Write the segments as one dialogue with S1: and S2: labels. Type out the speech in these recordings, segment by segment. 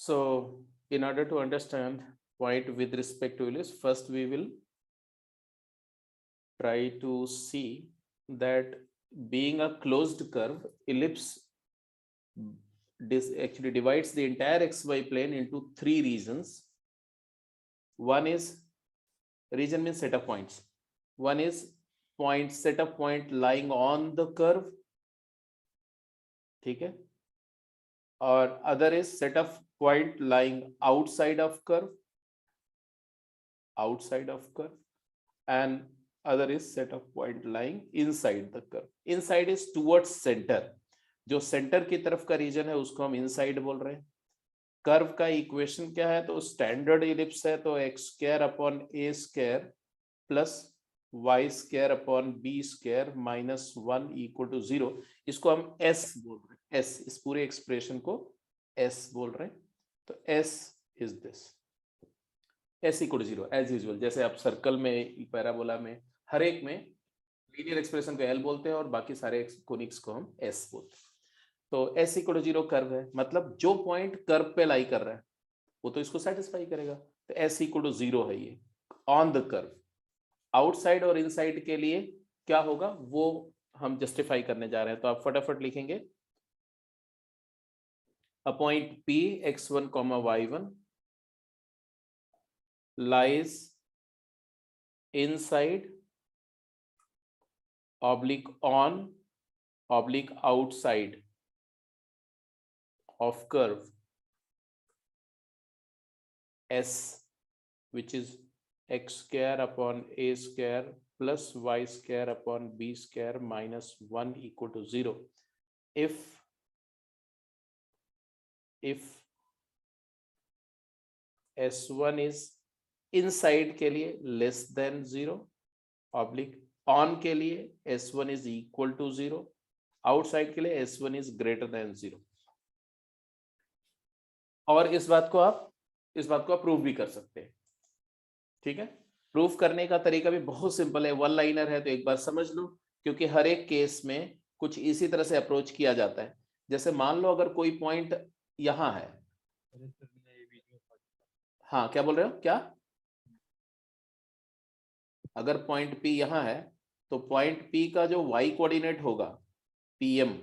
S1: So in order to understand point with respect to ellipse, first we will try to see that being a closed curve, ellipse actually divides the entire xy plane into three regions. One is region means set of points. One is point, set of point lying on the curve, ठीक है, और other is set of point lying outside of curve, and other is set of point lying inside the curve. Inside is towards center, जो centre की तरफ का reason है उसको हम इनसाइड बोल रहे हैं. कर्व का इक्वेशन क्या है, तो स्टैंडर्ड इलिप्स है तो x square upon a square plus y square upon b square minus 1 equal to 0. इसको हम एस बोल रहे हैं, एस, इस पूरे एक्सप्रेशन को एस बोल रहे हैं. तो S is this, S equal to 0 as usual. जैसे आप सर्कल में, पैराबोला में, हर एक में लीनियर एक्सप्रेशन को एल बोलते हैं और बाकी सारे कोनिक्स को हम एस बोलते हैं. तो एस इक्वल टू 0 कर्व है, मतलब जो पॉइंट कर्व पे लाई कर रहा है वो तो इसको सेटिस्फाई करेगा. तो एस इक्वल टू 0 है ये ऑन द कर्व. आउटसाइड और इनसाइड के लिए क्या होगा वो हम जस्टिफाई करने जा रहे हैं. तो आप फटाफट लिखेंगे a point P x1, y1 lies inside oblique on oblique outside of curve S, which is x square upon a square plus y square upon b square minus 1 equal to 0 if S1 is inside के लिए less than 0, oblique on के लिए S1 is equal to 0, outside के लिए S1 is greater than 0. और इस बात को आप प्रूव भी कर सकते हैं. ठीक है, प्रूफ करने का तरीका भी बहुत सिंपल है, वन लाइनर है तो एक बार समझ लो, क्योंकि हर एक केस में कुछ इसी तरह से अप्रोच किया जाता है. जैसे मान लो अगर कोई पॉइंट यहां है, हाँ क्या बोल रहे हो, क्या, अगर पॉइंट P यहां है तो पॉइंट P का जो y कोऑर्डिनेट होगा PM,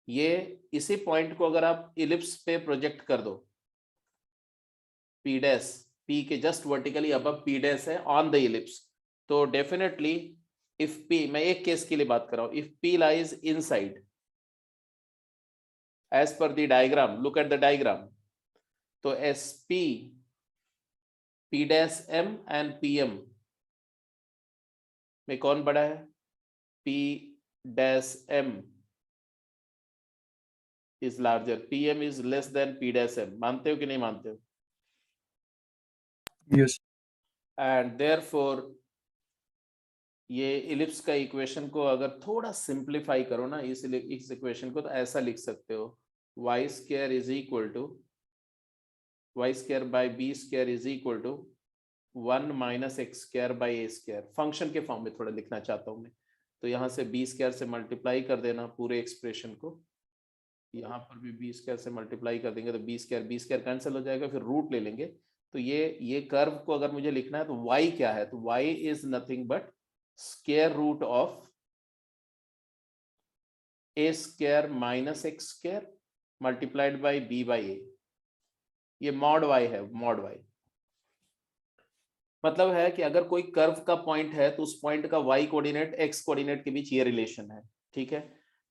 S1: ये इसी पॉइंट को अगर आप इलिप्स पे प्रोजेक्ट कर दो, P डैश, P के just vertically above P dash है ऑन द इलिप्स, तो डेफिनेटली इफ P, मैं एक केस के लिए बात कर रहा हूं, if P lies inside as per the diagram, look at the diagram, तो SP, P dash M and PM में कौन बड़ा है, P dash M is larger, PM is less than P dash M. मानते हो कि नहीं मानते हो?
S2: Yes.
S1: And therefore ये इलिप्स का इक्वेशन को अगर थोड़ा सिंप्लीफाई करो ना, इस इक्वेशन को, तो ऐसा लिख सकते हो, y square is equal to y square by b square is equal to 1 minus x square by a square. Function के फॉर्म में थोड़ा लिखना चाहता हूं मैं, तो यहाँ से b स्क्वायर से मल्टीप्लाई कर देना पूरे एक्सप्रेशन को, यहाँ पर भी b स्क्वायर से मल्टीप्लाई कर देंगे तो b स्क्वायर कैंसिल हो जाएगा, फिर रूट ले लेंगे. तो ये कर्व को अगर मुझे लिखना है तो y क्या है, तो y is nothing but square root of a square minus x square multiplied by b by a. ये मॉड y है, मॉड y मतलब है कि अगर कोई कर्व का पॉइंट है तो उस पॉइंट का y कोऑर्डिनेट x कोऑर्डिनेट के बीच ये रिलेशन है. ठीक है,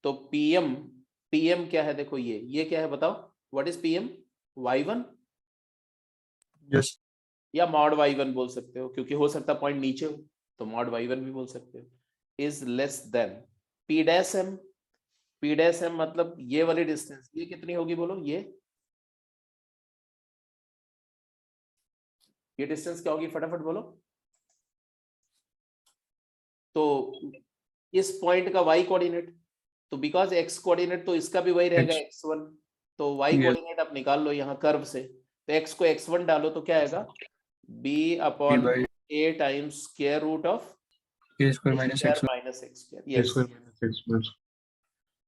S1: तो PM क्या है, देखो ये क्या है बताओ, what is PM, y1,
S2: Yes.
S1: या मॉड y1 बोल सकते हो, क्योंकि हो सकता पॉइंट नीचे हो तो मॉड y1 भी बोल सकते हो. Is less then P dash M मतलब ये वाली डिस्टेंस, ये कितनी होगी बोलो, ये डिस्टेंस क्या होगी, फटाफट बोलो. तो इस पॉइंट का y कोऑर्डिनेट, तो बिकॉज x कोऑर्डिनेट तो इसका भी वही रहेगा x1, तो y
S2: Yes.
S1: कोऑर्डिनेट आप निकाल लो यहाँ कर्व से, तो x को x1 डालो तो क्या आएगा, b upon
S2: by
S1: a times square root of
S2: a square minus x
S1: minus x square.
S2: a
S1: yes,
S2: square minus x plus.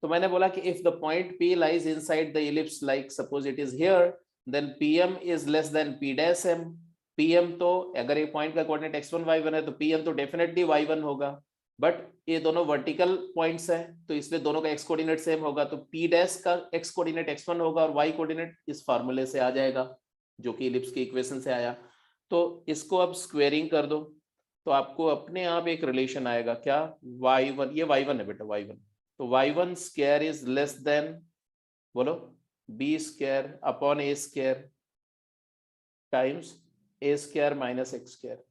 S1: तो मैंने बोला कि if the point P lies inside the ellipse, like suppose it is here, then PM is less than P dash M. PM तो अगर एक point का coordinate x1 y1 है तो पीएम तो डेफिनेटली y1 होगा, बट ये दोनों वर्टिकल पॉइंट्स हैं तो इसलिए दोनों का x कोऑर्डिनेट सेम होगा, तो p डैश का x कोऑर्डिनेट x1 होगा और y कोऑर्डिनेट इस फार्मूले से आ जाएगा जो कि इलिप्स की इक्वेशन से आया। तो इसको अब स्क्वेयरिंग कर दो तो आपको अपने आप एक रिलेशन आएगा, क्या y1, ये y1 है बेटा y1, तो y1 square is less than, बोलो, b square upon a square times a square minus x square.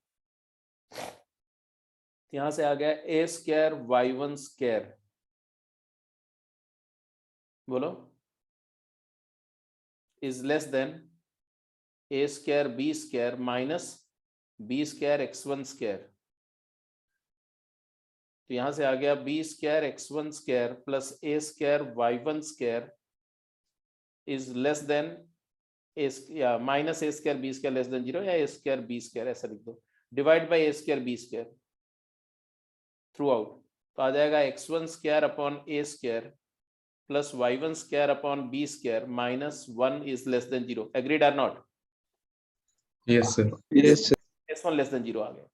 S1: यहां से आ गया a स्क्वायर y1 स्क्वायर, बोलो, is less than a square b square minus b square x1 square. तो यहां से आ गया b square x1 square plus a square y1 square is less than या minus a square b square less than 0 या a square b square, ऐसा लिख दो, divide by a square b square throughout. तो आ जाएगा x1 square upon a square plus y1 square upon b square minus 1 is less than 0। Agreed or not?
S2: Yes, sir.
S3: Yes, sir.
S1: S1 less than 0 आ गया।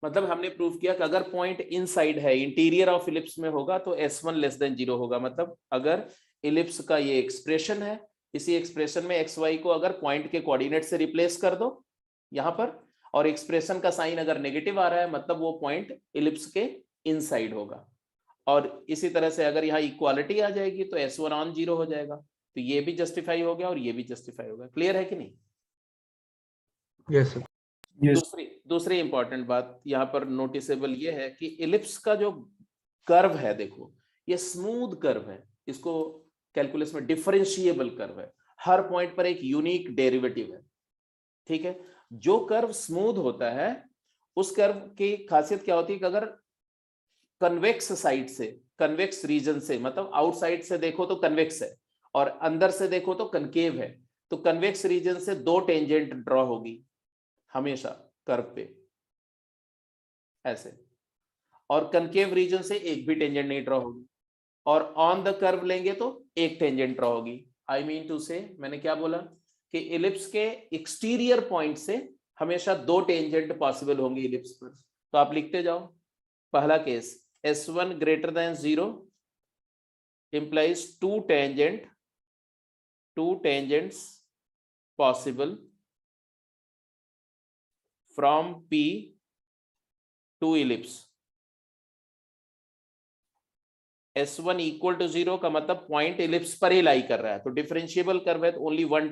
S1: मतलब हमने prove किया कि अगर पॉइंट इनसाइड है, इंटीरियर ऑफ इलिप्स में होगा तो S1 लेस देन 0 होगा। मतलब अगर इलिप्स का ये एक्सप्रेशन है, इसी एक्सप्रेशन में xy को अगर पॉइंट के कोऑर्डिनेट से रिप्लेस कर दो यहां पर, और एक्सप्रेशन का साइन अगर नेगेटिव आ रहा है मतलब वो पॉइंट इलिप्स के इनसाइड होगा। और इसी तरह से अगर यहाँ इक्वालिटी आ जाएगी तो S1 ऑन 0 हो जाएगा। तो ये भी जस्टिफाई हो गया और ये भी जस्टिफाई हो गया। क्लियर है कि नहीं?
S2: Yes, sir.
S3: Yes.
S1: दूसरी इंपॉर्टेंट बात यहाँ पर नोटिसेबल ये है कि इलिप्स का जो कर्व है, देखो ये स्मूथ कर्व है, इसको कैलकुलस में डिफरेंशिएबल कर्व है, हर पॉइंट पर एक यूनिक डेरिवेटिव है। ठीक है, जो कर्व स्मूथ होता है उस कर्व की खासियत क्या होती है कि अगर कन्वेक्स साइड से, कन्वेक्स रीजन से, मतलब आउटसाइड से देखो तो कन्वेक्स है और अंदर से देखो तो कनकेव है, तो कन्वेक्स रीजन से दो टेंजेंट ड्रॉ होगी हमेशा कर्व पे ऐसे, और कनकेव रीजन से एक भी टेंजेंट नहीं ड्रॉ होगी, और ऑन द कर्व लेंगे तो एक टेंजेंट ड्रॉ होगी। आई मीन टू से, मैंने क्या बोला कि इलिप्स के एक्सटीरियर पॉइंट से हमेशा दो टेंजेंट पॉसिबल होंगे इलिप्स पर। तो आप लिखते जाओ, पहला case S1 greater than 0 implies two tangents possible from P to ellipse। S1 equal to 0 का मतलब पॉइंट इलिप्स पर ही लाई कर रहा है, तो डिफरेंशिएबल कर्व है तो only one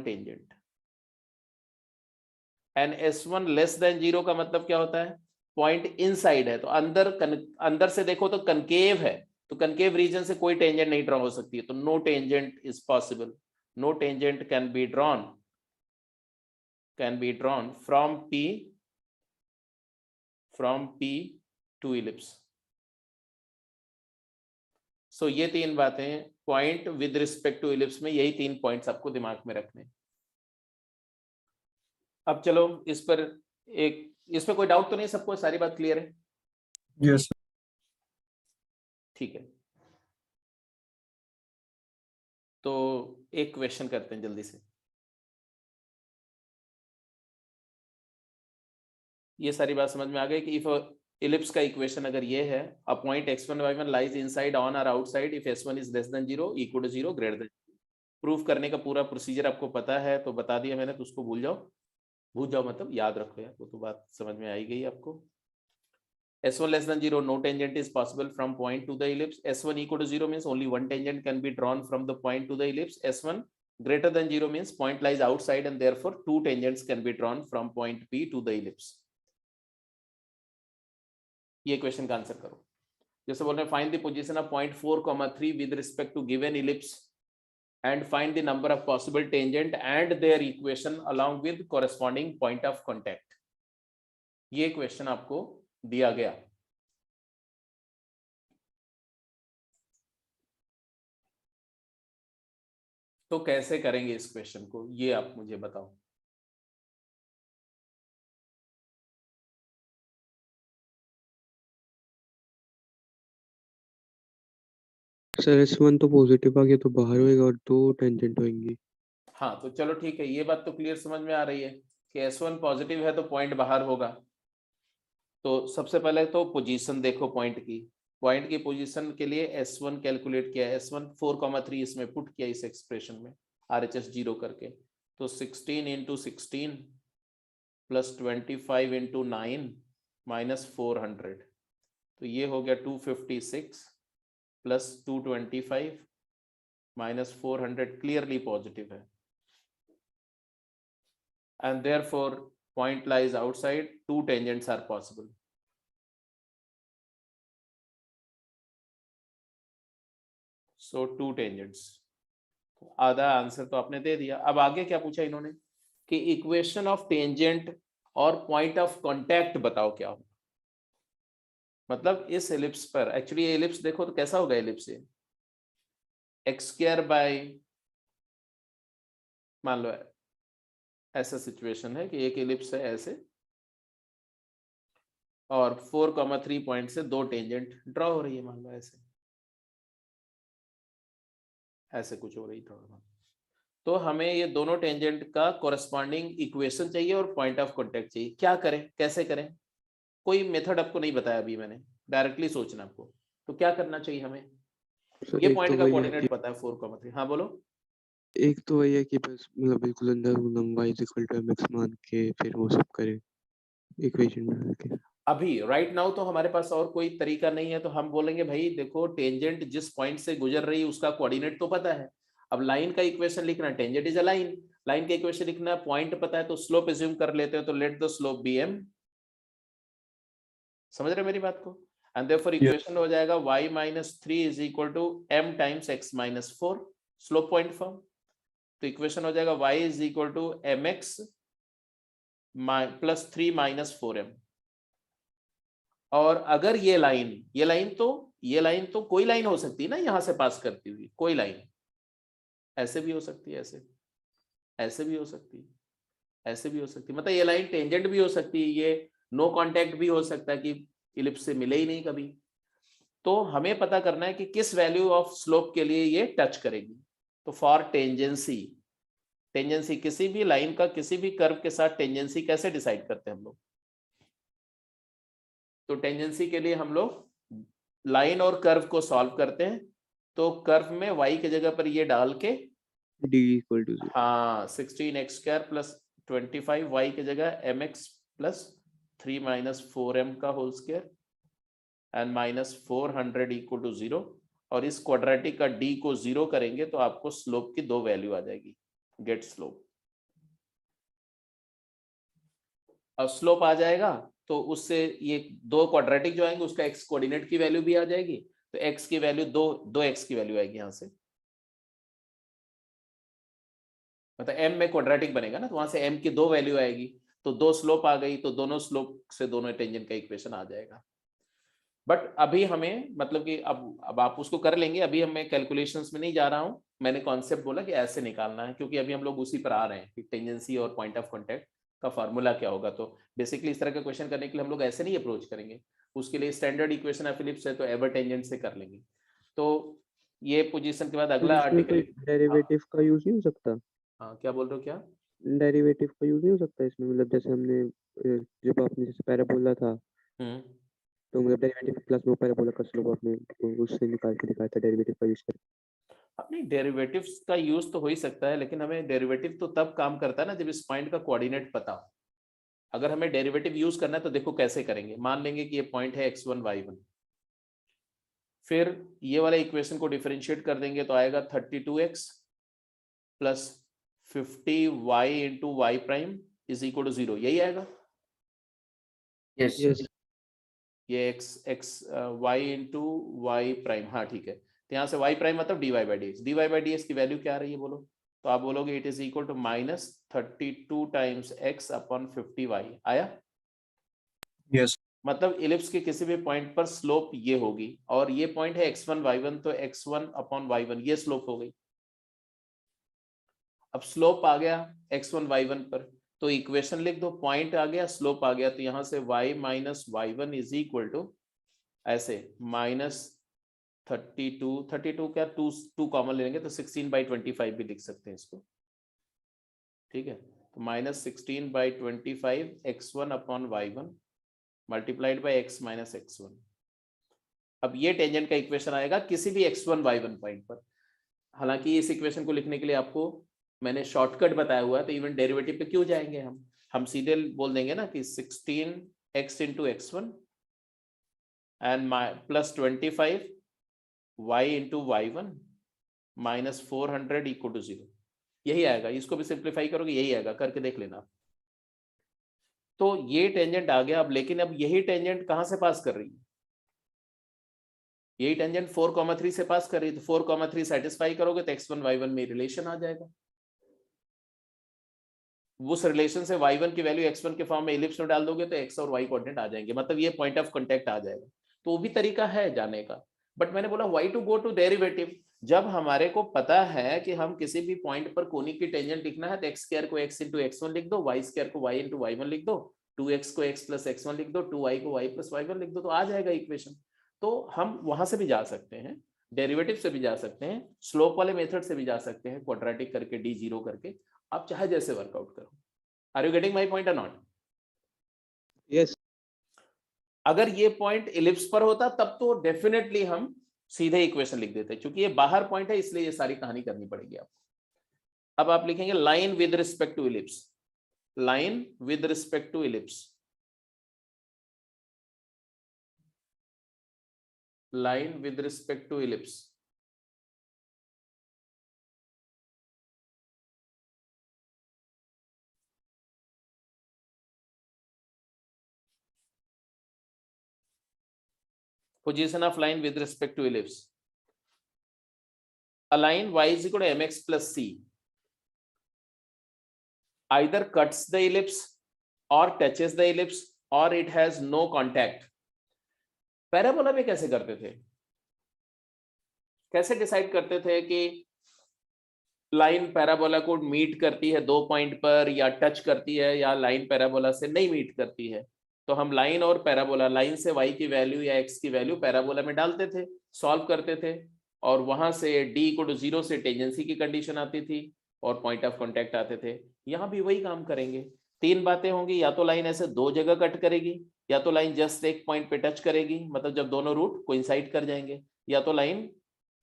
S1: tangent. And S1 less than 0 का मतलब क्या होता है, पॉइंट इनसाइड है तो अंदर से देखो तो कनकेव है, तो कनकेव रीजन से कोई टेंजेंट नहीं ड्रॉ हो सकती है, तो no tangent is possible, no tangent can be drawn from P to ellipse। So ये तीन बातें point with respect to ellipse में, यही तीन पॉइंट्स आपको दिमाग में रखने। अब चलो इस पर इसमें कोई डाउट तो नहीं, सबको सारी बात क्लियर है?
S2: Yes, sir.
S1: ठीक है, तो एक क्वेश्चन करते हैं जल्दी से। ये सारी बात समझ में आ गई कि इफ इलिप्स का इक्वेशन अगर ये है, a point x1 y1 lies inside on और outside if s1 is less than 0 equal to 0 greater than. Proof करने का पूरा प्रोसीजर आपको पता है तो बता दिया मैंने, तो उसको भूल जाओ मतलब याद रखो यार, वो तो बात समझ में आई गई आपको। S1 less than 0, no tangent is possible from point to the ellipse। S1 equal to 0 means only one tangent can be drawn from the point to the ellipse। S1 greater than 0 means point lies outside and therefore two tangents can be drawn from point P to the ellipse। ये question का answer करो। जैसे बोल रहे हैं find the position of point 4,3 with respect to given ellipse and find the number of possible tangent and their equation along with corresponding point of contact। ये question आपको दिया गया। तो कैसे करेंगे इस क्वेश्चन को, ये आप मुझे बताओ।
S2: सर S1 तो पॉजिटिव आ गया तो बाहर होएगा और 2 टेंजेंट होंगी।
S1: हाँ तो चलो ठीक है, ये बात तो क्लियर समझ में आ रही है कि S1 पॉजिटिव है तो पॉइंट बाहर होगा। तो सबसे पहले तो पोजीशन देखो पॉइंट की पोजीशन के लिए S1 कैलकुलेट किया, S1 4,3 इसमें पुट किया इस एक्सप्रेशन में RHS 0 करके, तो 16 इंटू 16 प्लस 25 इंटू 9 माइनस 400, तो ये हो गया 256 प्लस 225 माइनस 400 क्लियरली पॉजिटिव है, and therefore point lies outside, two tangents are possible. So two tangents, आधा आंसर तो आपने दे दिया। अब आगे क्या पूछा इन्होंने कि इक्वेशन ऑफ टेंजेंट और पॉइंट ऑफ कांटेक्ट बताओ क्या हो, मतलब इस एलिप्स पर, एक्चुअली ये एलिप्स देखो तो कैसा होगा एलिप्स, ये x² बाय, मान लो ऐसा सिचुएशन है कि एक एलिप्स है ऐसे और 4,3 पॉइंट से दो टेंजेंट ड्रॉ हो रही है, मान लो ऐसे कुछ हो रही थोड़ा, तो हमें ये दोनों टेंजेंट का कोरस्पॉन्डिंग इक्वेशन चाहिए और पॉइंट ऑफ कांटेक्ट चाहिए। क्या करें, कैसे करें, कोई मेथड आपको नहीं बताया अभी मैंने, डायरेक्टली सोचना आपको। तो क्या करना चाहिए हमें,
S2: सर
S1: ये
S2: एक
S1: पॉइंट
S2: तो
S1: का
S2: वही है
S1: कोऑर्डिनेट
S2: कि
S1: पता है 4,3, हाँ बोलो।
S2: एक तो वही है कि बस मतलब बिल्कुल अंदर हम y = mx मान के फिर वो सब करें इक्वेशन में डाल के।
S1: अभी राइट नाउ तो हमारे पास और कोई तरीका नहीं है, तो हम बोलेंगे भाई देखो टेंजेंट जिस पॉइंट से गुजर रही है उसका कोऑर्डिनेट तो पता है, अब लाइन का इक्वेशन लिखना, tangent is a line, line का इक्वेशन लिखना, पॉइंट पता है तो स्लोप एज्यूम कर लेते हैं, तो let the slope be m, समझ रहे मेरी बात को, एंड देयरफॉर इक्वेशन हो जाएगा y - 3 = m times x - 4, slope point form. तो इक्वेशन हो जाएगा y = mx + 3 - 4m। और अगर ये लाइन तो कोई लाइन हो सकती है ना यहां से पास करती हुई, कोई लाइन ऐसे भी हो सकती है, ऐसे भी हो सकती है, ऐसे भी हो सकती है, मतलब ये लाइन टेंजेंट भी हो सकती है, ये नो कांटेक्ट भी हो सकता है कि इलिप्स से मिले ही नहीं कभी। तो हमें पता करना है कि किस वैल्यू ऑफ स्लोप के लिए ये टच करेगी। तो फॉर टेंजेंसी, टेंजेंसी किसी भी लाइन का किसी भी कर्व के साथ टेंजेंसी कैसे डिसाइड करते हैं हम लोग, तो टेंजेंसी के लिए हम लोग लाइन और कर्व को सॉल्व करते हैं, तो कर्व में y की जगह पर ये डाल के
S2: d = 0।
S3: हाँ 16x² + 25 y की जगह mx + 3 - 4m का होल स्क्वायर एंड -400 = 0, और इस क्वाड्रेटिक का d को 0 करेंगे तो आपको स्लोप की दो वैल्यू आ जाएगी, गेट स्लोप। अब स्लोप आ जाएगा तो उससे ये दो क्वाड्रेटिक जो आएंगे उसका x कोऑर्डिनेट की वैल्यू भी आ जाएगी, तो x की वैल्यू दो x की वैल्यू आएगी यहाँ से, मतलब m में क्वाड्रेटिक बनेगा ना, तो वहां से m की दो वैल्यू आएगी, तो दो स्लोप आ गई, तो दोनों स्लोप से दोनों टेंजेंट का इक्वेशन आ जाएगा। बट अभी हमें मतलब कि अब आप उसको कर लेंगे, अभी मैं कैलकुलेशंस में नहीं जा रहा हूं, मैंने कॉन्सेप्ट बोला कि ऐसे निकालना है, क्योंकि अभी हम लोग उसी पर आ रहे हैं कि टेंजेंसी और पॉइंट ऑफ कांटेक्ट का फार्मूला क्या होगा। तो बेसिकली इस तरह का क्वेश्चन करने के लिए हम लोग ऐसे नहीं अप्रोच करेंगे, उसके लिए स्टैंडर्ड इक्वेशन ऑफ इलिप्स है तो एवर टेंजेंट से कर लेंगे। तो ये पोजीशन के बाद
S2: फिर
S1: अगला
S2: इसमें कोई
S1: आर्टिकल,
S2: डेरिवेटिव का यूज नहीं हो सकता?
S1: हाँ क्या बोल रहे हो, क्या
S2: डेरिवेटिव का यूज नहीं हो सकता इसमें, मतलब जैसे हमने जब आपने जैसे पैराबोला था तो मतलब डेरिवेटिव क्लास में पैराबोला का स्लोप आपने उससे निकाल के दिखाया था डेरिवेटिव का यूज करके।
S1: नहीं डेरिवेटिव्स का यूज तो हो ही सकता है, लेकिन हमें डेरिवेटिव तो तब काम करता है ना जब इस पॉइंट का कोऑर्डिनेट पता हो। अगर हमें डेरिवेटिव यूज करना है तो देखो कैसे करेंगे, मान लेंगे कि ये पॉइंट है x1 y1, फिर ये वाला इक्वेशन को डिफरेंशिएट कर देंगे तो आएगा 32x + 50y × y' = 0, यही आएगा।
S2: यस
S1: ये x y × y', हाँ ठीक है, तो यहाँ से y' मतलब dy/dx की वैल्यू क्या आ रही है बोलो, तो आप बोलोगे it is equal to -32 × x/50y आया।
S2: यस
S1: मतलब इलिप्स के किसी भी पॉइंट पर स्लोप ये होगी, और ये पॉइंट है x1 y1, तो x1/y1 ये स्लोप हो गई। अब स्लोप आ गया x1 y1 पर, तो इक्वेशन लिख दो, पॉइंट आ गया स्लोप आ गया, तो यहां से y - y1 = ऐसे
S3: 32 क्या 2 कॉमन लेंगे तो 16/25 भी लिख सकते हैं इसको, ठीक है। तो -16/25 x1 upon y1 multiplied by x minus x1। अब ये टेंजेंट का इक्वेशन आएगा किसी भी x1 y1 पॉइंट पर। हालांकि इस इक्वेशन को लिखने के लिए आपको मैंने शॉर्टकट बताया हुआ है, तो इवन डेरिवेटिव पे क्यों जाएंगे हम सीधे बोल देंगे ना कि 16x into x1 and plus 25 y into y1 minus 400 equal to 0। यही आएगा, इसको भी सिंप्लीफाई करोगे यही आएगा, करके देख लेना। तो ये टेंजेंट आ गया। अब लेकिन अब यही टेंजेंट कहां से पास कर रही है? यही टेंजेंट 4,3 से पास कर रही है, तो 4,3 सेटिस्फाई करोगे तो x1 y1 में रिलेशन आ जाएगा। उस रिलेशन से y1 की वैल्यू x1 के फॉर्म में इलिप्स में डाल दोगे तो x और y कोऑर्डिनेट आ जाएंगे, मतलब ये पॉइंट ऑफ कांटेक्ट आ जाएगा। तो वो भी तरीका है जाने का, बट मैंने बोला why to go to derivative. जब हमारे को पता है कि हम किसी भी पॉइंट पर कोनिक की टेंजेंट लिखना है तो एक्स स्क्वायर को x इंटू x1 लिख दो, y स्क्वायर को y इंटू y1 लिख दो, 2x को x प्लस x1 लिख दो, 2y को y प्लस y1 लिख दो, तो आ जाएगा इक्वेशन। तो हम वहां से भी जा सकते हैं, डेरिवेटिव से भी जा सकते हैं, स्लोप वाले मेथड से भी जा सकते हैं, क्वाड्रेटिक करके d0 करके, आप चाहे जैसे वर्कआउट करो। Are you getting my point और नॉट?
S2: यस।
S3: अगर ये पॉइंट इलिप्स पर होता तब तो डेफिनेटली हम सीधे इक्वेशन लिख देते, क्योंकि ये बाहर पॉइंट है इसलिए ये सारी कहानी करनी पड़ेगी आपको। अब आप लिखेंगे line with respect to ellipse, line with respect to ellipse, line with respect to ellipse. Position of line with respect to ellipse. A line y is equal to mx plus c either cuts the ellipse or touches the ellipse or it has no contact. Parabola में कैसे करते थे? कैसे decide करते थे कि line parabola को meet करती है 2 पॉइंट पर, या टच करती है, या लाइन पैराबोला से नहीं मीट करती है? तो हम लाइन और पैराबोला, लाइन से y की वैल्यू या x की वैल्यू पैराबोला में डालते थे, सॉल्व करते थे, और वहां से d इक्वल टू 0 से टेंजेंसी की कंडीशन आती थी और पॉइंट ऑफ कांटेक्ट आते थे। यहाँ भी वही काम करेंगे। 3 बातें होंगी, या तो लाइन ऐसे 2 जगह कट करेगी, या तो लाइन जस्ट एक पॉइंट पे टच करेगी, मतलब जब दोनों रूट कोइंसाइड कर जाएंगे, या तो लाइन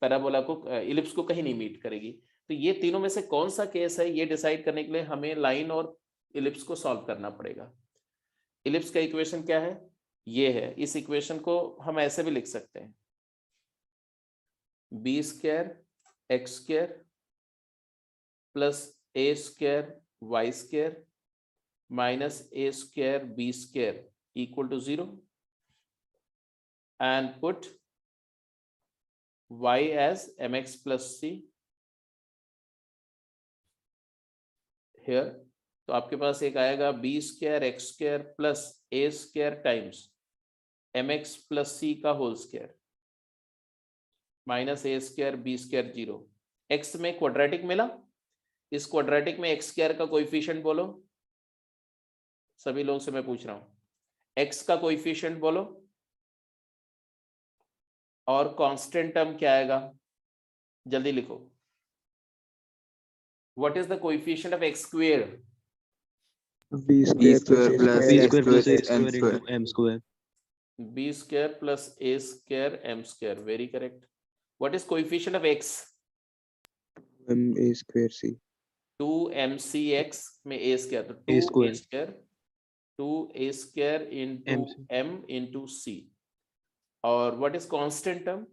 S3: पैराबोला को, इलिप्स को कहीं नहीं मीट करेगी। तो ये तीनों में से कौन सा केस है, ये डिसाइड करने के लिए हमें लाइन और इलिप्स को सॉल्व करना पड़ेगा। इलिप्स का इक्वेशन क्या है? ये है। इस इक्वेशन को हम ऐसे भी लिख सकते हैं, b square x square plus a square y square minus a square b square equal to 0 and put y as mx plus c here। तो आपके पास एक आएगा b square x square plus a square times mx plus c का whole square minus a square b square 0। x में quadratic मिला, इस quadratic में एक्स स्क्वायर का कोएफिशिएंट बोलो, सभी लोगों से मैं पूछ रहा हूं, x का कोएफिशिएंट बोलो, और कांस्टेंट टर्म क्या आएगा? जल्दी लिखो। What is the coefficient of x square?
S2: b square plus a square
S4: into m square.
S3: b square plus a square m square, very correct. What is coefficient of x?
S2: m a square c
S3: 2mcx में a square, तो 2
S4: A
S3: a
S4: square.
S3: square 2 a square into
S4: MC.
S3: m into c। और what is constant term?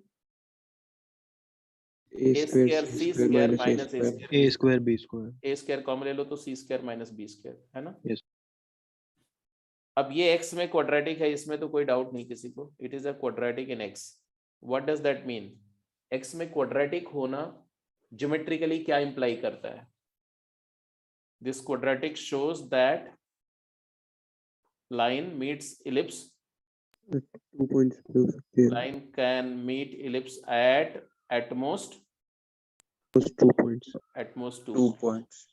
S2: a
S3: a
S2: square
S3: square
S2: c
S3: c
S2: square
S3: square
S2: minus a
S3: minus a
S2: square
S3: square,
S4: A square b square.
S3: a square common ले लो तो c square minus b square, है ना?
S4: Yes.
S3: अब ये x में quadratic है, इसमें तो कोई डाउट नहीं किसी को, it is a quadratic in x। What does that mean? x में क्वाड्रेटिक होना ज्योमेट्रिकली क्या इंप्लाई करता है? This quadratic shows that line meets ellipse,
S2: 2 points हो सकते हैं,
S3: line can meet ellipse at most
S2: 2 points
S3: 2
S5: points.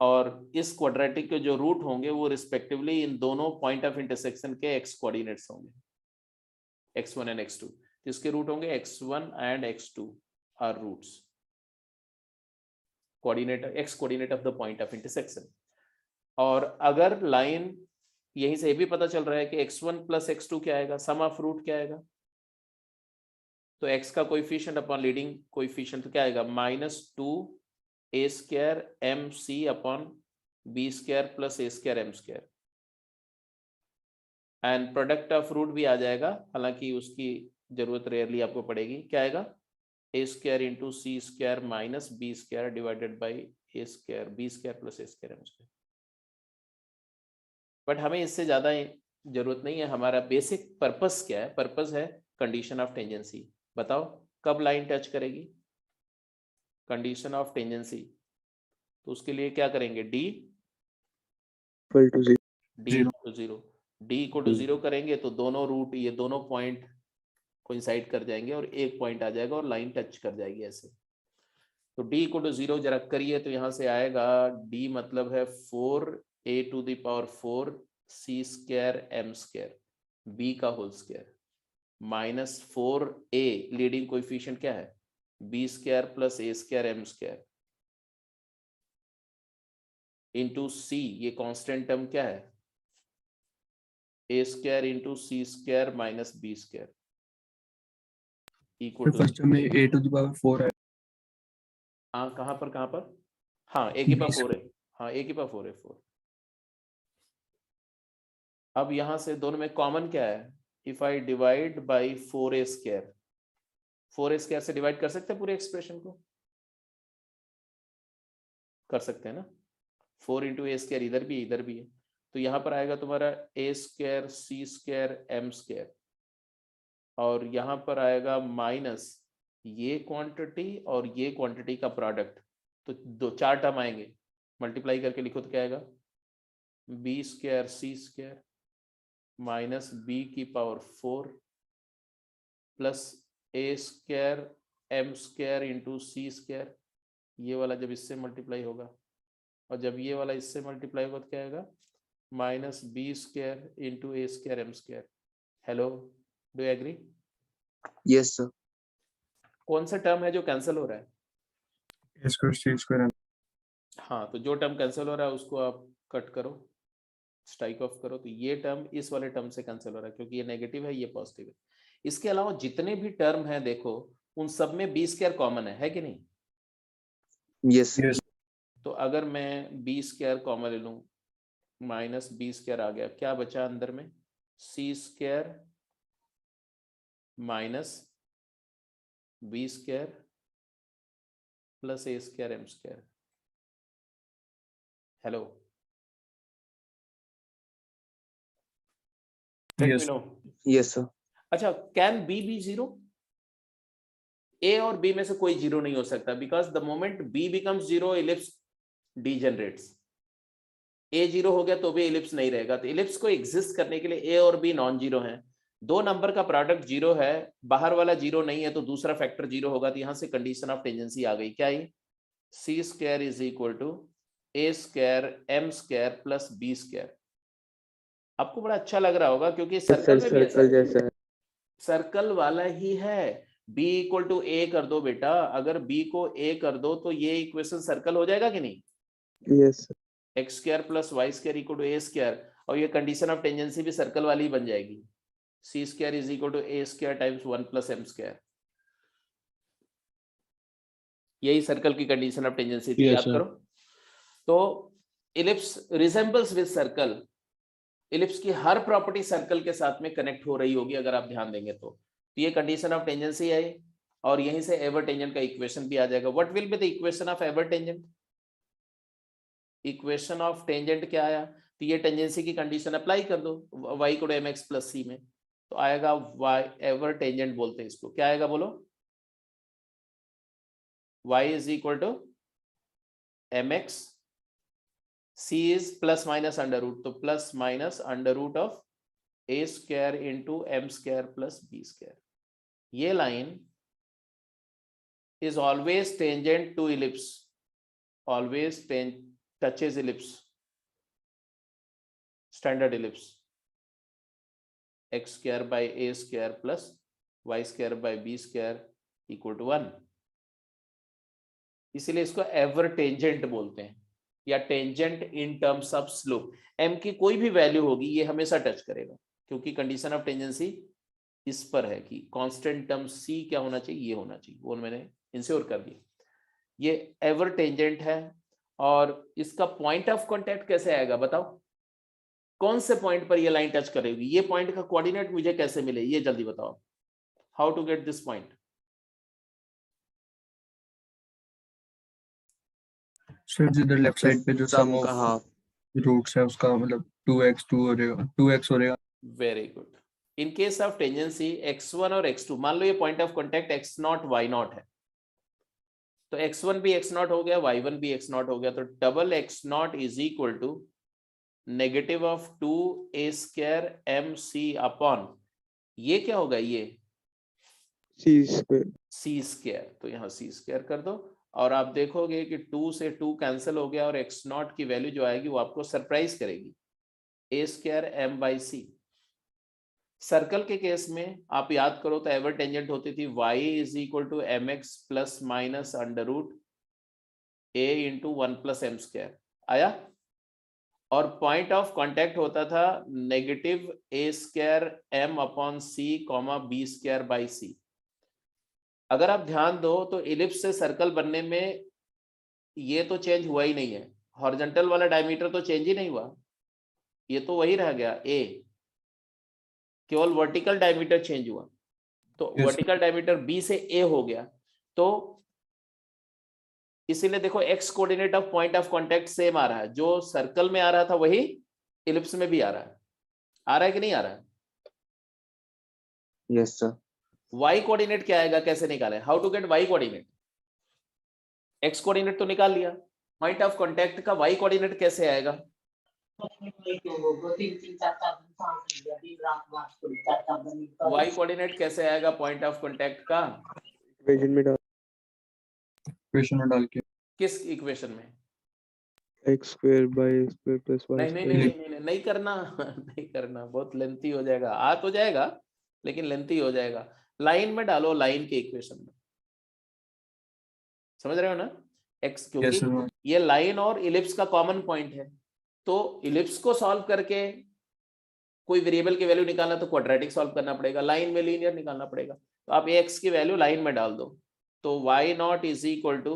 S3: और इस क्वाड्रेटिक के जो रूट होंगे वो रिस्पेक्टिवली इन दोनों पॉइंट ऑफ इंटरसेक्शन के x कोऑर्डिनेट्स होंगे।
S1: x1 एंड x2, इसके रूट होंगे x1 and x2 are roots, coordinate x coordinate of the point of intersection. और अगर लाइन यहीं से ये भी पता चल रहा है कि x1 प्लस x2 क्या आएगा, सम ऑफ रूट क्या आएगा, तो x का कोएफिशिएंट अपॉन लीडिंग कोएफिशिएंट तो क्या आएगा -2a² mc upon b² plus a² m², and product of root भी आ जाएगा, हालांकि उसकी जरूरत रेयरली आपको पड़ेगी, क्या आएगा a² into c² minus b² divided by a² b² plus a² m²। But हमें इससे ज्यादा जरूरत नहीं है, हमारा बेसिक पर्पस क्या है, पर्पस है कंडीशन ऑफ टेंजेंसी। बताओ कब लाइन टच करेगी, कंडीशन ऑफ टेंजेंसी, तो उसके लिए क्या करेंगे, d
S2: equal to
S1: zero, d equal to 0 करेंगे तो दोनों रूट, ये दोनों पॉइंट कोइंसाइड कर जाएंगे और एक पॉइंट आ जाएगा और लाइन टच कर जाएगी ऐसे। तो d इक्वल टू 0 जरा करिए तो यहां से आएगा d मतलब है 4a to the power 4 c² m² b का whole square minus 4a leading coefficient क्या है b² plus a² m² into c, ये कांस्टेंट टर्म क्या है a² into c² minus b² equal to,
S5: first में a टू द पावर 4 है।
S1: हाँ कहाँ पर, हाँ a की पावर 4 है, हाँ a की पावर 4 है 4। अब यहां से दोनों में कॉमन क्या है, if I divide by 4a², 4a² से डिवाइड कर सकते हैं पूरे एक्सप्रेशन को, कर सकते हैं ना, 4 इंटू a² इधर भी है, तो यहां पर आएगा तुम्हारा a² c² m², और यहां पर आएगा माइनस ये क्वांटिटी और ये क्वांटिटी का प्रोडक्ट, तो दो चार टर्म आएंगे, मल्टीप्लाई करके लिखो तो क्या आएगा b² c² माइनस b की power 4 plus a² m² into c², ये वाला जब इससे मल्टीप्लाई होगा और जब ये वाला इससे मल्टीप्लाई होगा तो क्या आएगा minus b² into a² m²। Hello, do you agree?
S2: Yes sir.
S1: कौन सा टर्म है जो कैंसिल हो रहा है?
S5: a²c²।
S1: हाँ, तो जो टर्म कैंसिल हो रहा है उसको आप कट करो, स्ट्राइक ऑफ करो, तो ये टर्म इस वाले टर्म से कैंसिल हो रहा है क्योंकि ये नेगेटिव है, ये पॉजिटिव है। इसके अलावा जितने भी टर्म हैं देखो उन सब में b² कॉमन है कि नहीं?
S2: यस।
S1: तो अगर मैं b² कॉमन ले लूं, माइनस b² आ गया, क्या बचा अंदर में c² minus b² plus a² m²। Hello, let me know.
S2: Yes sir.
S1: अच्छा, कैन b बी 0? a और b में से कोई 0 नहीं हो सकता, because the moment b becomes 0 ellipse degenerates. a 0 हो गया तो भी इलिप्स नहीं रहेगा, तो इलिप्स को एग्जिस्ट करने के लिए a और b नॉन जीरो हैं। दो नंबर का प्रोडक्ट 0 है, बाहर वाला 0 नहीं है तो दूसरा फैक्टर 0 होगा, तो यहां से कंडीशन ऑफ टेंजेंसी आ गई, क्या आई c² is equal to a² m² plus b²। आपको बड़ा अच्छा लग रहा होगा क्योंकि सर्कल में भी ऐसा
S2: सर्कल जैसा है।
S1: सर्कल वाला ही है। b इक्वल टू a कर दो बेटा, अगर b को a कर दो तो ये इक्वेशन सर्कल हो जाएगा कि नहीं?
S2: Yes.
S1: x² plus y² equal to a², और ये कंडीशन ऑफ टेंजेंसी भी सर्कल वाली बन जाएगी, c² is equal to a² times 1 plus m²। यही सर्कल की कंडीशन ऑफ टेंजेंसी थी, याद करो। तो ellipse resembles with circle, ellipse की हर प्रॉपर्टी सर्कल के साथ में कनेक्ट हो रही होगी अगर आप ध्यान देंगे तो ये कंडीशन ऑफ टेंजेंसी है, और यहीं से एवर टेंजेंट का इक्वेशन भी आ जाएगा। What will be the equation of ever tangent? Equation of tangent क्या आया, तो ये टेंजेंसी की कंडीशन अप्लाई कर दो y को mx प्लस c में, तो आएगा y एवर टेंजेंट बोलते हैं इसको, क्या आएगा बोलो? y is equal to mx, c is plus minus under root, तो plus minus under root of a² into m² plus b²। ये line is always tangent to ellipse, always touches ellipse, standard ellipse।
S3: X square by a square plus y square by b square equal to 1। इसीलिए इसको ever tangent बोलते हैं या tangent in terms of slope. M की कोई भी value होगी ये हमेशा टच करेगा, क्योंकि कंडीशन ऑफ टेंजेंसी इस पर है कि कांस्टेंट टर्म सी क्या होना चाहिए, ये होना चाहिए, वो मैंने इंश्योर कर दिया। ये एवर टेंजेंट है। और इसका पॉइंट ऑफ कांटेक्ट कैसे आएगा बताओ, कौन से पॉइंट पर ये लाइन टच करेगी, ये पॉइंट का कोऑर्डिनेट मुझे कैसे मिले, ये जल्दी बताओ, how to get this point.
S5: Sir जिधर लेफ्ट साइड पे जो सम
S2: का
S5: ऑफ
S2: हाफ
S5: रूट्स है उसका मतलब 2x 2 हो जाएगा, 2x हो जाएगा।
S3: Very good. In case of tangency x1 और x2, मान लो ये point of contact x0 y0 है, तो x1 भी x0 हो गया, y1 भी x0 हो गया, तो double x0 is equal to negative of 2a square mc upon ये क्या होगा, ये
S2: सी स्क्वायर
S3: c स्क्वायर। तो यहाँ c स्क्वायर कर दो और आप देखोगे कि 2 से 2 कैंसिल हो गया और x0 की वैल्यू जो आएगी वो आपको सरप्राइज करेगी, a square m by c. Circle के केस में आप याद करो तो एवर टेंजेंट होती थी y is equal to m x plus minus under root a into 1 plus m square आया, और पॉइंट ऑफ कांटेक्ट होता था negative a square m upon c comma b square by c. अगर आप ध्यान दो तो इलिप्स से सर्कल बनने में ये तो चेंज हुआ ही नहीं है, हॉरिजॉन्टल वाला डायमीटर तो चेंज ही नहीं हुआ, ये तो वही रह गया a, केवल वर्टिकल डायमीटर चेंज हुआ। तो
S5: Yes.
S3: वर्टिकल डायमीटर b से a हो गया, तो इसीलिए देखो x coordinate of point of contact same आ रहा है, जो सर्कल में आ रहा था वही इलिप्स में भी आ रहा है कि नहीं आ रहा है।
S2: यस सर
S3: y कोऑर्डिनेट क्या आएगा, कैसे निकालें, how to get y coordinate. x coordinate तो निकाल लिया, पॉइंट ऑफ कांटेक्ट का y कोऑर्डिनेट कैसे आएगा। y कोऑर्डिनेट कैसे आएगा पॉइंट ऑफ कांटेक्ट का,
S2: इक्वेशन में डाल
S5: इक्वेशन में डाल के
S3: किस इक्वेशन में।
S2: x square bye square plus y
S3: नहीं नहीं नहीं नहीं नहीं नहीं करना नहीं करना, बहुत लेंथी हो जाएगा, आ तो जाएगा लेकिन लेंथी हो जाएगा। लाइन में डालो, लाइन के इक्वेशन में, समझ रहे हो ना, x, क्योंकि
S5: Yes, sir.
S3: ये लाइन और इलिप्स का कॉमन पॉइंट है, तो इलिप्स को सॉल्व करके कोई वेरिएबल की वैल्यू निकालना तो क्वाड्रेटिक सॉल्व करना पड़ेगा, लाइन में लीनियर निकालना पड़ेगा। तो आप x की वैल्यू लाइन में डाल दो, तो y not is equal to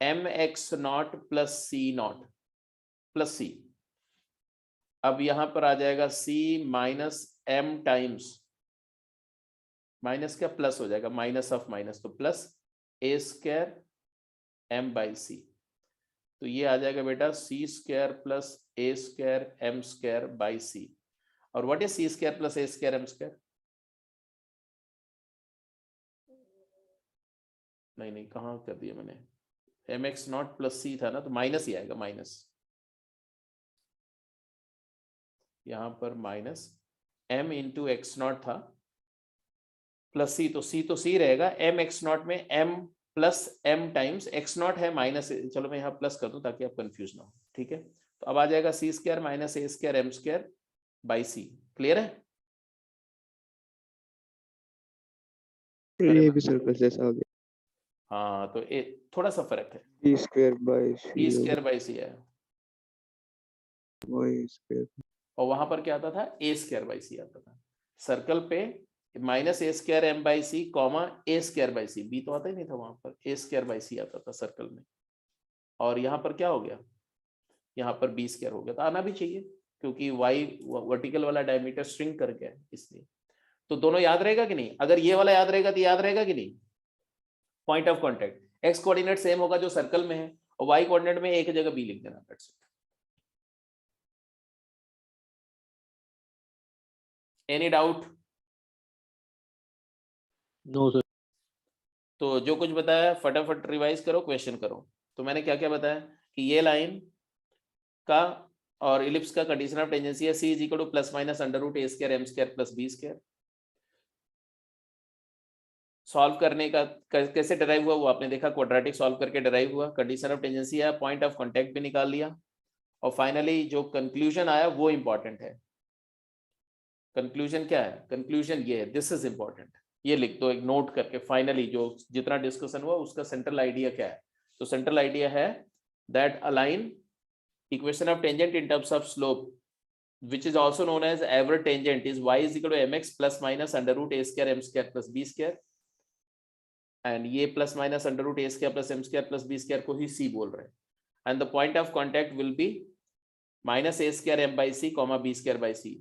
S3: m x not plus c not plus c. अब यहां पर आ जाएगा c minus m times, minus क्या प्लस हो जाएगा, माइनस ऑफ माइनस, तो plus a square m by c. तो ये आ जाएगा बेटा c square plus a square m square by c. और what is c square plus a square m square, नहीं कहाँ कर दिया मैंने, एम एक्स नॉट प्लस सी था ना, तो माइनस ही आएगा, माइनस यहां पर minus m into x not था प्लस सी, तो सी रहेगा, एम एक्स नॉट में m plus m times x not है माइनस, चलो मैं यहाँ प्लस कर दूं ताकि आप कंफ्यूज ना हो, ठीक है। तो अब आ जाएगा c square minus a square m square by c. Clear है,
S2: ये भी सर्कल जैसा आ गया
S3: हाँ तो थोड़ा सा फर्क है,
S2: b square by
S3: b square by c है,
S2: y स्क्वायर
S3: और वहां पर क्या आता था, a स्क्वायर बाई सी आता था। सर्कल पे minus a square m by c comma a square by c, b तो आता ही नहीं था वहां पर, ए स्क्वायर बाई सी आता था सर्कल में। और यहाँ पर क्या हो गया, यहाँ पर बी स्क्वायर हो गया, तो आना भी चाहिए क्योंकि वाई वर्टिकल वाला डायमीटर श्रिंक कर गया है इसलिए। तो दोनों याद रहेगा कि नहीं, अगर ये वाला याद रहेगा तो याद रहेगा कि नहीं, point of contact x coordinate same होगा जो सर्कल में है, और वाई कोऑर्डिनेट में एक जगह बी लिख देना, that's it. Any doubt.
S4: No sir.
S3: तो जो कुछ बताया फटाफट रिवाइज करो, क्वेश्चन करो। तो मैंने क्या क्या बताया कि ये लाइन का और इलिप्स का कंडीशन ऑफ टेंजेंसी है c is equal to plus minus under root A square M square plus B square. Solve करने का कैसे डिराइव हुआ वो आपने देखा, क्वाड्रेटिक सॉल्व करके डिराइव हुआ, कंडीशन ऑफ टेंजेंसी है, पॉइंट ऑफ कांटेक्ट भी निकाल लिया, और फाइनली जो कंक्लूजन आया वो इंपॉर्टेंट है। कंक्लूजन क्या है? कंक्लूजन ये है, दिस इज इंपॉर्टेंट, ये लिख दो एक नोट करके। फाइनली जो जितना डिस्कशन हुआ उसका सेंट्रल आइडिया क्या है? तो सेंट्रल आइडिया है that align equation of tangent in terms of slope which is also known as ever tangent is y is equal to mx plus minus under root a square m square plus b square, and ये plus minus under root a square plus m square plus b square को ही c बोल रहे हैं, and the point of contact will be minus a square m by c comma b square by c।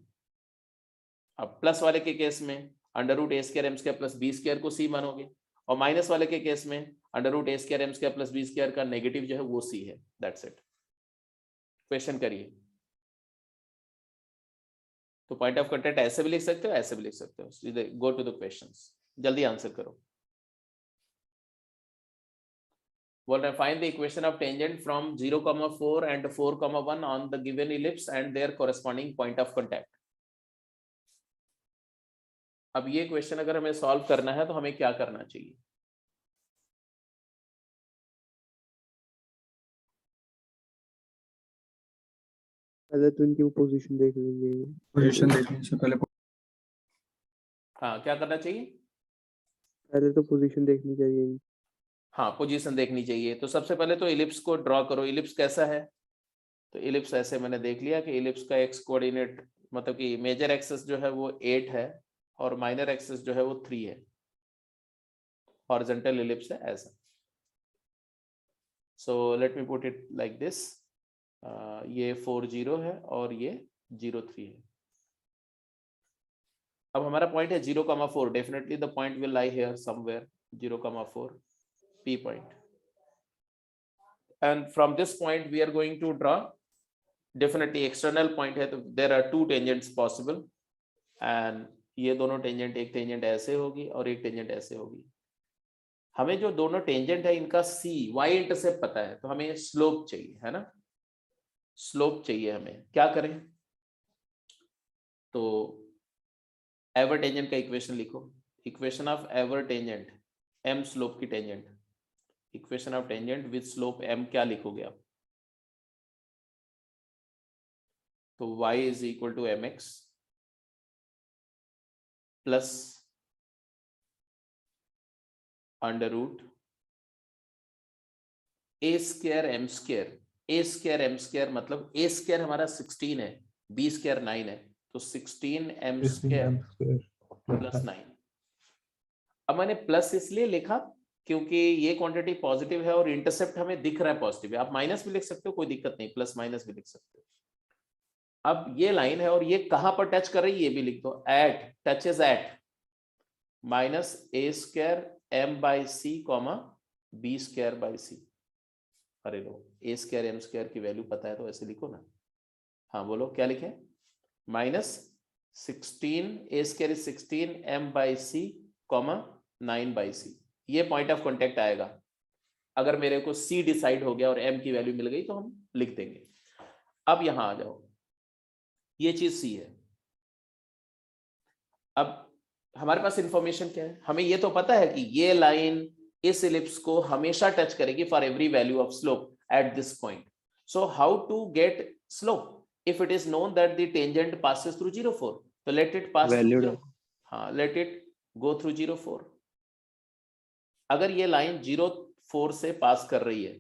S3: अब plus वाले के case में under root ए square M square plus B square को C मानोगे, और माइनस वाले के केस में अंडर रूट ए square M square plus B square का नेगेटिव जो है वो सी है। That's it. क्वेश्चन करिए। तो पॉइंट ऑफ कॉन्टैक्ट ऐसे भी लिख सकते हो, ऐसे भी लिख सकते हो। सीधे गो टू द क्वेश्चंस, जल्दी आंसर करो। बोल रहे find the equation of tangent from 0,4 and 4,1 on the given ellipse and their corresponding point of contact. अब ये क्वेश्चन अगर हमें सॉल्व करना है तो हमें क्या करना चाहिए?
S2: पहले तो इनकी पोजीशन देख लेंगे।
S5: पोजीशन देखने से पहले
S3: हाँ, क्या करना चाहिए?
S2: पहले तो पोजीशन देखनी चाहिए।
S3: हाँ, पोजीशन देखनी चाहिए। तो सबसे पहले तो इलिप्स को ड्रॉ करो। इलिप्स कैसा है? तो इलिप्स ऐसे मैंने देख लिया कि इलिप्स का एक्स कोऑर्डिनेट मतलब कि मेजर एक्सिस जो है वो 8 है और माइनर एक्सिस जो है वो 3 है। हॉरिजॉन्टल इलिप्स है ऐसा। So let me put it like this. ये 4 0 है और ये 0 3 है। अब हमारा पॉइंट है 0,4। Definitely the point will lie here somewhere 0,4 P point, and from this point we are going to draw definitely external point है। तो there are two tangents possible, and ये दोनों टेंजेंट, एक टेंजेंट ऐसे होगी और एक टेंजेंट ऐसे होगी। हमें जो दोनों टेंजेंट है इनका c y इंटरसेप्ट पता है, तो हमें स्लोप चाहिए, है ना? स्लोप चाहिए हमें। क्या करें? तो एवर टेंजेंट का इक्वेशन लिखो। Equation of ever tangent, m slope की tangent, equation of tangent with slope m क्या लिखोगे आप? तो y is equal to mx plus under root A square M square. A square M square मतलब a square हमारा 16 है, b square 9 है, तो 16 m स्क्वायर प्लस 9। अब मैंने प्लस इसलिए लिखा क्योंकि ये क्वांटिटी पॉजिटिव है और इंटरसेप्ट हमें दिख रहा है पॉजिटिव है। आप माइनस भी लिख सकते हो, कोई दिक्कत नहीं, प्लस माइनस भी लिख सकते हो। अब ये लाइन है और ये कहां पर टच कर रही है ये भी लिख दो। At touches at minus a square m by c comma b square by c. अरे लो, ए स्क्वायर एम स्क्वायर की वैल्यू पता है तो ऐसे लिखो ना। हाँ बोलो क्या लिखे? Minus 16 a square is 16 m by c comma 9 by c. ये पॉइंट ऑफ कॉन्टेक्ट आएगा। अगर मेरे को C डिसाइड हो गया और M की वैल्यू मिल गई तो हम लिख देंगे। अब यहां आ जाओ, ये चीज C है। अब हमारे पास इंफॉर्मेशन क्या है? हमें ये तो पता है कि ये लाइन इस इलिप्स को हमेशा टच करेगी for every value of slope at this point. So how to get slope? If it is known that the tangent passes through 0,4, तो let it pass
S4: Valued
S3: through. हाँ, लेट इट गो थ्रू 0,4। अगर ये line 0,4 से पास कर रही है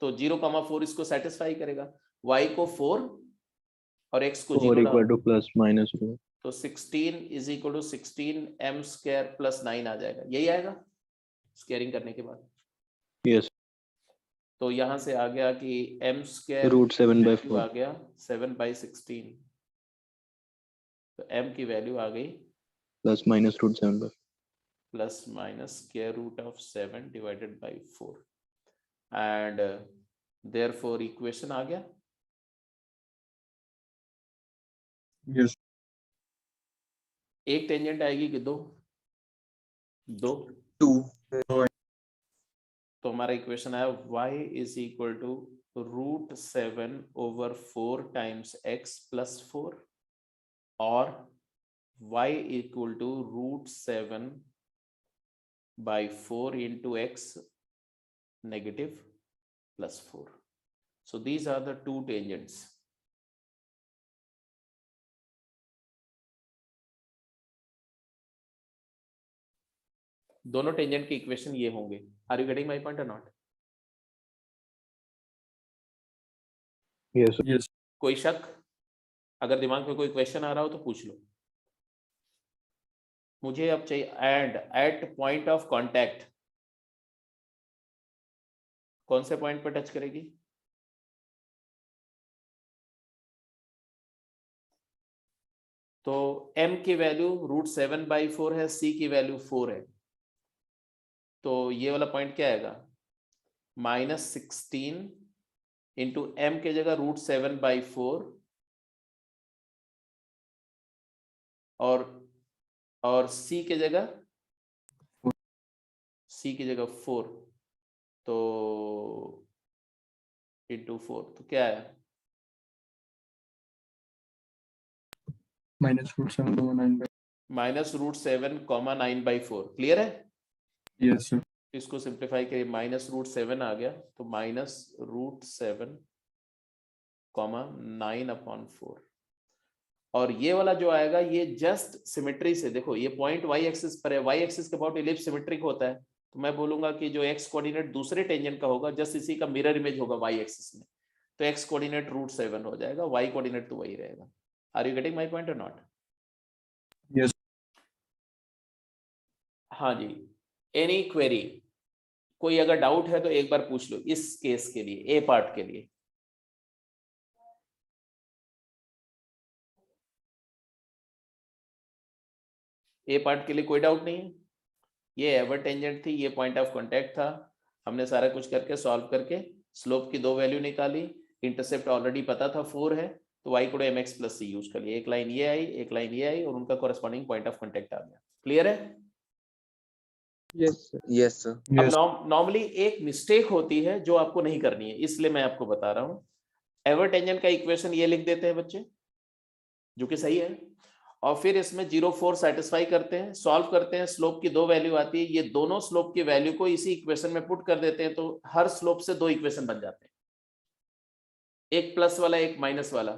S3: तो 0,4 इसको सेटिस्फाई करेगा। y को 4 और x को
S4: 4
S3: 0
S4: equal to plus minus 2.
S3: तो 16 is equal to 16 m square plus 9 आ जाएगा। यही आएगा स्क्वायरिंग करने के बाद।
S4: Yes.
S3: तो यहां से आ गया कि m स्क्वायर
S4: Root 7 by 4
S3: आ गया 7/16। तो m की वैल्यू आ गई
S4: plus minus root 7 by 4.
S3: Plus minus square root of 7 divided by 4 and therefore equation आ गया।
S5: यस
S3: एक टेंजेंट आएगी कि दो? दो।
S5: 2
S3: तो हमारा इक्वेशन आया y is equal to root 7 over 4 times x plus 4 और y equal to root 7 by 4 into x negative plus 4. So these are the two tangents. दोनों टेंजेंट के इक्वेशन ये होंगे। Are you getting my point और not?
S4: Yes, sir.
S5: Yes.
S3: कोई शक? अगर दिमाग में कोई क्वेश्चन आ रहा हो तो पूछ लो। मुझे अब चाहिए and at point of contact. कौन से पॉइंट पर टच करेगी? तो m की वैल्यू √7/4 है, c की वैल्यू 4 है, तो ये वाला पॉइंट क्या आएगा? -16 इंटू m के जगह √7/4 और c की जगह 4, तो इंटू 4 तो क्या है?
S5: -√7,9/4.
S3: -√7,9/4। क्लियर है?
S5: Yes, sir.
S3: इसको सिंप्लीफाई करिए, -√7 आ गया तो -√7,9/4 और ये वाला जो आएगा ये जस्ट सिमेट्री से देखो, ये पॉइंट y एक्सिस पर है, y एक्सिस के अबाउट इलिप्स सिमेट्रिक होता है, तो मैं बोलूंगा कि जो x कोऑर्डिनेट दूसरे टेंजेंट का होगा जस्ट इसी का मिरर इमेज होगा y एक्सिस में, तो x कोऑर्डिनेट √7 हो जाएगा, y कोऑर्डिनेट तो वही रहेगा। Are you getting my point और नॉट?
S5: Yes.
S3: हाँ जी, एनी क्वेरी? कोई अगर डाउट है तो एक बार पूछ लो इस केस के लिए, ए पार्ट के लिए। ए पार्ट के लिए कोई डाउट नहीं है? ये एवर टेंजेंट थी, ये पॉइंट ऑफ कांटेक्ट था, हमने सारा कुछ करके सॉल्व करके स्लोप की 2 वैल्यू निकाली, इंटरसेप्ट ऑलरेडी पता था 4 है, तो y को mx + c यूज कर लिया, एक लाइन ये आई, एक लाइन ये आई और उनका कॉरेस्पॉन्डिंग पॉइंट ऑफ कांटेक्ट आ गया। क्लियर है?
S2: Yes sir.
S6: Yes sir.
S3: अब
S5: Yes.
S3: नॉर्मली एक मिस्टेक होती है जो आपको नहीं करनी है, इसलिए मैं आपको बता रहा हूं। एवर टेंजेंट का इक्वेशन ये लिख देते हैं बच्चे, जो कि सही है, और फिर इसमें 0,4 सेटिस्फाई करते हैं, सॉल्व करते हैं, स्लोप की 2 वैल्यू आती है, ये दोनों स्लोप की वैल्यू को इसी इक्वेशन में पुट कर देते हैं, तो हर स्लोप से 2 इक्वेशन बन जाते हैं, एक प्लस वाला एक माइनस वाला,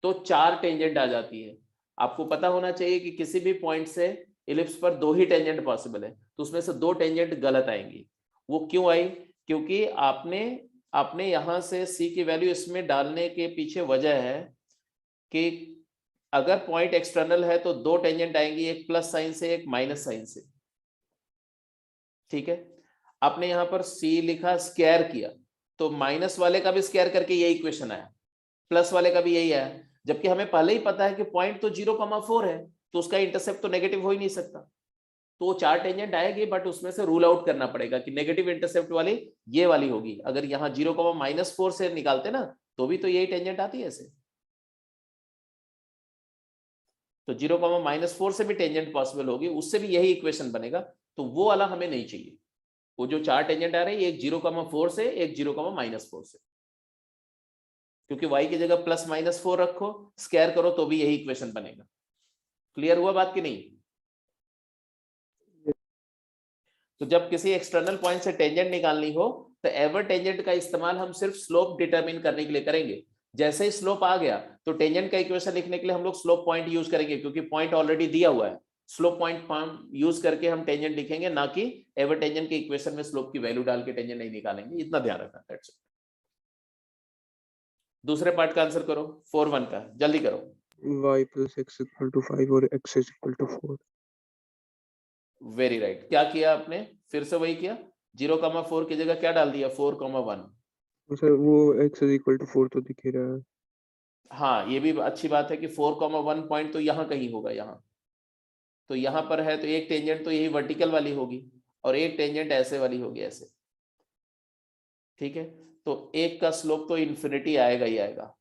S3: तो 4 टेंजेंट आ जाती है। आपको पता होना चाहिए कि किसी भी पॉइंट से इलिप्स पर 2 ही टेंजेंट पॉसिबल है, तो उसमें से 2 टेंजेंट गलत आएंगी। वो क्यों आई? क्योंकि आपने यहां से c की वैल्यू इसमें डालने के पीछे वजह है कि अगर पॉइंट एक्सटर्नल है तो 2 टेंजेंट आएंगी, एक प्लस साइन से एक माइनस साइन से। ठीक है, आपने यहां पर c लिखा, स्क्वायर किया, तो माइनस वाले का भी स्क्वायर करके यही इक्वेशन आया, प्लस वाले का भी यही आया, जबकि हमें पहले ही पता है कि पॉइंट तो 0,4 है, तो उसका इंटरसेप्ट तो नेगेटिव हो ही नहीं सकता, तो 4 टेंजेंट आएगी, बट उसमें से रूल आउट करना पड़ेगा कि नेगेटिव इंटरसेप्ट वाली ये वाली होगी। अगर यहाँ 0,-4 से निकालते ना तो भी तो यही टेंजेंट आती है ऐसे, तो 0,-4 से भी टेंजेंट पॉसिबल होगी, उससे भी यही इक्वेशन बनेगा, तो वो वाला हमें नहीं चाहिए। वो जो 4 टेंजेंट आ रहे हैं, एक 0,4 से, एक 0,-4 से, क्योंकि y की जगह +-4 रखो, स्क्वायर करो तो भी यही इक्वेशन बनेगा। क्लियर हुआ बात कि नहीं? तो जब किसी एक्सटर्नल पॉइंट से टेंजेंट निकालनी हो तो एवर टेंजेंट का इस्तेमाल हम सिर्फ स्लोप डिटरमिन करने के लिए करेंगे। जैसे ही स्लोप आ गया तो टेंजेंट का इक्वेशन लिखने के लिए हम लोग स्लोप पॉइंट यूज करेंगे, क्योंकि पॉइंट ऑलरेडी दिया हुआ है। स्लोप पॉइंट यूज करके हम टेंजेंट लिखेंगे, ना कि एवर टेंजेंट के इक्वेशन में स्लोप की वैल्यू डाल के टेंजेंट नहीं निकालेंगे, इतना ध्यान रखना। That's it. दूसरे पार्ट का आंसर करो, 4(1) का, जल्दी करो।
S2: y + x = 5 और x = 4।
S3: Very right. क्या किया आपने? फिर से वही किया, 0,4 की जगह क्या डाल दिया? 4,1।
S2: तो सर वो x = 4 तो दिख ही रहा है।
S3: हाँ, ये भी अच्छी बात है कि 4,1 पॉइंट तो यहाँ कहीं होगा, यहाँ तो यहाँ पर है, तो एक टेंजेंट तो यही वर्टिकल वाली होगी और एक टेंजेंट ऐसे वाली होगी, ऐसे। ठीक है, तो एक का स्लोप तो इन्फिनिटी आएगा ही आएगा।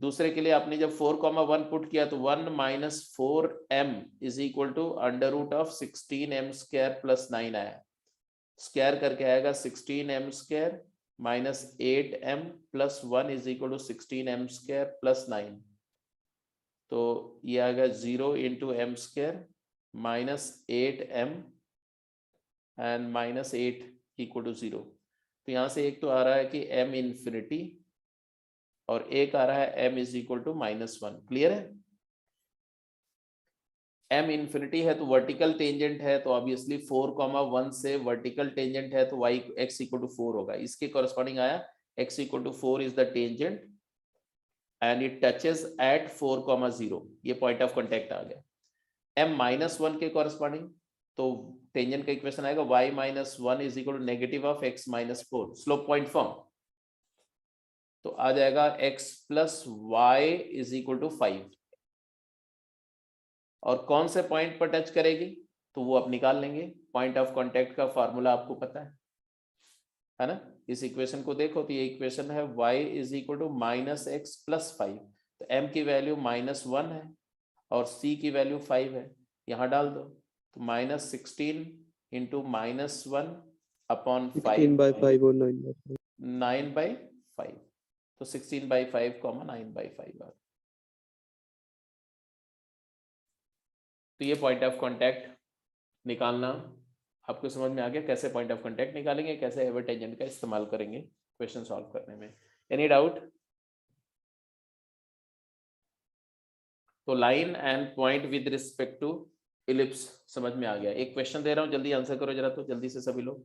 S3: दूसरे के लिए आपने जब 4,1 पुट किया तो 1 - 4m = √16m² + 9 आया, स्क्वायर करके आएगा 16m² - 8m + 1 = 16m² + 9, तो ये आएगा 0 × m² - 8m and -8 = 0। तो यहाँ से एक तो आ रहा है कि m इंफिनिटी और एक आ रहा है m = -1। क्लियर है? m इंफिनिटी है तो वर्टिकल टेंजेंट है, तो ऑब्वियसली 4,1 से वर्टिकल टेंजेंट है तो y x इक्वल टू 4 होगा। इसके कॉरेस्पॉन्डिंग आया x equal to 4 is the tangent and it touches at 4,0। ये पॉइंट ऑफ कांटेक्ट आ गया। m-1 के कॉरेस्पॉन्डिंग तो टेंजेंट का इक्वेशन आएगा y-1 is equal to negative of x-4, slope point form. तो आ जाएगा x plus y is equal to 5। और कौन से पॉइंट पर टच करेगी तो वो आप निकाल लेंगे। पॉइंट ऑफ कांटेक्ट का फार्मूला आपको पता है ना। इस इक्वेशन को देखो तो ये इक्वेशन है y is equal to -x plus 5। तो m की वैल्यू -1 है और c की वैल्यू 5 है, यहाँ डाल दो तो -16 इंटू -1 अपॉन
S2: 16/5 और 9/5।
S3: 9/5। तो 16/5, 9/5 आ। तो ये पॉइंट ऑफ कांटेक्ट निकालना आपको समझ में आ गया, कैसे पॉइंट ऑफ कांटेक्ट निकालेंगे, कैसे एवर टेंजेंट का इस्तेमाल करेंगे क्वेश्चन सॉल्व करने में। Any doubt? तो line and point with respect to ellipse समझ में आ गया। एक क्वेश्चन दे रहा हूं, जल्दी आंसर करो जरा, तो जल्दी से सभी लोग।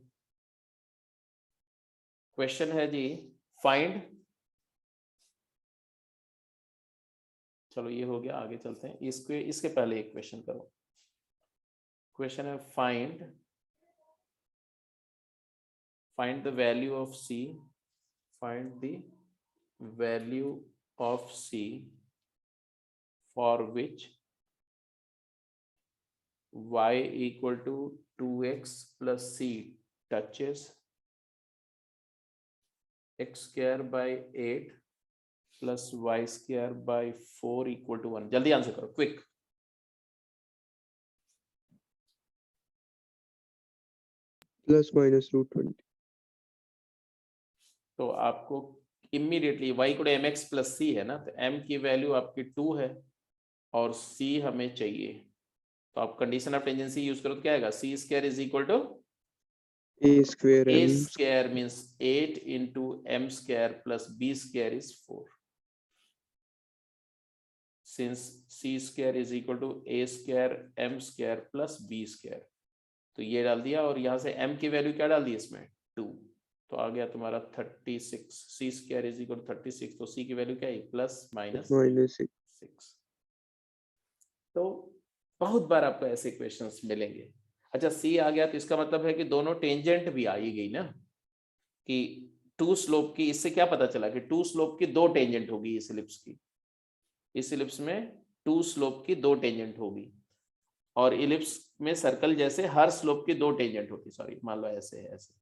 S3: क्वेश्चन है जी, फाइंड, चलो ये हो गया, आगे चलते हैं। इसके पहले एक क्वेश्चन करो। क्वेश्चन है find the value of c, find the value of c for which y equal to 2x plus c touches x square by 8 plus y square by 4 equal to 1। जल्दी आंसर करो, quick.
S2: ±√20।
S3: तो आपको immediately y equal to mx plus c है ना, तो m की value आपकी 2 है और c हमें चाहिए। तो आप कंडीशन ऑफ टेंजेंसी यूज करो तो क्या आएगा, c square is equal to
S2: a square
S3: a
S2: m
S3: square means 8 into m square plus b square is 4। Since c square is equal to a square m square plus b square, तो ये डाल दिया और यहाँ से m की value क्या डाल दी इसमें 2, तो आ गया तुम्हारा 36। c square is equal to 36, तो c की वैल्यू क्या है +/-6। तो बहुत बार आपको ऐसे क्वेश्चंस मिलेंगे। अच्छा c आ गया तो इसका मतलब है कि दोनों टेंजेंट भी आ ही गई ना, कि टू स्लोप की। इससे क्या पता चला कि टू स्लोप की 2 टेंजेंट होगी इस इलिप्स की। इस इलिप्स में 2 स्लोप की 2 टेंजेंट होगी और इलिप्स में सर्कल जैसे हर स्लोप की 2 टेंजेंट होती। सॉरी, मान लो ऐसे है, ऐसे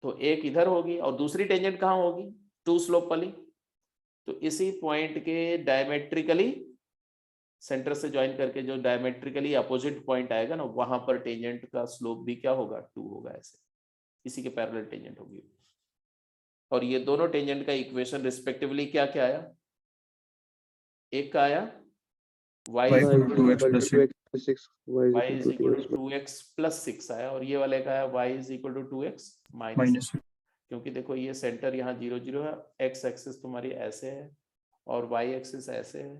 S3: तो एक इधर होगी और दूसरी टेंजेंट कहाँ होगी, 2 स्लोप वाली। तो इसी पॉइंट के डायमेट्रिकली सेंटर से ज्वाइन करके जो डायमेट्रिकली अपोजिट पॉइंट आएगा ना, वहां पर टेंजेंट का स्लोप भी क्या होगा 2 होगा। ऐसे इसी के पैरेलल टेंजेंट होगी। और ये दोनों टेंजेंट का इक्वेशन रिस्पेक्टिवली क्या क्या आया, एक का आया y
S5: y
S3: is
S5: equal to 2x plus 6
S2: 2x+6 y
S3: y
S2: is
S3: is
S2: equal
S3: equal
S2: to
S3: to 2x plus 6 आया, और ये वाले का आया y is equal to 2x minus
S5: minus
S3: 6। क्योंकि देखो ये सेंटर यहाँ 0 0 है, x एक्सिस तुम्हारी ऐसे है और y एक्सिस ऐसे है,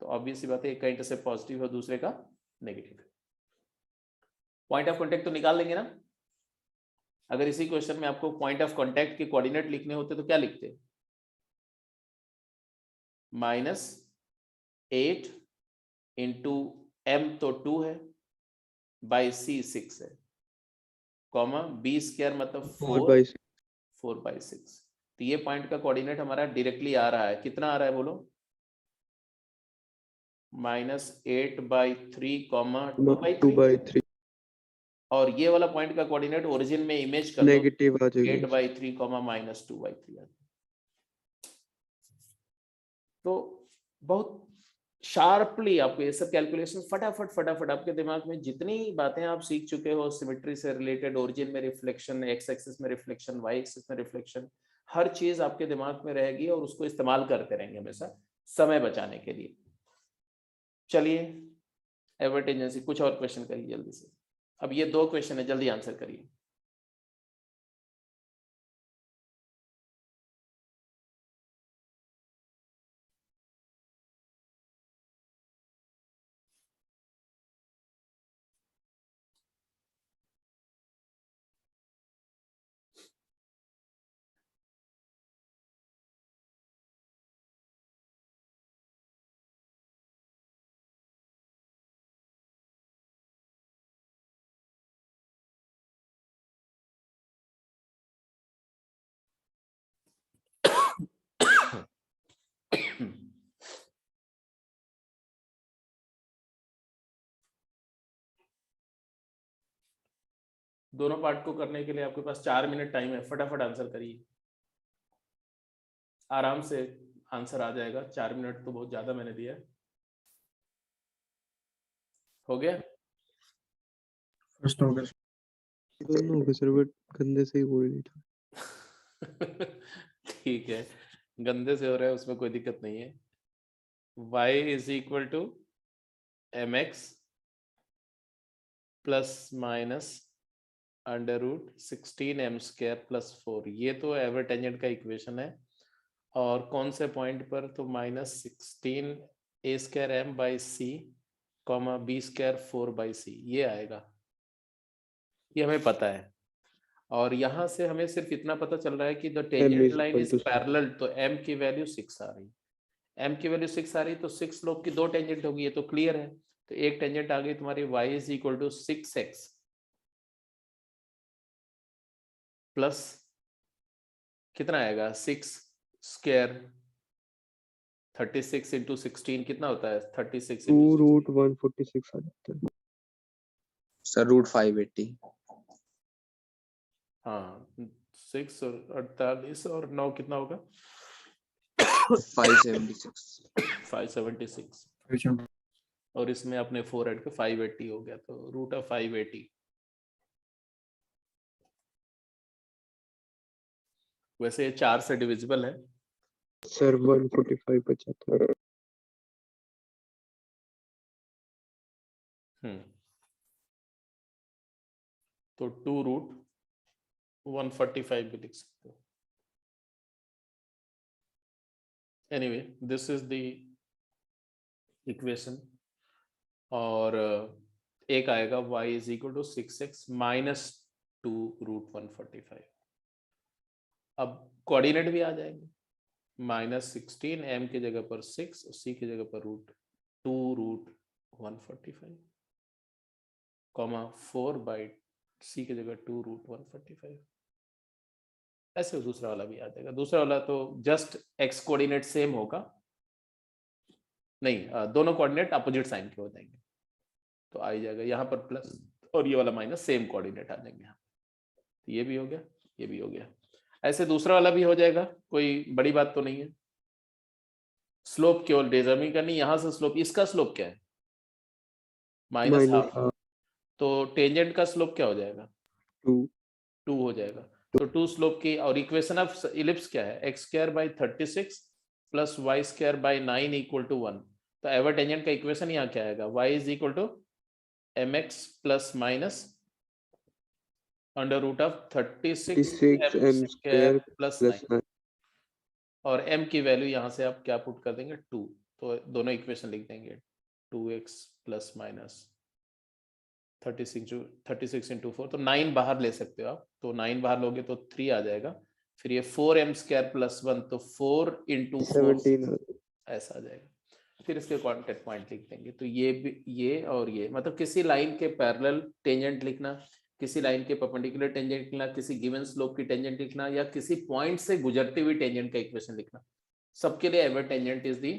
S3: तो ऑब्वियस सी बात है एक का इंटरसेप्ट पॉजिटिव है, दूसरे का नेगेटिव है। पॉइंट ऑफ कांटेक्ट तो निकाल लेंगे ना। अगर इसी क्वेश्चन में आपको पॉइंट ऑफ कांटेक्ट के कोऑर्डिनेट लिखने होते तो क्या लिखते, -8 इंटू m तो 2 है, बाई c 6 है, कॉमा b स्क्वायर मतलब
S2: 4/6।
S3: 4/6। तो ये पॉइंट का कोऑर्डिनेट हमारा डायरेक्टली आ रहा है, कितना आ रहा है बोलो, -8/3, 2/3।
S2: 2/3
S3: और ये वाला पॉइंट का कोऑर्डिनेट ओरिजिन में इमेज कर दो,
S2: नेगेटिव आ जाएगी।
S3: 8/3, -2/3। तो बहुत शार्पली आपको ये सब कैलकुलेशन फटाफट आपके दिमाग में जितनी बातें आप सीख चुके हो, सिमेट्री से रिलेटेड, ओरिजिन में रिफ्लेक्शन, एक्स एक्सिस में रिफ्लेक्शन, वाई एक्सिस में रिफ्लेक्शन, हर चीज आपके दिमाग में रहेगी और उसको इस्तेमाल करते रहेंगे हमेशा समय बचाने के लिए। चलिए एडवर्टेंजेंसी, कुछ और क्वेश्चन करिए जल्दी से। अब ये 2 क्वेश्चन है, जल्दी आंसर करिए। दोनों पार्ट को करने के लिए आपके पास 4 मिनट टाइम है, फटाफट आंसर करिए, आराम से आंसर आ जाएगा। 4 मिनट तो बहुत ज्यादा मैंने दिया है। हो गया?
S5: फर्स्ट हो गया।
S2: दोनों हो गए सर, बट गंदे से ही बोल रही था।
S3: ठीक है, गंदे से हो रहा है उसमें कोई दिक्कत नहीं है। y is equal to mx plus minus under root 16m square plus 4, ये तो एवर टेंजेंट का इक्वेशन है। और कौन से पॉइंट पर? तो -16 a square m by c comma b square 4 by c, ये आएगा, ये हमें पता है। और यहाँ से हमें सिर्फ इतना पता चल रहा है कि the
S2: M
S3: tangent
S2: is
S3: line
S2: equal
S3: is
S2: to 6.
S3: Parallel, तो m की वैल्यू 6 आ रही है। m की वैल्यू 6 आ रही तो 6 स्लोप की 2 टेंजेंट होगी, ये तो क्लियर है। तो एक टेंजेंट आ गई तुम्हारी y is equal to 6x plus कितना आएगा 6 स्क्वायर 36 इंटू 16 कितना होता है? 36
S2: 2
S3: इंटू
S2: रूट 146 आ जाता है।
S5: Sir root 580।
S3: हाँ 6 और 48 और 9 कितना होगा?
S5: 576।
S3: 576 और इसमें अपने 4 ऐड के 580 हो गया, तो रूट ऑफ 580 वैसे ये 4 से डिविजिबल है।
S2: सर 145 बच जाता है।
S3: तो 2 रूट 145 भी लिख सकते हो। Anyway this is the equation. और एक आएगा y is equal to 6x minus 2 root 145। अब कोऑर्डिनेट भी आ जाएंगे, -16 m की जगह पर 6 और c की जगह पर √2 रूट 145 कॉमा 4 बाई c की जगह 2 रूट 145। ऐसे दूसरा वाला भी आ जाएगा। दूसरा वाला तो जस्ट x कोऑर्डिनेट सेम होगा, नहीं दोनों कोऑर्डिनेट अपोजिट साइन के हो जाएंगे, तो आ ही जाएगा यहाँ पर प्लस और ये वाला माइनस, सेम कोऑर्डिनेट आ जाएंगे यहाँ। तो ये भी हो गया, ये भी हो गया। ऐसे दूसरा वाला भी हो जाएगा, कोई बड़ी बात तो नहीं है। स्लोप केवल डिटरमाइन करनी, यहाँ से स्लोप, इसका स्लोप क्या है? -12। तो टेंजेंट का स्लोप क्या हो जाएगा? 2 हो जाएगा। तो 2 स्लोप की, और इक्वेशन ऑफ इलिप्स क्या है? x square by 36 plus y square by 9 equal to 1। तो एवर टेंजेंट का इक्वेशन यहाँ क्या आएगा? y is equal to mx plus minus under root of 36 m square plus 9, और m की वैल्यू यहाँ से आप क्या पुट कर देंगे? 2। तो दोनों इक्वेशन लिख देंगे, 2x प्लस माइनस 36 इंटू 4, तो 9 बाहर ले सकते हो आप, तो 9 बाहर लोगे तो 3 आ जाएगा। फिर ये 4m स्क्वायर प्लस 1, तो 4 इंटू 4 ऐसा आ जाएगा। फिर इसके कॉन्टेक्ट पॉइंट लिख देंगे। तो ये भी, ये और ये, मतलब किसी लाइन के पैरेलल टेंजेंट लिखना, किसी लाइन के परपेंडिकुलर टेंजेंट लिखना, किसी गिवन स्लोप की टेंजेंट लिखना, या किसी पॉइंट से गुजरती हुई टेंजेंट का इक्वेशन लिखना, सबके लिए ever tangent is the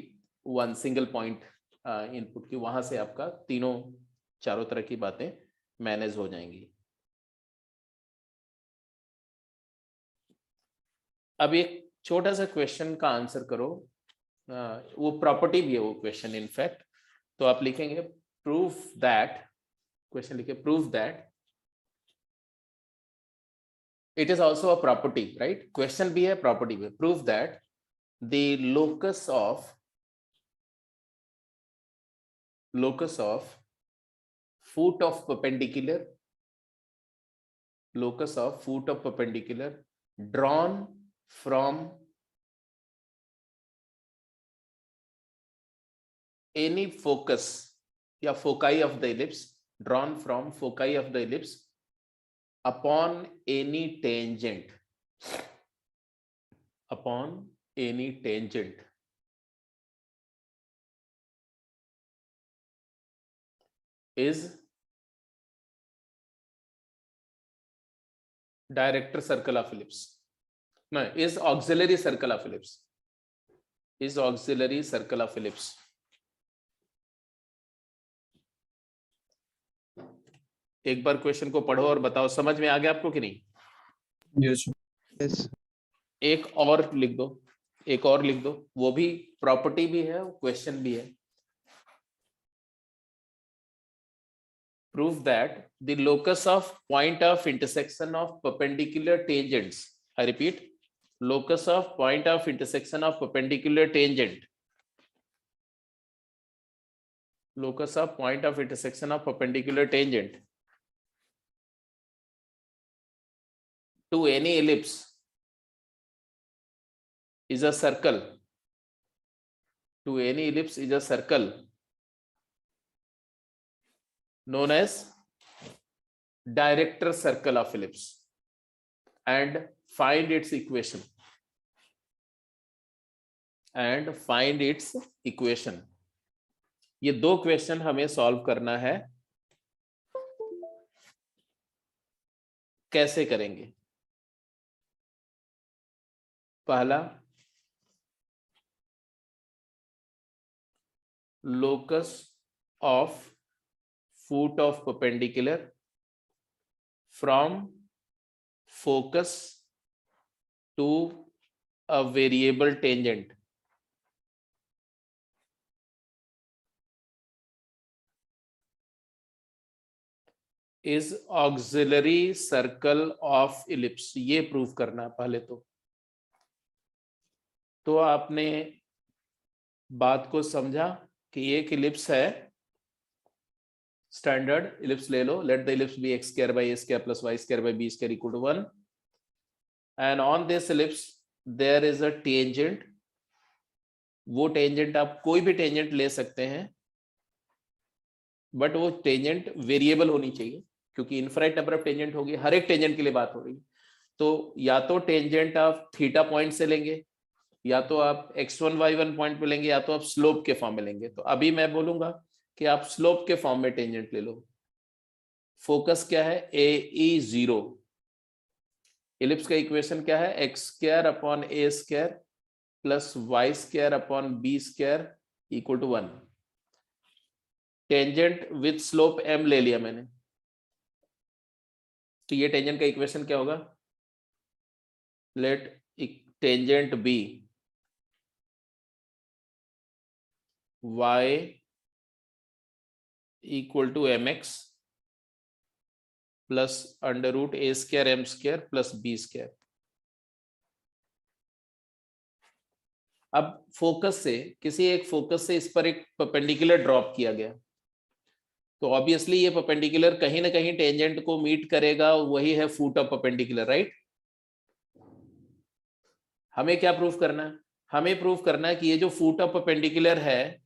S3: one single point input की, वहां से आपका तीनों चारों तरह की बातें मैनेज हो जाएंगी। अब एक छोटा सा क्वेश्चन का आंसर करो, वो प्रॉपर्टी भी है वो क्वेश्चन इनफैक्ट। तो आप लिखेंगे प्रूफ दैट, क्वेश्चन लिखे proof that it is also a property, right? Question भी है, प्रॉपर्टी भी है। Proof that the locus of foot of perpendicular, locus of foot of perpendicular drawn from any focus या foci of the ellipse, drawn from foci of the ellipse upon any tangent, upon any tangent is director circle of ellipse, no, is auxiliary circle of ellipse, is auxiliary circle of ellipse. एक बार question को पढ़ो और बताओ समझ में आ गया आपको कि नहीं?
S5: Yes, sir.
S2: यस
S3: एक और लिख दो, एक और लिख दो, वो भी प्रॉपर्टी भी है, क्वेश्चन भी है। Prove that the locus of point of intersection of perpendicular tangents, I repeat, locus of point of intersection of perpendicular tangent, locus of point of intersection of perpendicular tangent to any ellipse is a circle, to any ellipse is a circle known as director circle of ellipse, and find its equation, and find its equation। ये दो question हमें solve करना है। कैसे करेंगे? पहला, locus of foot of perpendicular from focus to a variable tangent is auxiliary circle of ellipse। ये prove करना पहले तो आपने बात को समझा कि एक इलिप्स है, स्टैंडर्ड इलिप्स ले लो, let the ellipse be x square by a square plus y square by b square equal to 1, and on this ellipse there is a tangent. वो टेंजेंट आप कोई भी टेंजेंट ले सकते हैं, बट वो टेंजेंट वेरिएबल होनी चाहिए, क्योंकि इनफाइनाइट नंबर ऑफ टेंजेंट होगी, हर एक टेंजेंट के लिए बात हो रही है। तो या तो टेंजेंट आप थीटा पॉइंट से लेंगे, या तो आप x1 y1 पॉइंट पे लेंगे, या तो आप स्लोप के फॉर्म में लेंगे। तो अभी मैं बोलूंगा कि आप स्लोप के फॉर्म में टेंजेंट ले लो। फोकस क्या है? AE0। इलिप्स का इक्वेशन क्या है? x square upon a square plus y square upon b square equal to 1। Tangent with slope m ले लिया मैंने, तो ये टेंजेंट का इक्वेशन क्या होगा? Let tangent be y equal to mx plus under root a square m square plus b square. अब focus से, किसी एक फोकस से इस पर एक परपेंडिकुलर ड्रॉप किया गया, तो ऑब्वियसली ये परपेंडिकुलर कहीं ना कहीं टेंजेंट को मीट करेगा, वही है फुट ऑफ परपेंडिकुलर, राइट? हमें क्या प्रूफ करना है? हमें प्रूफ करना है कि ये जो फुट ऑफ परपेंडिकुलर है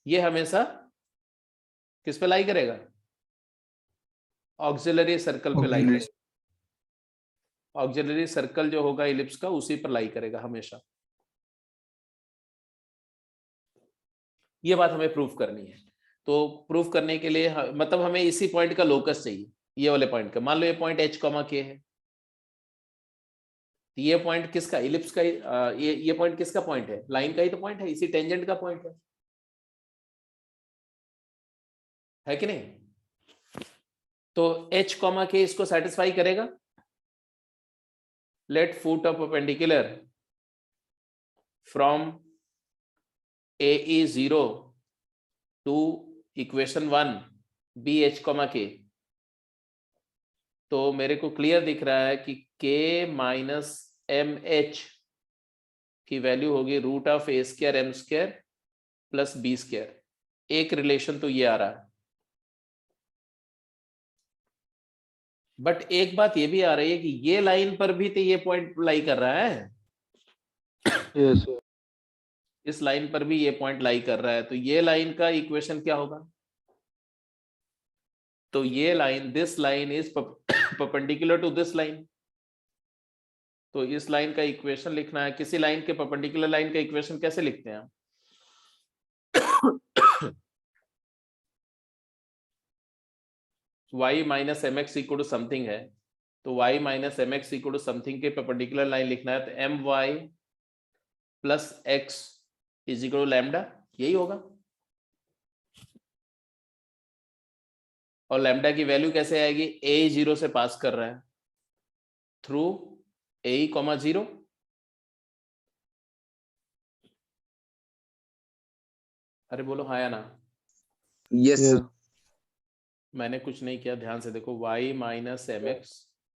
S3: ये हमेशा किस पे लाई करेगा? ऑक्सिलरी सर्कल पे लाई
S5: Auxiliary.
S3: करेगा। ऑक्सिलरी सर्कल जो होगा इलिप्स का, उसी पर लाई करेगा हमेशा। ये बात हमें प्रूफ करनी है। तो प्रूफ करने के लिए मतलब हमें इसी पॉइंट का लोकस चाहिए, ये वाले पॉइंट का। मान लो ये पॉइंट h, k है, ये पॉइंट किसका? इलिप्स का। ये पॉइंट किसका पॉइंट है? लाइन का ही तो पॉइंट है, इसी टेंजेंट का पॉइंट है कि नहीं? तो h, k इसको सेटिस्फाई करेगा। Let foot of perpendicular from AE0 to equation 1 BH, K। तो मेरे को क्लियर दिख रहा है कि K माइनस MH की वैल्यू होगी root of a square m square plus b square. एक रिलेशन तो ये आ रहा है, बट एक बात ये भी आ रही है कि ये लाइन पर भी तो ये पॉइंट लाई कर रहा है।
S4: Yes, sir.
S3: इस लाइन पर भी ये पॉइंट लाई कर रहा है, तो ये लाइन का इक्वेशन क्या होगा? तो ये line, this line is perpendicular to this line. तो इस लाइन का इक्वेशन लिखना है। किसी लाइन के परपेंडिकुलर लाइन का इक्वेशन कैसे लिखते हैं? y minus m x equal to something है, तो y minus m x equal to something के परपेंडिकुलर लाइन लिखना है, तो m y plus x is equal to lambda, यही होगा। और लैम्डा की वैल्यू कैसे आएगी, ए 0 से पास कर रहा है थ्रू ए कॉमा 0। अरे बोलो हाँ या ना।
S5: Yes,
S2: Yes.
S5: sir.
S3: मैंने कुछ नहीं किया, ध्यान से देखो, y minus m x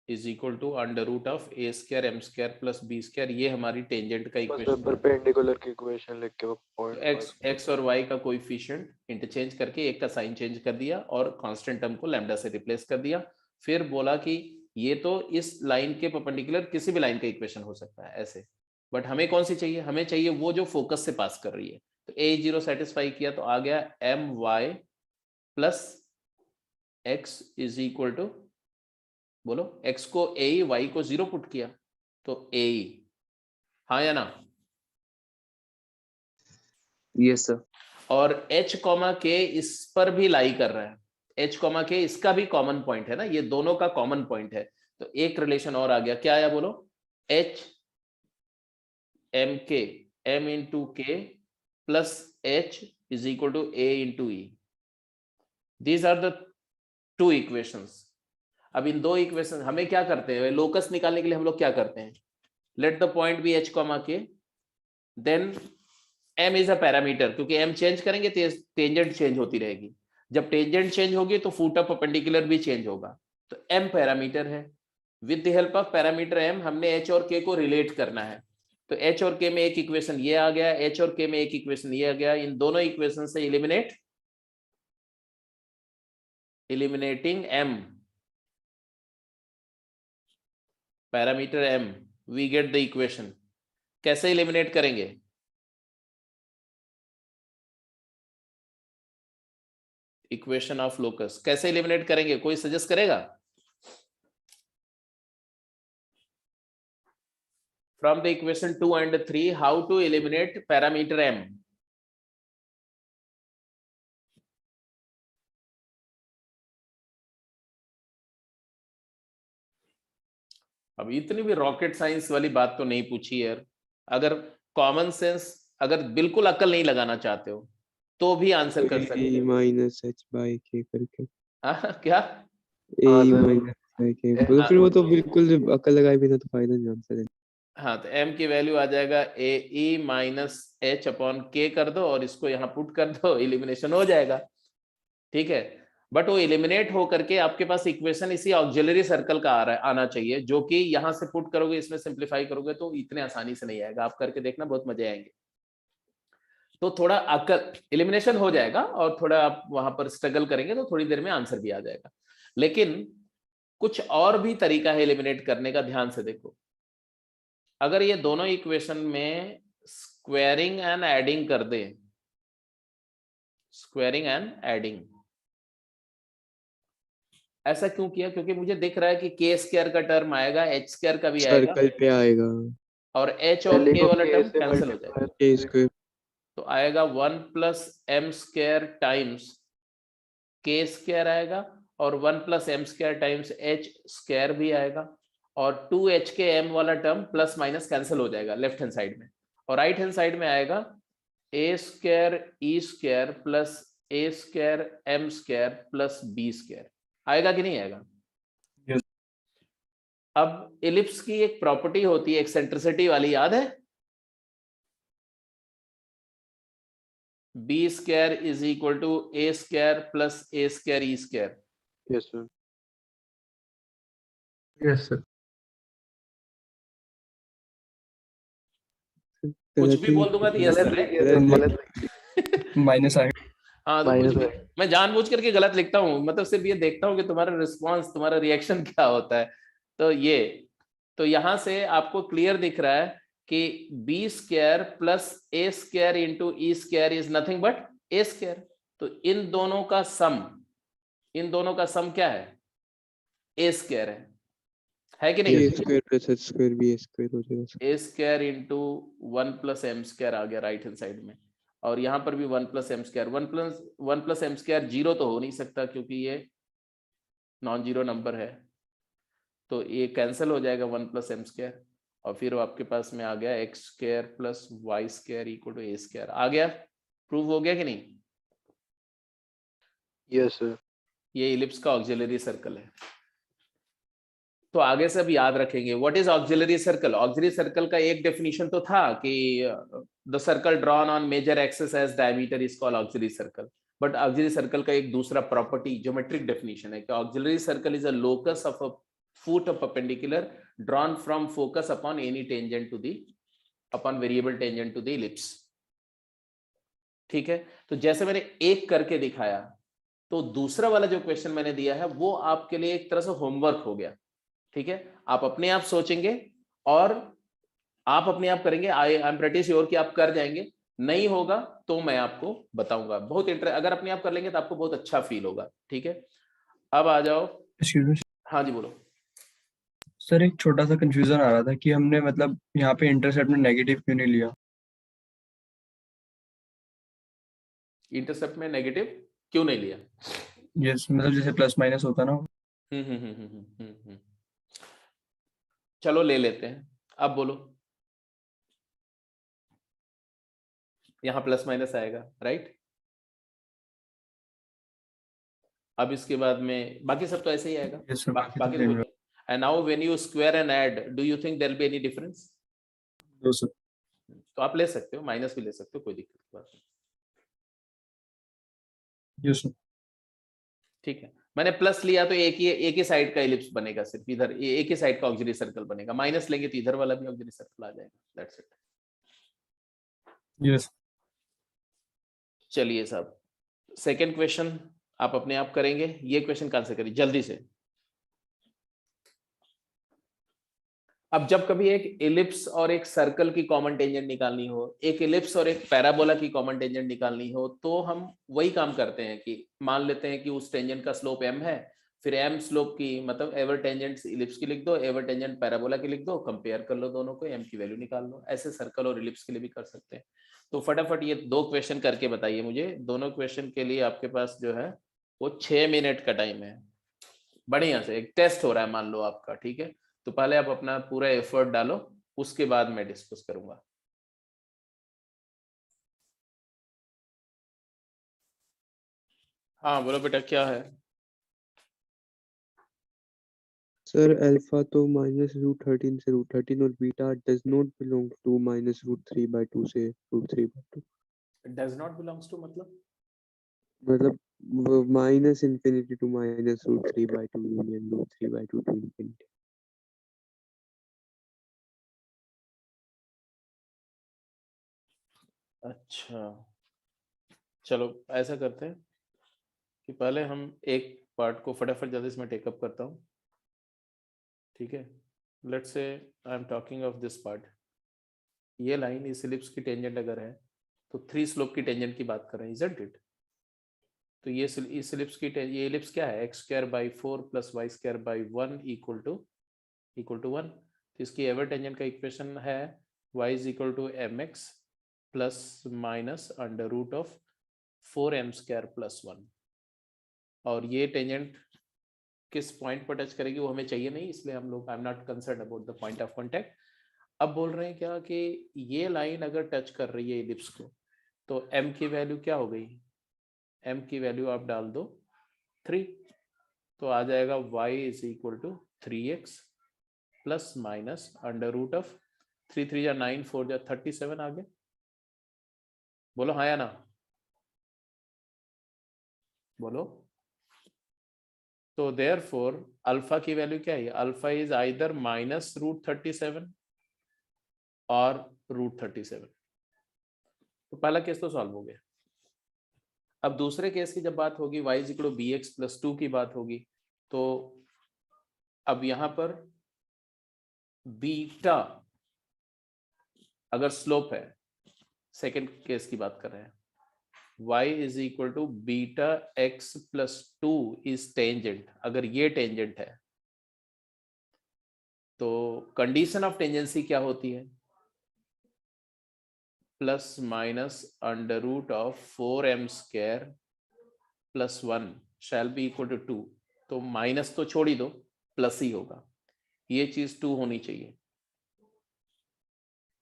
S3: is equal to under root of a square M square plus B square, ये हमारी टेंजेंट का
S4: बस
S3: इक्वेशन।
S4: परपेंडिकुलर की इक्वेशन लिख के वो पॉइंट
S3: एक्स और y का कोएफिशिएंट इंटरचेंज करके एक का साइन चेंज कर दिया और कांस्टेंट टर्म को लैम्डा से रिप्लेस कर दिया। फिर बोला कि ये तो इस लाइन के परपेंडिकुलर किसी भी लाइन का इक्वेशन हो सकता है ऐसे, बट हमें कौन सी चाहिए, हमें चाहिए वो जो फोकस से पास कर रही है। तो ए 0 सेटिस्फाई किया तो आ गया m y plus x is equal to, बोलो x को a, y को 0 पुट किया तो a, हाँ या ना।
S5: Yes, sir.
S3: और h कॉमा k इस पर भी लाई कर रहा है, h कॉमा k इसका भी कॉमन पॉइंट है ना, ये दोनों का कॉमन पॉइंट है। तो एक रिलेशन और आ गया, क्या आया बोलो, h m k m into k plus h is equal to a into e। These are the two equations. अब इन दो इक्वेशन हमें क्या करते हैं, लोकस निकालने के लिए हम लोग क्या करते हैं, let the point be h comma k, then m is a parameter, क्योंकि m चेंज करेंगे टेंजेंट चेंज होती रहेगी, जब टेंजेंट चेंज होगी तो फुट ऑफ परपेंडिकुलर भी चेंज होगा। तो m पैरामीटर है, with the help of parameter m हमने h और k को रिलेट करना है। तो h और k में एक इक्वेशन ये आ गया, h और k में एक इक्वेशन ये आ गया, इन दोनों इक्वेशन से eliminating m parameter m, we get the equation. कैसे एलिमिनेट करेंगे, इक्वेशन ऑफ लोकस कैसे एलिमिनेट करेंगे, कोई सजेस्ट करेगा। From the equation 2 and 3 how to eliminate parameter m। अब इतनी भी रॉकेट साइंस वाली बात तो नहीं पूछी यार, अगर कॉमन सेंस, अगर बिल्कुल अकल नहीं लगाना चाहते हो तो भी आंसर कर सकते
S2: a
S3: हो।
S2: माइनस h बाई k करके
S3: हाँ, क्या
S2: a
S4: हाँ, सर।
S2: माइनस बाई k, तो फिर वो तो बिल्कुल अकल लगाए बिना तो फायदा नहीं आंसर है।
S3: हाँ, तो m की वैल्यू आ जाएगा ए ई माइनस एच अपॉन के कर दो और इसको यहाँ पुट कर दो, एलिमिनेशन हो जाएगा, ठीक है। बट वो एलिमिनेट हो करके आपके पास इक्वेशन इसी ऑक्सिलरी सर्कल का आ रहा है, आना चाहिए, जो कि यहाँ से पुट करोगे इसमें सिंप्लीफाई करोगे तो इतने आसानी से नहीं आएगा, आप करके देखना बहुत मजे आएंगे। तो थोड़ा अकल, एलिमिनेशन हो जाएगा और थोड़ा आप वहां पर स्ट्रगल करेंगे तो थोड़ी देर में आंसर भी आ जाएगा। लेकिन कुछ और भी तरीका है एलिमिनेट करने का, ध्यान से देखो। अगर ये दोनों इक्वेशन में स्क्वायरिंग एंड एडिंग कर दे, स्क्वायरिंग एंड एडिंग, ऐसा क्यों किया, क्योंकि मुझे दिख रहा है कि के स्क्वायर का टर्म आएगा, एच स्क्वायर का भी आएगा,
S2: सर्कल पे आएगा
S3: और एच और
S4: पहले
S3: के
S4: को
S3: वाला
S4: K
S3: टर्म
S4: से
S3: कैंसिल हो जाएगा।
S2: k स्क्वायर
S3: तो आएगा 1 plus m square times k square आएगा, और 1 plus m square times h square भी आएगा, और 2h के m वाला टर्म प्लस माइनस कैंसिल हो जाएगा लेफ्ट हैंड साइड में, और राइट हैंड साइड में आएगा a square e square plus a square M square plus B square. आएगा कि नहीं आएगा।
S5: Yes.
S3: अब इलिप्स की एक प्रॉपर्टी होती है एक्सेंट्रिसिटी वाली, याद है, b square is equal to a square plus a square e square.
S4: Yes sir.
S5: Yes, sir.
S3: कुछ भी बोल दूंगा तो यस
S4: गलत
S3: सर
S4: लिख दिया
S3: है।
S4: सर, गलत
S5: Minus I.
S3: हाँ, तो
S4: माइनस
S3: कुछ भी, मैं जानबूझ करके गलत लिखता हूँ, मतलब सिर्फ ये देखता हूँ कि तुम्हारा रिस्पांस, तुम्हारा रिएक्शन क्या होता है। तो ये, तो यहां से आपको क्लियर दिख रहा है कि b square plus a square into e square is nothing but a square. तो इन दोनों का सम, इन दोनों का सम क्या है, ए स्क्वायर है कि नहीं।
S2: a square plus h square भी a स्क्वायर हो जाएगा।
S3: A square into 1 plus m square आ गया राइट हैंड साइड में, और यहाँ पर भी 1 plus m square, 1 plus m square zero तो हो नहीं सकता क्योंकि ये नॉन जीरो नंबर है, तो ये कैंसिल हो जाएगा 1 प्लस एम स्क्वायर, और फिर आपके पास में आ गया x square plus y square equal to a square. आ गया, प्रूव हो गया कि नहीं।
S4: Yes sir.
S3: ये इलिप्स का ऑक्सिलरी सर्कल है। तो आगे से अब याद रखेंगे what is auxiliary circle. Auxiliary circle का एक डेफिनेशन तो था कि the circle drawn on major axis as diameter is called auxiliary circle. But auxiliary circle का एक दूसरा प्रॉपर्टी ज्योमेट्रिक डेफिनेशन है कि auxiliary circle is a locus of a foot of perpendicular drawn from focus upon any tangent to the upon variable tangent to the ellipse. ठीक है, तो जैसे मैंने एक करके दिखाया, तो दूसरा वाला जो क्वेश्चन मैंने दिया है वो आपके लिए एक तरह से होमवर्क हो गया। ठीक है, आप अपने आप सोचेंगे और आप अपने आप करेंगे। आई एम प्रेटी श्योर कि आप कर जाएंगे। नहीं होगा तो मैं आपको बताऊंगा। बहुत अगर अपने आप कर लेंगे तो आपको बहुत अच्छा फील होगा। ठीक है, अब आ जाओ। हाँ जी बोलो।
S5: सर एक छोटा सा कंफ्यूजन आ रहा था कि हमने मतलब यहाँ पे इंटरसेप्ट में नेगेटिव क्यों नहीं लिया।
S3: इंटरसेप्ट में नेगेटिव क्यों नहीं लिया?
S5: यस, मतलब जैसे प्लस माइनस होता ना।
S3: चलो ले लेते हैं। अब बोलो। यहां प्लस माइनस आएगा, राइट? अब इसके बाद में बाकी सब तो ऐसे ही आएगा।
S5: यस सर, बाकी तो
S3: बाकी तो
S5: सेम
S3: कुछ। And now when you square and add, do you think there will be any difference?
S5: है सर।
S3: तो आप ले सकते हो, माइनस भी ले सकते हो, कोई दिक्कत की बात नहीं।
S5: Yes sir.
S3: ठीक है, मैंने प्लस लिया तो एक ही साइड का इलिप्स बनेगा, सिर्फ इधर एक ही साइड का ऑक्सिलरी सर्कल बनेगा। माइनस लेंगे तो इधर वाला भी ऑक्सिलरी सर्कल आ जाएगा। That's it.
S5: यस।
S3: चलिए साहब, सेकंड क्वेश्चन आप अपने आप करेंगे। ये क्वेश्चन कहां से करिए जल्दी से। अब जब कभी एक इलिप्स और एक सर्कल की कॉमन टेंजेंट निकालनी हो, एक इलिप्स और एक पैराबोला की कॉमन टेंजेंट निकालनी हो, तो हम वही काम करते हैं कि मान लेते हैं कि उस टेंजेंट का स्लोप m है, फिर m स्लोप की मतलब एवर टेंजेंट इलिप्स की लिख दो, एवर टेंजेंट पैराबोला की लिख दो, कंपेयर कर लो दोनों को, m की वैल्यू निकाल लो। ऐसे सर्कल और इलिप्स के लिए भी कर सकते हैं। तो फटाफट ये दो क्वेश्चन करके बताइए मुझे। दोनों क्वेश्चन के लिए आपके पास जो है वो 6 मिनट का टाइम है। बढ़िया से एक टेस्ट हो रहा है मान लो आपका। ठीक है, तो पहले आप अपना पूरा एफर्ट डालो, उसके बाद मैं डिस्कस करूंगा। हाँ बोलो बेटा, क्या है?
S2: सर अल्फा तो -√13 से √13 और beta does not belong to -√3/2 से √3/2।
S3: डज नॉट बिलोंग्स टू मतलब
S2: मतलब -∞ to -√3/2 यूनियन √3/2 to infinity।
S3: अच्छा, चलो ऐसा करते हैं कि पहले हम एक पार्ट को फटाफट जल्दी से मैं टेकअप करता हूँ। ठीक है, let's say I am talking of this part. ये लाइन इस इलिप्स की टेंजेंट अगर है तो 3 स्लोप की टेंजेंट की बात कर रहे हैं, इजंट इट? तो ये इस इलिप्स की ये इलिप्स क्या है? x²/4 + y²/1 equal to 1। तो इसकी एवर टेंजेंट का इक्वेशन है y = mx ± √4m² + 1। और ये टेंजेंट किस पॉइंट पर टच करेगी वो हमें चाहिए नहीं, इसलिए हम लोग I am not concern about the point of contact. अब बोल रहे हैं क्या कि ये लाइन अगर टच कर रही है इलिप्स को, तो m की वैल्यू क्या हो गई? m की वैल्यू आप डाल दो 3, तो आ जाएगा y = 3x ± √3 3 या 9 4 या 37 आ गए। बोलो हाँ या ना, बोलो। तो देयरफॉर अल्फा की वैल्यू क्या है? अल्फा इज आइदर -√37 और √37। तो पहला केस तो सॉल्व हो गया। अब दूसरे केस की जब बात होगी y = bx + 2 की बात होगी, तो अब यहां पर बीटा अगर स्लोप है, सेकंड केस की बात कर रहे हैं, y = βx + 2 इज टेंजेंट। अगर ये टेंजेंट है तो कंडीशन ऑफ टेंजेंसी क्या होती है? ±√4m² + 1 shell be equal to 2। तो माइनस तो छोड़ ही दो, प्लस ही होगा। ये चीज 2 होनी चाहिए।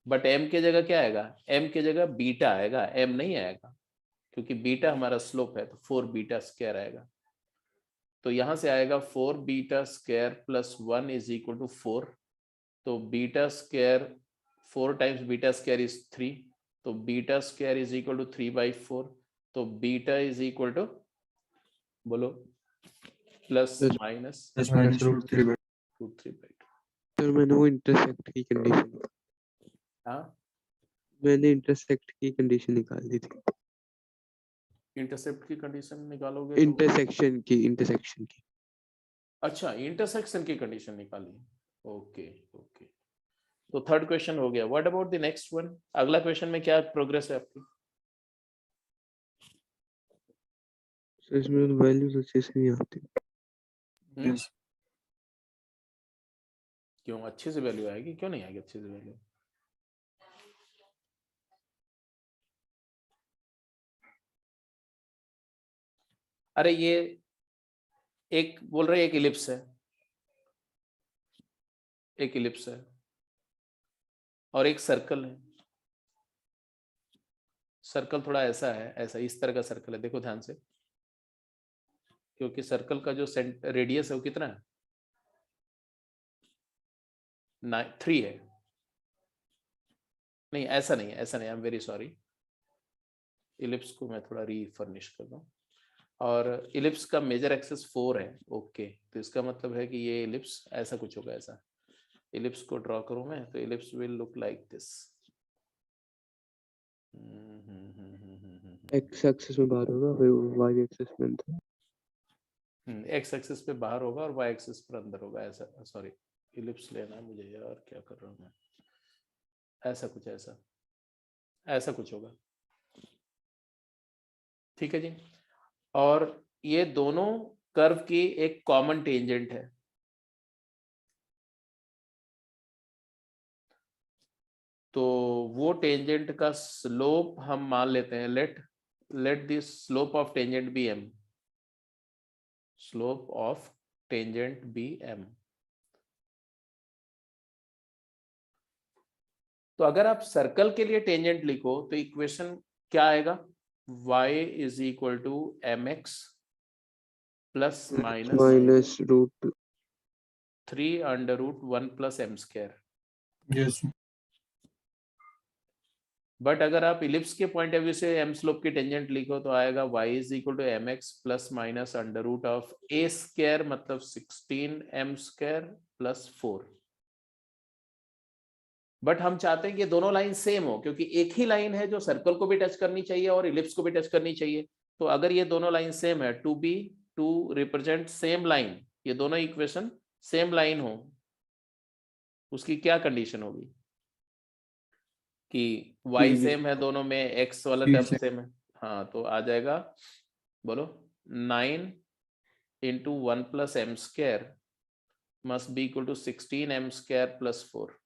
S3: बट m के जगह क्या आएगा? m के जगह बीटा आएगा, m नहीं आएगा, क्योंकि बीटा हमारा स्लोप है, तो 4β² आएगा।
S1: तो यहां से आएगा 4 beta square plus 1 is equal to 4। तो beta square 4 times beta square is 3, तो beta square is equal to 3/4। तो बीटा इज इक्वल टू बोलो प्लस
S2: Plus-
S1: माइनस
S5: -√3/2।
S1: √3/2।
S2: सर मैंने वो इंटरसेक्ट की कंडीशन
S1: हाँ,
S2: मैंने इंटरसेक्ट की कंडीशन निकाल दी थी।
S1: इंटरसेप्ट की कंडीशन निकालोगे तो
S2: इंटरसेक्शन की
S1: अच्छा इंटरसेक्शन की कंडीशन निकाली। ओके ओके, तो थर्ड क्वेश्चन हो गया। What about the next one? अगला क्वेश्चन में क्या प्रोग्रेस है आपकी?
S2: सर इसमें वैल्यूज अच्छे से नहीं आती।
S1: हम्म? क्यों अच्छे से वैल्यू आएगी, क्यों नहीं आएगी अच्छे से वैल्यू? अरे ये एक बोल रहे एक इलिप्स है, एक इलिप्स है और एक सर्कल है। सर्कल थोड़ा ऐसा है, ऐसा इस तरह का सर्कल है, देखो ध्यान से, क्योंकि सर्कल का जो रेडियस है वो कितना है? 3 है। नहीं ऐसा नहीं है, ऐसा नहीं, I am very sorry. Ellipse को मैं थोड़ा रीफर्निश कर दूं। और इलिप्स का मेजर एक्सेस 4 है। ओके, तो इसका मतलब है कि ये इलिप्स ऐसा कुछ होगा। ऐसा इलिप्स को ड्रॉ करूं मैं, तो ellipse will look like this.
S2: X axis में बाहर होगा, फिर वाई एक्सिस में अंदर।
S1: एक्स एक्सिस पे बाहर होगा और वाई एक्सिस पर अंदर होगा। ऐसा, सॉरी इलिप्स लेना है मुझे यार, क्या कर रहा हूँ मैं। ऐसा कुछ, ऐसा ऐसा कुछ होगा। ठीक है जी। और ये दोनों कर्व की एक कॉमन टेंजेंट है। तो वो टेंजेंट का स्लोप हम मान लेते हैं, let this slope of tangent be m। Slope of tangent be m। तो अगर आप सर्कल के लिए टेंजेंट लिखो तो इक्वेशन क्या आएगा? y is equal to mx plus minus
S2: minus root
S1: 3/√1 plus m square.
S5: Yes
S1: but अगर आप इलिप्स के पॉइंट ऑफ व्यू से m स्लोप की टेंजेंट लिखो तो आएगा y is equal to mx plus minus under root of a square, मतलब 16m square plus 4। But हम चाहते हैं कि दोनों लाइन सेम हो, क्योंकि एक ही लाइन है जो सर्कल को भी टच करनी चाहिए और इलिप्स को भी टच करनी चाहिए। तो अगर ये दोनों लाइन सेम है, टू रिप्रेजेंट सेम लाइन, ये दोनों इक्वेशन सेम लाइन हो, उसकी क्या कंडीशन होगी? कि y सेम है दोनों में, x वाला
S5: C
S1: टर्म
S5: same।
S1: सेम है। हाँ, तो आ जाएगा, बोलो 9 into 1 plus m square must be equal to 16m square plus 4।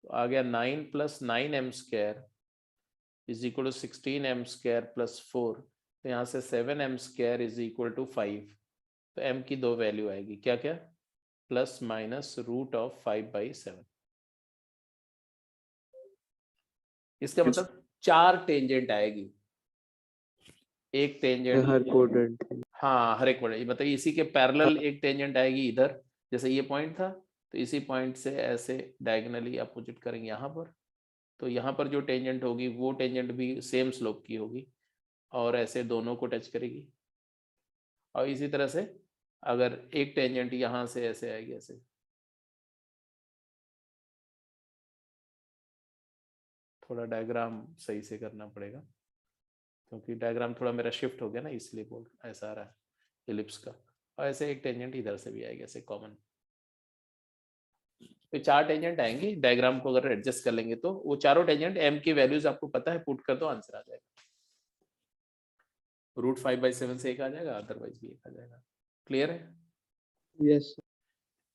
S1: तो आ गया 9 plus 9m square is equal to 16m square plus 4। तो यहाँ से 7m square is equal to 5। तो m की दो वैल्यू आएगी, क्या क्या? Plus minus root of 5/7। इसका मतलब 4 टेंजेंट आएगी। एक टेंजेंट,
S2: हर क्वाड्रेंट।
S1: हाँ हर एक पॉइंट, मतलब इसी के पैरेलल एक टेंजेंट आएगी इधर, जैसे ये पॉइंट था, तो इसी पॉइंट से ऐसे डायगोनली अपोजिट करेंगे यहाँ पर। तो यहाँ पर जो टेंजेंट होगी वो टेंजेंट भी सेम स्लोप की होगी और ऐसे दोनों को टच करेगी। और इसी तरह से अगर एक टेंजेंट यहाँ से ऐसे आएगी, ऐसे थोड़ा डायग्राम सही से करना पड़ेगा, क्योंकि डायग्राम थोड़ा मेरा शिफ्ट हो गया ना, इसलिए बोल ऐसा आ रहा है इलिप्स का। और ऐसे एक टेंजेंट इधर से भी आएगी, ऐसे कॉमन। तो 4 टेंजेंट आएंगे, डायग्राम को अगर एडजस्ट कर लेंगे तो वो चारों टेंजेंट m की वैल्यूज आपको पता है, पुट कर दो आंसर आ जाएगा। √5/7 से एक आ जाएगा, अदरवाइज भी एक आ जाएगा। क्लियर है?
S2: यस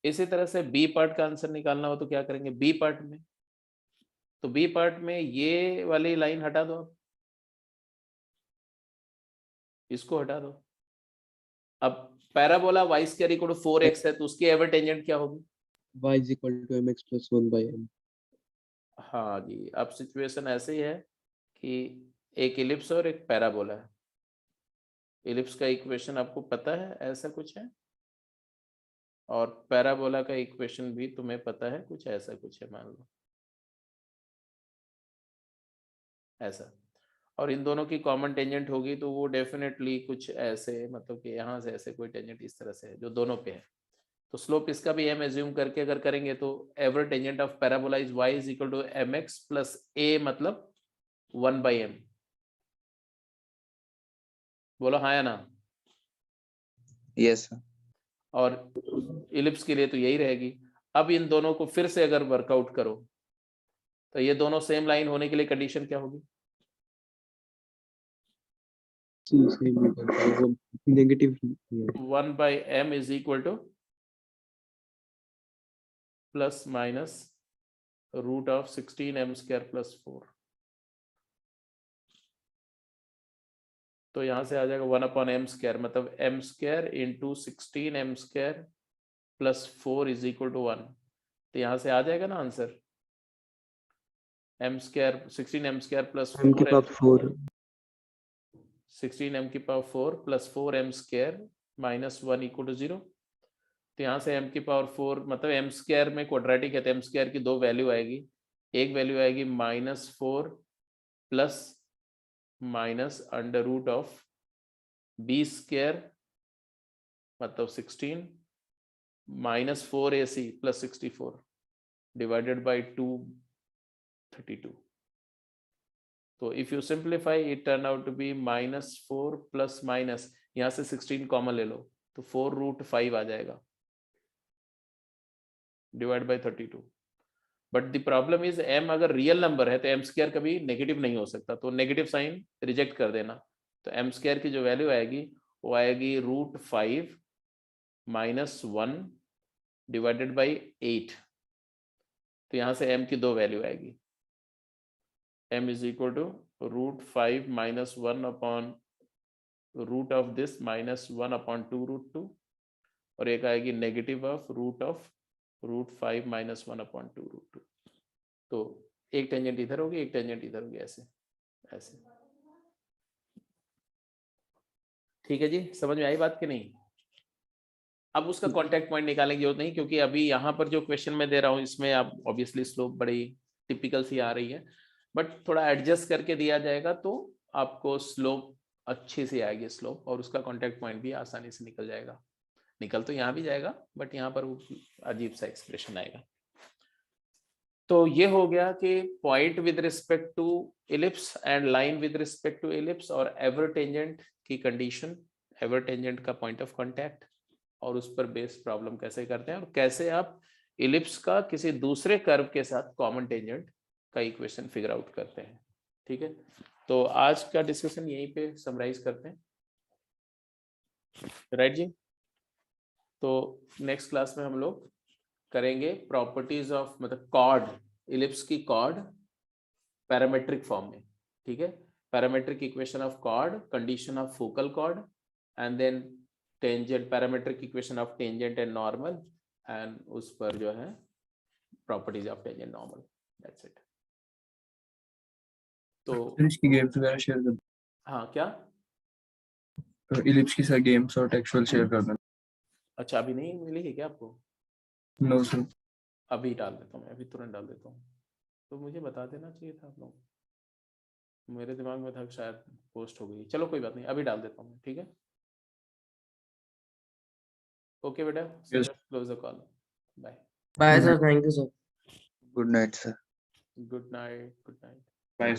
S1: इसी तरह से बी पार्ट का आंसर निकालना हो तो क्या करेंगे बी पार्ट में? तो बी पार्ट में ये वाली लाइन हटा दो, आप इसको हटा दो। अब parabola y square equal to 4x है, तो उसकी एवर टेंजेंट क्या होगी?
S2: y is equal to mx plus 1/m।
S1: हाँ जी, अब सिचुएशन ऐसे ही है कि एक इलिप्स और एक पैराबोला है। इलिप्स का इक्वेशन आपको पता है, ऐसा कुछ है, और पैराबोला का इक्वेशन भी तुम्हें पता है, कुछ ऐसा कुछ है, मान लो ऐसा, और इन दोनों की कॉमन टेंजेंट होगी तो वो डेफिनेटली कुछ ऐसे, मतलब कि यहाँ से ऐसे कोई टेंजेंट इस तरह से है जो दोनों पे है। तो स्लोप इसका भी m एज्यूम करके अगर करेंगे तो average tangent of parabola is y is equal to mx plus a, मतलब 1/m। बोलो हाँ या ना।
S6: यस
S1: और इलिप्स के लिए तो यही रहेगी। अब इन दोनों को फिर से अगर वर्कआउट करो तो ये दोनों सेम लाइन होने के लिए कंडीशन क्या होगी?
S2: सेम वो negative
S1: 1/m is equal to plus minus root of 16m square plus 4। तो यहां से आ जाएगा 1/m स्क्वायर, मतलब m square into 16m square plus 4 is equal to 1। तो यहां से आ जाएगा ना answer, m square 16m square plus
S2: m की पावर 4
S1: 16m की power 4 plus 4m square minus 1 equal to 0। तो यहाँ से m की पावर 4, मतलब m स्क्वायर में क्वाड्रेटिक है तो m स्क्वायर की दो वैल्यू आएगी, एक वैल्यू आएगी -4 plus minus under root of b square मतलब 16 minus 4ac plus 64 divided by 232। तो if you simplify it turn out to be -4 plus minus, यहाँ से 16 कॉमन ले लो तो 4√5 आ जाएगा divide by 32। But the problem is m अगर real number है तो m स्क्वायर कभी नेगेटिव नहीं हो सकता, तो नेगेटिव साइन रिजेक्ट कर देना। तो m स्क्वायर की जो वैल्यू आएगी वो आएगी √5 माइनस 1 डिवाइडेड बाई 8। तो यहाँ से m की दो वैल्यू आएगी, m is equal to √5 minus 1 upon root of this minus 1 upon 2√2, और एक आएगी नेगेटिव ऑफ √5 माइनस 1 अपॉन 2√2। तो एक टेंजेंट इधर होगी, एक टेंजेंट इधर होगी, ऐसे ऐसे। ठीक है जी, समझ में आई बात कि नहीं? अब उसका कांटेक्ट पॉइंट निकालने की जरूरत नहीं, क्योंकि अभी यहाँ पर जो क्वेश्चन मैं दे रहा हूँ इसमें आप ऑब्वियसली स्लोप बड़ी टिपिकल सी आ रही है, बट थोड़ा एडजस्ट करके दिया जाएगा तो आपको स्लोप अच्छे से आएगी स्लोप, और उसका कांटेक्ट पॉइंट भी आसानी से निकल जाएगा। निकल तो यहाँ भी जाएगा बट यहाँ पर अजीब सा एक्सप्रेशन आएगा। तो ये हो गया कि point with respect to ellipse and line with respect to ellipse और एवर टेंजेंट की कंडीशन, एवर टेंजेंट का पॉइंट ऑफ कांटेक्ट, और उस पर बेस्ड प्रॉब्लम कैसे करते हैं, और कैसे आप इलिप्स का किसी दूसरे कर्व के साथ कॉमन टेंजेंट का इक्वेशन फिगर आउट करते हैं। ठीक है, तो आज का डिस्कशन यहीं पे समराइज करते हैं, राइट जी। तो नेक्स्ट क्लास में हम लोग करेंगे प्रॉपर्टीज ऑफ, मतलब कॉर्ड, इलिप्स की कॉर्ड पैरामेट्रिक फॉर्म में। ठीक है, parametric equation of chord, condition of focal chord, and then tangent, parametric equation of tangent and normal, and उस पर जो है properties of tangent normal, that's it. तो
S5: इसकी गेम्स वगैरह शेयर कर
S1: हाँ, क्या?
S5: दो, इलिप्स की सारी गेम्स और टेक्सचुअल शेयर कर देना।
S1: अच्छा, अभी नहीं मिली है क्या आपको?
S5: No sir.
S1: अभी डाल देता हूँ मैं, अभी तुरंत डाल देता हूँ। तो मुझे बता देना चाहिए था आप लोग, मेरे दिमाग में था शायद पोस्ट हो गई। चलो कोई बात नहीं, अभी डाल देता हूँ, ठीक है। ओके बेटा,
S5: Yes.
S1: Close the call, bye.
S7: Bye sir, thank you sir.
S6: Good night sir.
S1: Good night, good night.
S5: Bye.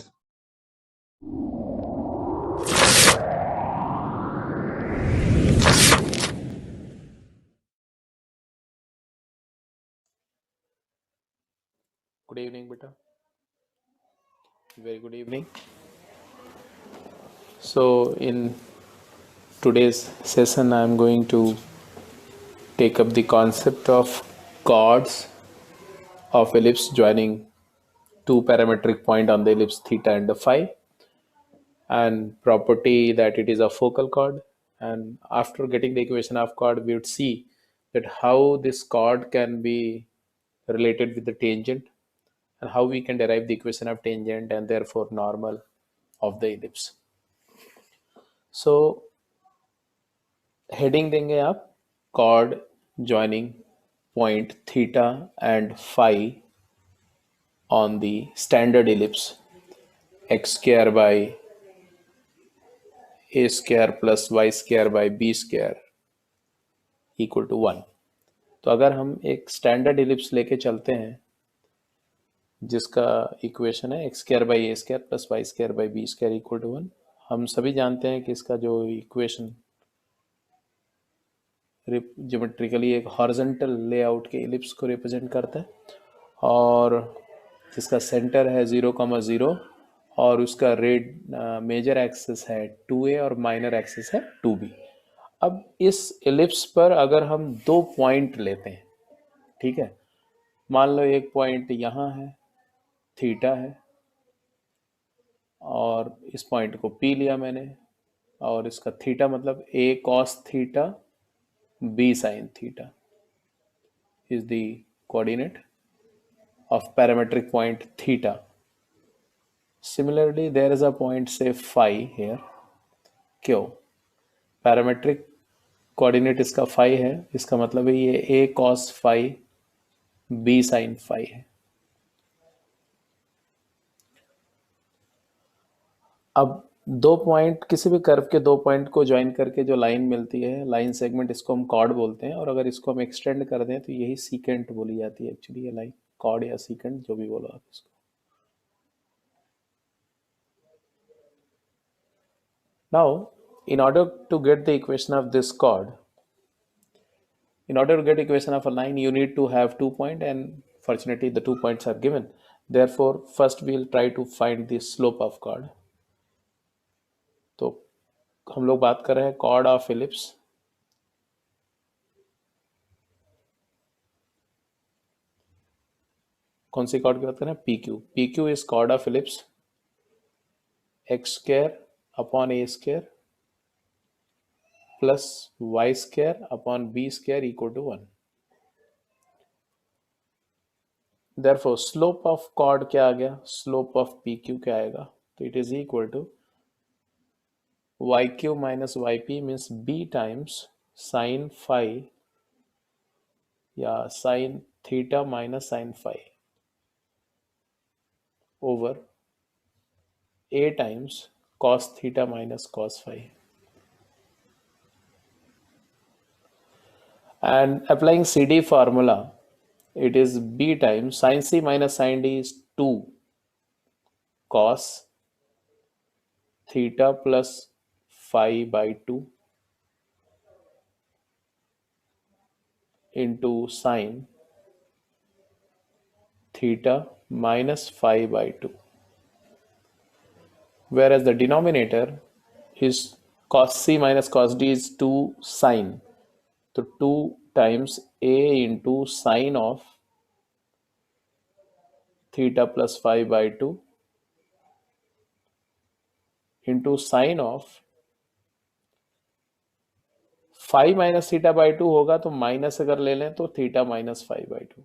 S1: Good evening, beta. Very good evening. So in today's session I am going to take up the concept of chords of ellipse joining two parametric point on the ellipse theta and the phi, and property that it is a focal chord. And after getting the equation of chord, we would see that how this chord can be related with the tangent, and how we can derive the equation of tangent and therefore normal of the ellipse. So
S3: heading देंगे आप chord joining point theta and phi on the standard ellipse x square by a square plus y square by b square equal to 1। तो अगर हम एक standard ellipse लेके चलते हैं जिसका इक्वेशन है x square by a square plus y square by b square equal to 1, हम सभी जानते हैं कि इसका जो इक्वेशन ज्योमेट्रिकली एक हॉरिजॉन्टल लेआउट के इलिप्स को रिप्रेजेंट करता है और जिसका सेंटर है 0,0 और उसका मेजर एक्सिस है 2a और माइनर एक्सिस है 2b। अब इस इलिप्स पर अगर हम दो पॉइंट लेते हैं, ठीक है, मान लो एक पॉइंट यहाँ है, थीटा है, और इस पॉइंट को P लिया मैंने, और इसका थीटा मतलब A cos theta B sin theta is the coordinate of parametric point theta. Similarly, there is a point say phi here. क्यों? पैरामेट्रिक कोऑर्डिनेट इसका phi है, इसका मतलब है ये A cos phi B sin phi है। अब दो पॉइंट, किसी भी कर्व के दो पॉइंट को ज्वाइन करके जो लाइन मिलती है, लाइन सेगमेंट, इसको हम कॉर्ड बोलते हैं, और अगर इसको हम एक्सटेंड कर दें तो यही सीकेंट बोली जाती है एक्चुअली, ये लाइन कॉर्ड या सीकेंट जो भी बोलो आप इसको। Now in order to get the equation of this chord, in order to get equation of a line, you need to have 2 points, and fortunately the 2 points are given. Therefore first we'll try to find the slope of chord. तो हम लोग बात कर रहे हैं chord of ellipse। कौन सी chord की बात कर रहे हैं? PQ। PQ is chord of ellipse x square upon a square plus y square upon b square equal to 1। Therefore slope of chord क्या आ गया? Slope of PQ क्या आएगा? तो it is equal to yq minus yp means b times sin phi या sin theta minus sin phi over a times cos theta minus cos phi। And applying CD formula, it is b times sin c minus sin d is 2 cos theta plus phi by 2 into sin theta minus phi by 2, whereas the denominator is cos c minus cos d is 2 sin, so 2 times a into sin of theta plus phi by 2 into sin of phi minus theta by 2 होगा, तो minus अगर ले लें तो theta minus phi by 2।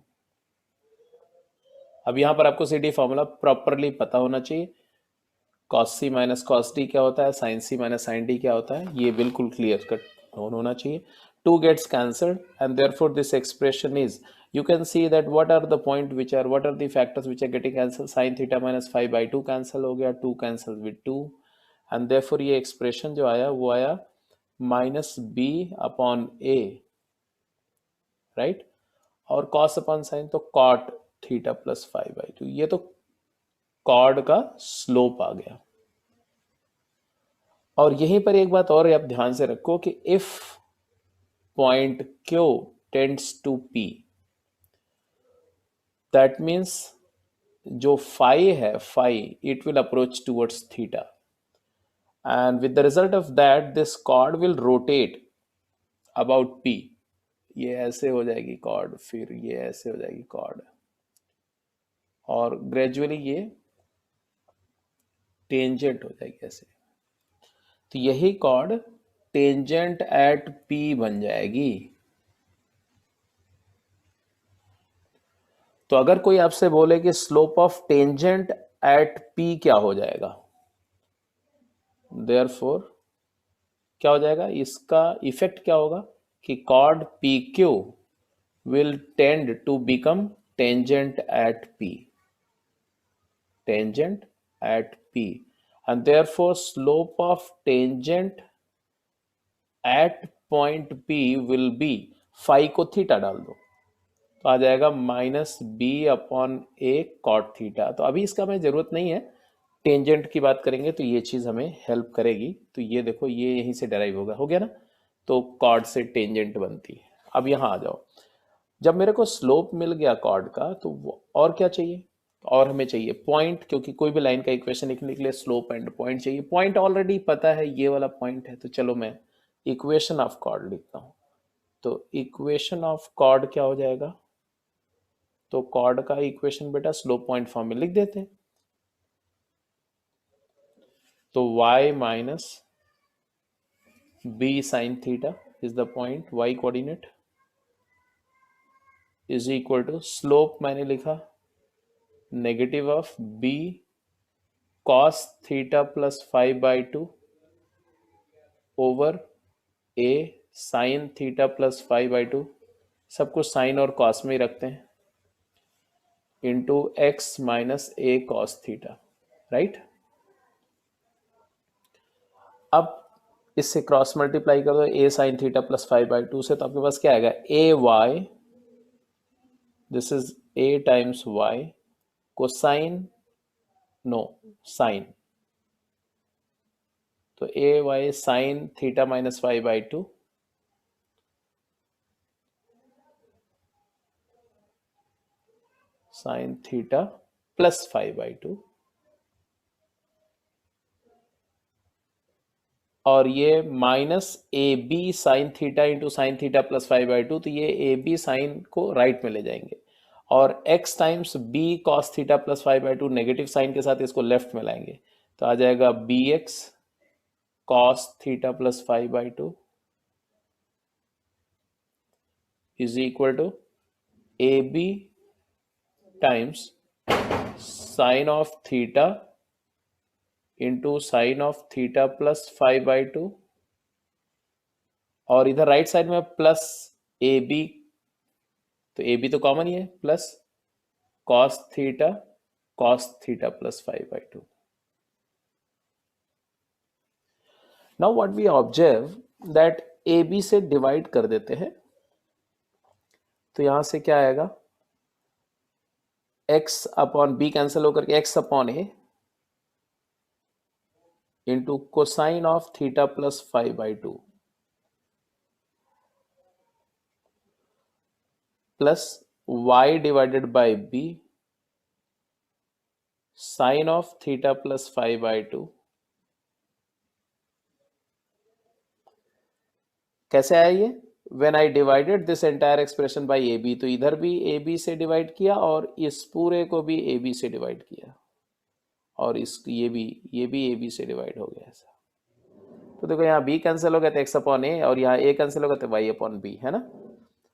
S3: अब यहां पर आपको CD फॉर्मूला प्रॉपरली पता होना चाहिए। cos c minus cos d क्या होता है, sin c minus sin d क्या होता है, ये बिल्कुल क्लियर कट होना चाहिए। 2 gets cancelled and therefore this expression is, you can see that what are the factors which are getting cancelled, sin theta minus phi by 2 cancel हो गया, 2 cancel with 2, and therefore ये expression जो आया वो आया minus b upon a, right, और cos upon sin तो cot theta plus phi by 2, ये तो कॉर्ड का स्लोप आ गया। और यहीं पर एक बात और आप ध्यान से रखो कि if point Q tends to P, that means जो phi है, phi it will approach towards theta, and with the result of that this chord will rotate about P। ये ऐसे हो जाएगी chord, फिर ये ऐसे हो जाएगी chord, और ग्रेजुअली ये टेंजेंट हो जाएगी ऐसे, तो यही कॉर्ड टेंजेंट एट P बन जाएगी। तो अगर कोई आपसे बोले कि slope of tangent eight P क्या हो जाएगा, देयरफॉर क्या हो जाएगा, इसका इफेक्ट क्या होगा कि कॉड P Q will tend to become tangent at P, tangent at P, and therefore slope of tangent at point P will be, phi को थीटा डाल दो तो आ जाएगा minus b upon a cot theta. तो अभी इसका हमें जरूरत नहीं है, टेंजेंट की बात करेंगे तो ये चीज हमें हेल्प करेगी। तो ये देखो ये यहीं से डेराइव होगा, हो गया ना, तो कॉड से टेंजेंट बनती है। अब यहाँ आ जाओ, जब मेरे को स्लोप मिल गया कॉड का तो और क्या चाहिए, और हमें चाहिए पॉइंट, क्योंकि कोई भी लाइन का इक्वेशन लिखने के लिए स्लोप एंड पॉइंट चाहिए। पॉइंट ऑलरेडी पता है, ये वाला पॉइंट है, तो चलो मैं इक्वेशन ऑफ कॉर्ड लिखता हूं। तो इक्वेशन ऑफ कॉर्ड क्या हो जाएगा, तो कॉर्ड का इक्वेशन बेटा स्लोप पॉइंट फॉर्म में लिख देते हैं। तो y minus b sine theta is the point, y coordinate is equal to slope मैंने लिखा negative of b cos theta plus 5/2 over a sine theta plus 5/2, सब कुछ साइन और कॉस में ही रखते हैं, इंटू एक्स माइनस ए कॉस थीटा, राइट। अब इससे क्रॉस मल्टीप्लाई कर दो a साइन थीटा प्लस 5/2 से, तो आपके पास क्या आएगा, a y, this is a times y cosine, no sine, तो a y sine theta minus 5/2 sine theta plus 5/2, और ये minus a b sine theta into sine theta plus 5/2, तो ये ए बी साइन को राइट में ले जाएंगे, और x times b cos theta plus 5/2 negative sine के साथ इसको लेफ्ट में लाएंगे, तो आ जाएगा b x cos theta plus 5/2 is equal to a b times sine of theta into sine of theta plus 5/2, और इधर राइट साइड में प्लस ए बी, तो ए बी तो कॉमन ही है, plus cos theta plus 5/2। Now what we observe that a b से divide कर देते हैं, तो यहां से क्या आएगा, x अपॉन बी कैंसिल होकर के x upon a into cosine of theta plus 5/2 plus y divided by b sine of theta plus 5/2। कैसे आया ये, when I divided this entire expression by a b, तो इधर भी ए बी से divide किया और इस पूरे को भी ए बी से डिवाइड किया, और इस ये भी ए बी से डिवाइड हो गया ऐसा। तो देखो यहाँ b कैंसिल हो गया तो x अपॉन ए, और यहाँ a कैंसिल होगा तो y अपॉन b, है ना।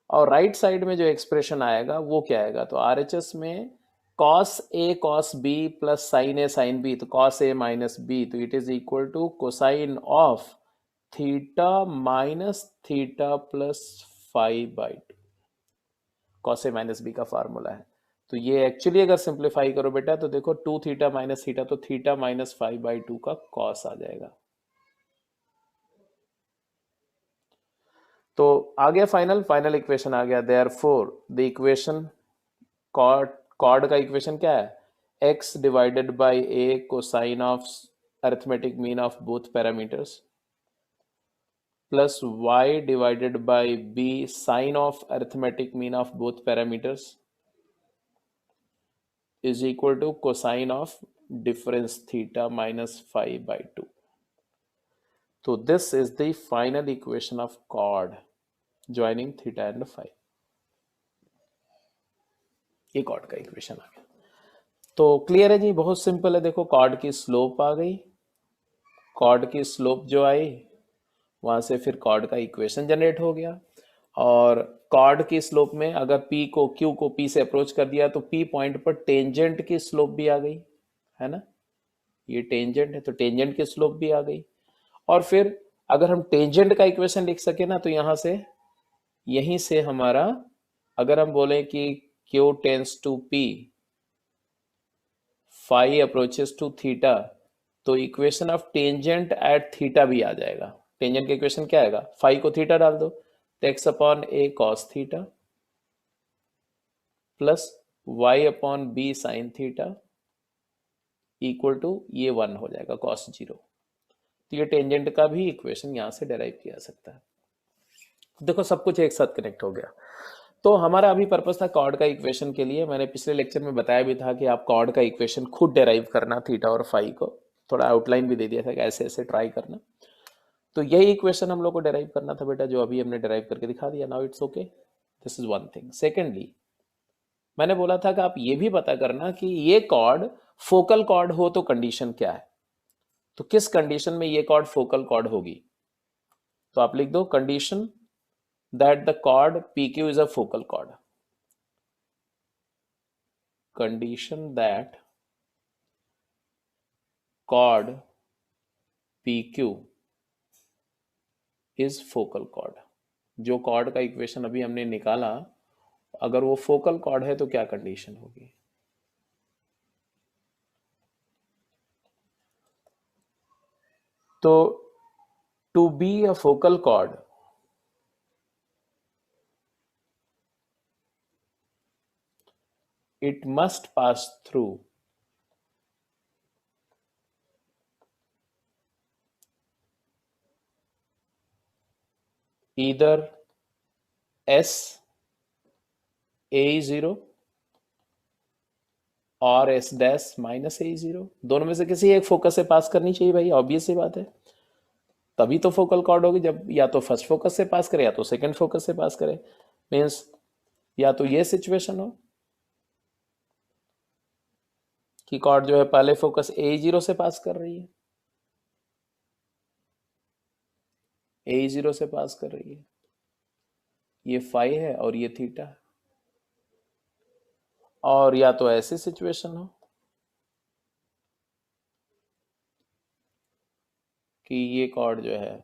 S3: और राइट साइड में जो एक्सप्रेशन आएगा वो क्या आएगा, तो RHS में cos a cos b plus sin a sin b, तो cos a माइनस b, तो it is equal to cosine of theta minus theta plus 5/2, cos a minus b का फार्मूला है। तो ये एक्चुअली अगर सिंप्लीफाई करो बेटा तो देखो 2 थीटा माइनस थीटा, तो थीटा माइनस 5/2 का कॉस आ जाएगा। तो आ गया फाइनल इक्वेशन आ गया, देयरफॉर द इक्वेशन कॉर्ड का इक्वेशन क्या है, x divided by a cosine of arithmetic mean of both parameters plus y divided by b sine of arithmetic mean of both parameters is equal to cosine of difference theta minus 5/2. So this is the final equation of chord joining theta and phi. ये chord का equation आ गया। तो clear है जी, बहुत simple है। देखो chord की स्लोप आ गई, chord की स्लोप जो आई वहां से फिर chord का इक्वेशन जनरेट हो गया, और कॉर्ड की स्लोप में अगर P को Q को P से अप्रोच कर दिया तो P पॉइंट पर टेंजेंट की स्लोप भी आ गई, है ना, ये टेंजेंट है तो टेंजेंट की स्लोप भी आ गई, और फिर अगर हम टेंजेंट का इक्वेशन लिख सके ना तो यहां से यहीं से हमारा, अगर हम बोले कि Q tends to P, phi approaches to theta, तो equation of tangent at theta भी आ जाएगा। टेंजेंट का इक्वेशन क्या आएगा, फाई को थीटा डाल दो तो x upon a cos theta plus y upon b sine theta equal to ये 1 हो जाएगा कॉस 0। तो ये टेंजेंट का भी इक्वेशन यहां से डेराइव किया जा सकता है। देखो सब कुछ एक साथ कनेक्ट हो गया। तो हमारा अभी पर्पस था कॉर्ड का इक्वेशन के लिए। मैंने पिछले लेक्चर में बताया भी था कि आप कॉर्ड का इक्वेशन खुद डेराइव करना, थीटा और फाई को, थोड़ा आउटलाइन भी दे दिया था कि ऐसे ऐसे ट्राई करना। तो यही इक्वेशन हम लोग को डेराइव करना था बेटा, जो अभी हमने डेराइव करके दिखा दिया। Now it's okay, this is one thing. Secondly मैंने बोला था कि आप ये भी पता करना कि ये कॉर्ड फोकल कॉर्ड हो तो कंडीशन क्या है, तो किस कंडीशन में ये कॉर्ड फोकल कॉर्ड होगी। तो आप लिख दो condition that the chord PQ is a focal chord. Condition that chord PQ is focal chord. जो chord का इक्वेशन अभी हमने निकाला, अगर वो फोकल chord है तो क्या कंडीशन होगी। तो to be a focal chord, it must pass through either S A0 और S डैश माइनस A0, दोनों में से किसी एक फोकस से पास करनी चाहिए भाई, ऑब्वियस सी बात है। तभी तो फोकल कॉर्ड होगी, जब या तो फर्स्ट फोकस से पास करे या तो सेकंड फोकस से पास करे। मीन्स या तो ये सिचुएशन हो कि कॉर्ड जो है पहले फोकस A0 से पास कर रही है, A0 से पास कर रही है, ये फाई है और ये थीटा है। और या तो ऐसी सिचुएशन हो कि ये कॉर्ड जो है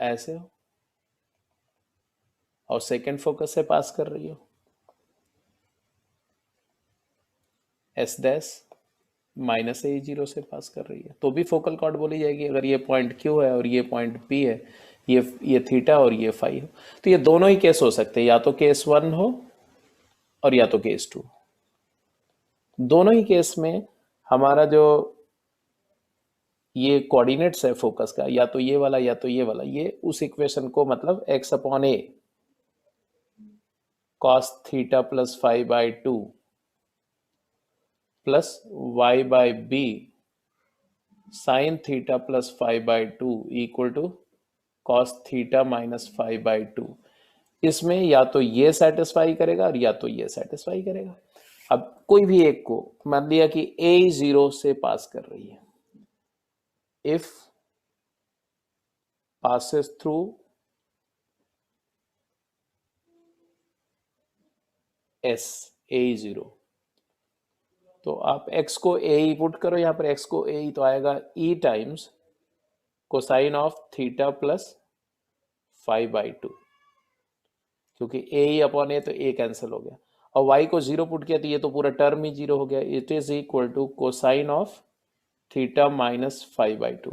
S3: ऐसे हो और सेकंड फोकस से पास कर रही हो, एस डैश माइनस A0 से पास कर रही है, तो भी फोकल कॉर्ड बोली जाएगी। अगर ये पॉइंट Q है और ये पॉइंट P है, ये थीटा और ये फाई हो, तो ये दोनों ही केस हो सकते हैं, या तो केस 1 हो और या तो केस 2। दोनों ही केस में हमारा जो ये कोऑर्डिनेट्स है फोकस का, या तो ये वाला या तो ये वाला, ये उस इक्वेशन को मतलब x upon a cos theta plus phi by 2 plus y by b sine theta plus phi by 2 equal to cos theta minus phi by 2, इसमें या तो ये सेटिस्फाई करेगा और या तो ये सेटिस्फाई करेगा। अब कोई भी एक को मान लिया कि A0 से पास कर रही है, if passes through S A0, तो आप x को a ही पुट करो, यहां पर x को a ही तो आएगा e times cosine of theta plus phi by 2, क्योंकि a ही अपॉन a तो a कैंसिल हो गया, और y को 0 पुट किया तो ये तो पूरा टर्म ही 0 हो गया। It is equal to cosine of theta minus phi by 2।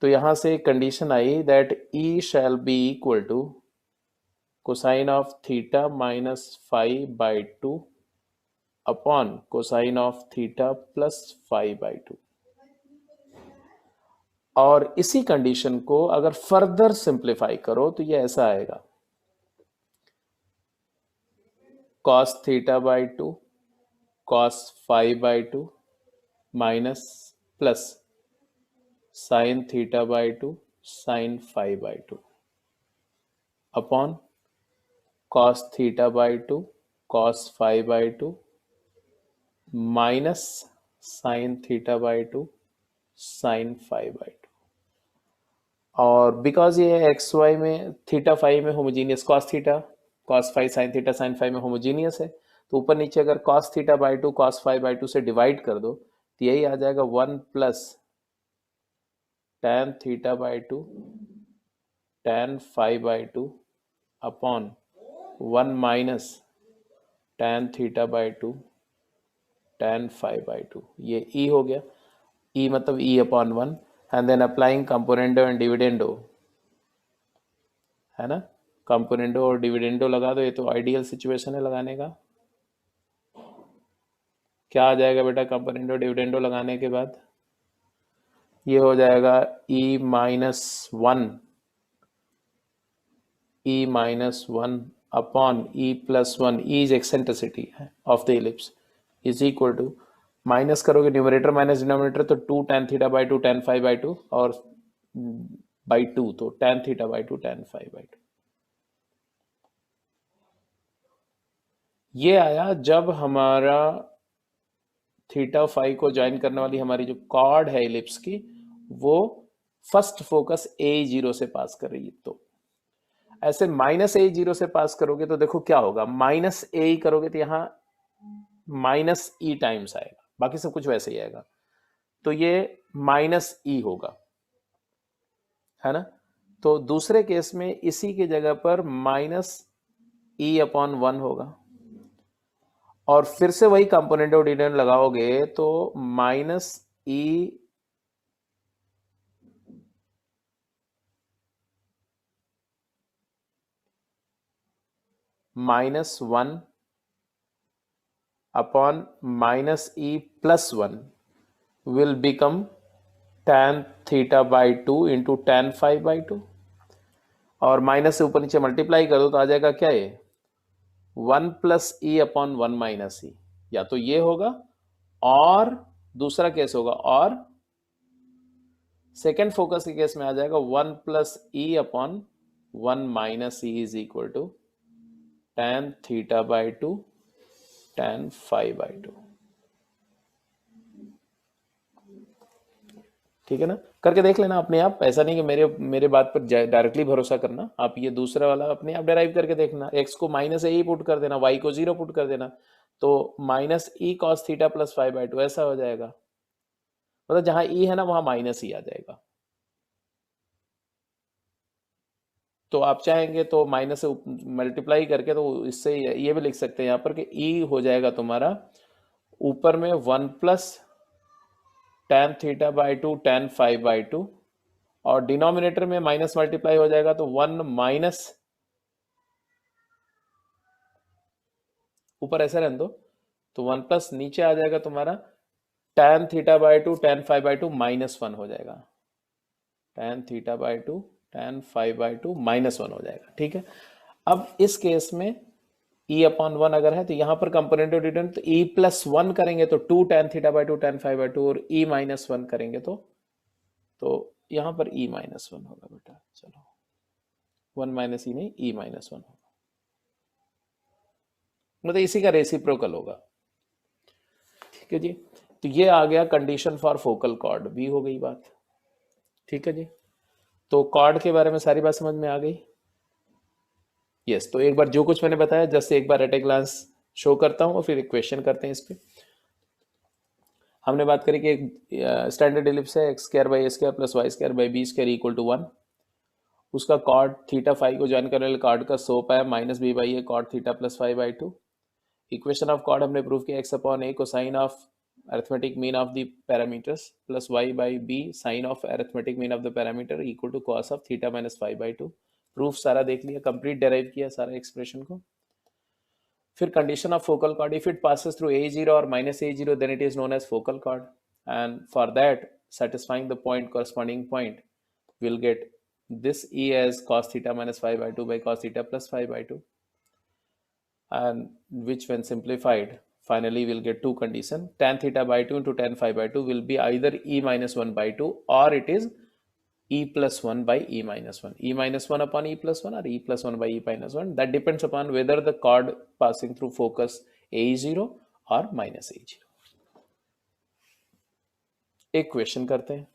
S3: तो यहां से कंडीशन आई that E shall be equal to cosine of theta minus phi by 2 upon cosine of theta plus phi by 2। और इसी condition को अगर further simplify करो तो ये ऐसा आएगा, cos theta by 2 cos phi by 2 minus plus sine theta by 2 sine phi by 2 upon cos theta by 2 cos phi by 2 minus sine theta by 2 sine phi by 2। और because ये x y में theta phi में homogeneous, cos theta cos phi sine theta sine phi में homogeneous है, तो ऊपर नीचे अगर cos theta by 2 cos phi by 2 से डिवाइड कर दो तो यही आ जाएगा 1 plus tan theta by 2 tan phi by 2 upon 1 minus tan theta by 2 tan phi by 2। ये e हो गया, e मतलब e upon 1, and then applying componendo and dividendo, है ना। कंपोनेंडो और डिविडेंडो लगा दो, ये तो आइडियल सिचुएशन है लगाने का। क्या आ जाएगा बेटा कंपोनेंडो डिविडेंडो लगाने के बाद? ये हो जाएगा e minus one upon e plus 1, e is eccentricity of the ellipse, is equal to, minus करोगे न्यूमरेटर माइनस डिनोमिनेटर तो 2 tan theta by 2 tan phi by 2 और बाई 2 तो tan theta by 2 tan phi by 2। ये आया जब हमारा theta phi को join करने वाली हमारी जो कॉर्ड है इलिप्स की, वो फर्स्ट फोकस A0 से पास कर रही है। तो ऐसे माइनस A0 से पास करोगे तो देखो क्या होगा, माइनस ए करोगे तो यहाँ माइनस ई टाइम्स आएगा, बाकी सब कुछ वैसे ही आएगा, तो ये माइनस ई होगा, है ना। तो दूसरे केस में इसी की जगह पर माइनस ई अपॉन 1 होगा, और फिर से वही कंपोनेंट ऑफ डिविडेंड लगाओगे तो minus e minus 1 upon minus e plus 1 will become tan theta by 2 into tan phi by 2, और माइनस से ऊपर नीचे मल्टीप्लाई कर दो तो आ जाएगा क्या, ये 1 प्लस ई अपॉन 1 माइनस ई, या तो ये होगा और दूसरा केस होगा, और सेकेंड फोकस के केस में आ जाएगा 1 plus e upon 1 minus e is equal to tan theta by 2 tan phi by 2। ठीक है ना, करके देख लेना अपने आप, ऐसा नहीं कि मेरे बात पर डायरेक्टली भरोसा करना, आप ये दूसरा वाला अपने आप डिराइव करके देखना। x को माइनस ए पुट कर देना, y को 0 पुट कर देना, तो minus e cos theta plus phi by 2 ऐसा हो जाएगा, मतलब जहां e है ना वहां माइनस ई आ जाएगा। तो आप चाहेंगे तो माइनस से मल्टीप्लाई करके तो इससे ये भी लिख सकते हैं यहाँ पर कि e हो जाएगा तुम्हारा ऊपर में 1 plus tan theta by 2 tan phi by 2, और डिनोमिनेटर में माइनस मल्टीप्लाई हो जाएगा तो 1 माइनस, ऊपर ऐसा रहने दो, तो 1 प्लस नीचे आ जाएगा तुम्हारा tan theta by 2 tan phi by 2 minus 1 हो जाएगा, tan theta by 2 tan phi by 2 minus 1 हो जाएगा। ठीक है, अब इस केस में e अपॉन 1 अगर है तो यहां पर कंपोनेंट ऑफ डिविडेंड, तो e प्लस 1 करेंगे तो 2 tan theta by 2 tan phi by 2, और e माइनस 1 करेंगे तो यहां पर e माइनस 1 होगा बेटा। चलो 1 माइनस ई नहीं, e माइनस 1 होगा, मतलब इसी का रेसिप्रोकल होगा। ठीक है जी, तो ये आ गया कंडीशन फॉर फोकल कॉर्ड, भी हो गई बात। ठीक है जी, तो कॉर्ड के बारे में सारी बात समझ में आ गई। यस, तो एक बार जो कुछ मैंने बताया जस्ट एक बार एट ए ग्लांस शो करता हूं और फिर क्वेश्चन करते हैं इस पे। हमने बात करी कि एक स्टैंडर्ड इलिप्स है x square by a square plus y square by b square equal to 1, उसका कॉर्ड थीटा फाई को ज्वाइन करने वाले कॉर्ड का स्लोप है minus b by a chord theta plus phi by 2। Equation of chord हमने prove किया x upon a को sine of arithmetic mean of the parameters plus y by b sine of arithmetic mean of the parameter equal to cos of theta minus phi by 2। Proof सारा देख लिया, complete derive किया सारा expression को। फिर condition of focal cord, if it passes through A0 or minus A0 then it is known as focal chord, and for that satisfying the point corresponding point we'll get this E as cos theta minus 5 by 2 by cos theta plus 5 by 2, and which when simplified finally we'll get two condition, tan theta by 2 into tan phi by 2 will be either E minus 1 by 2 or it is E plus 1 by E minus 1, E minus 1 upon E plus 1 or E plus 1 by E minus 1, that depends upon whether the chord passing through focus A0 or minus A0। एक question करते हैं।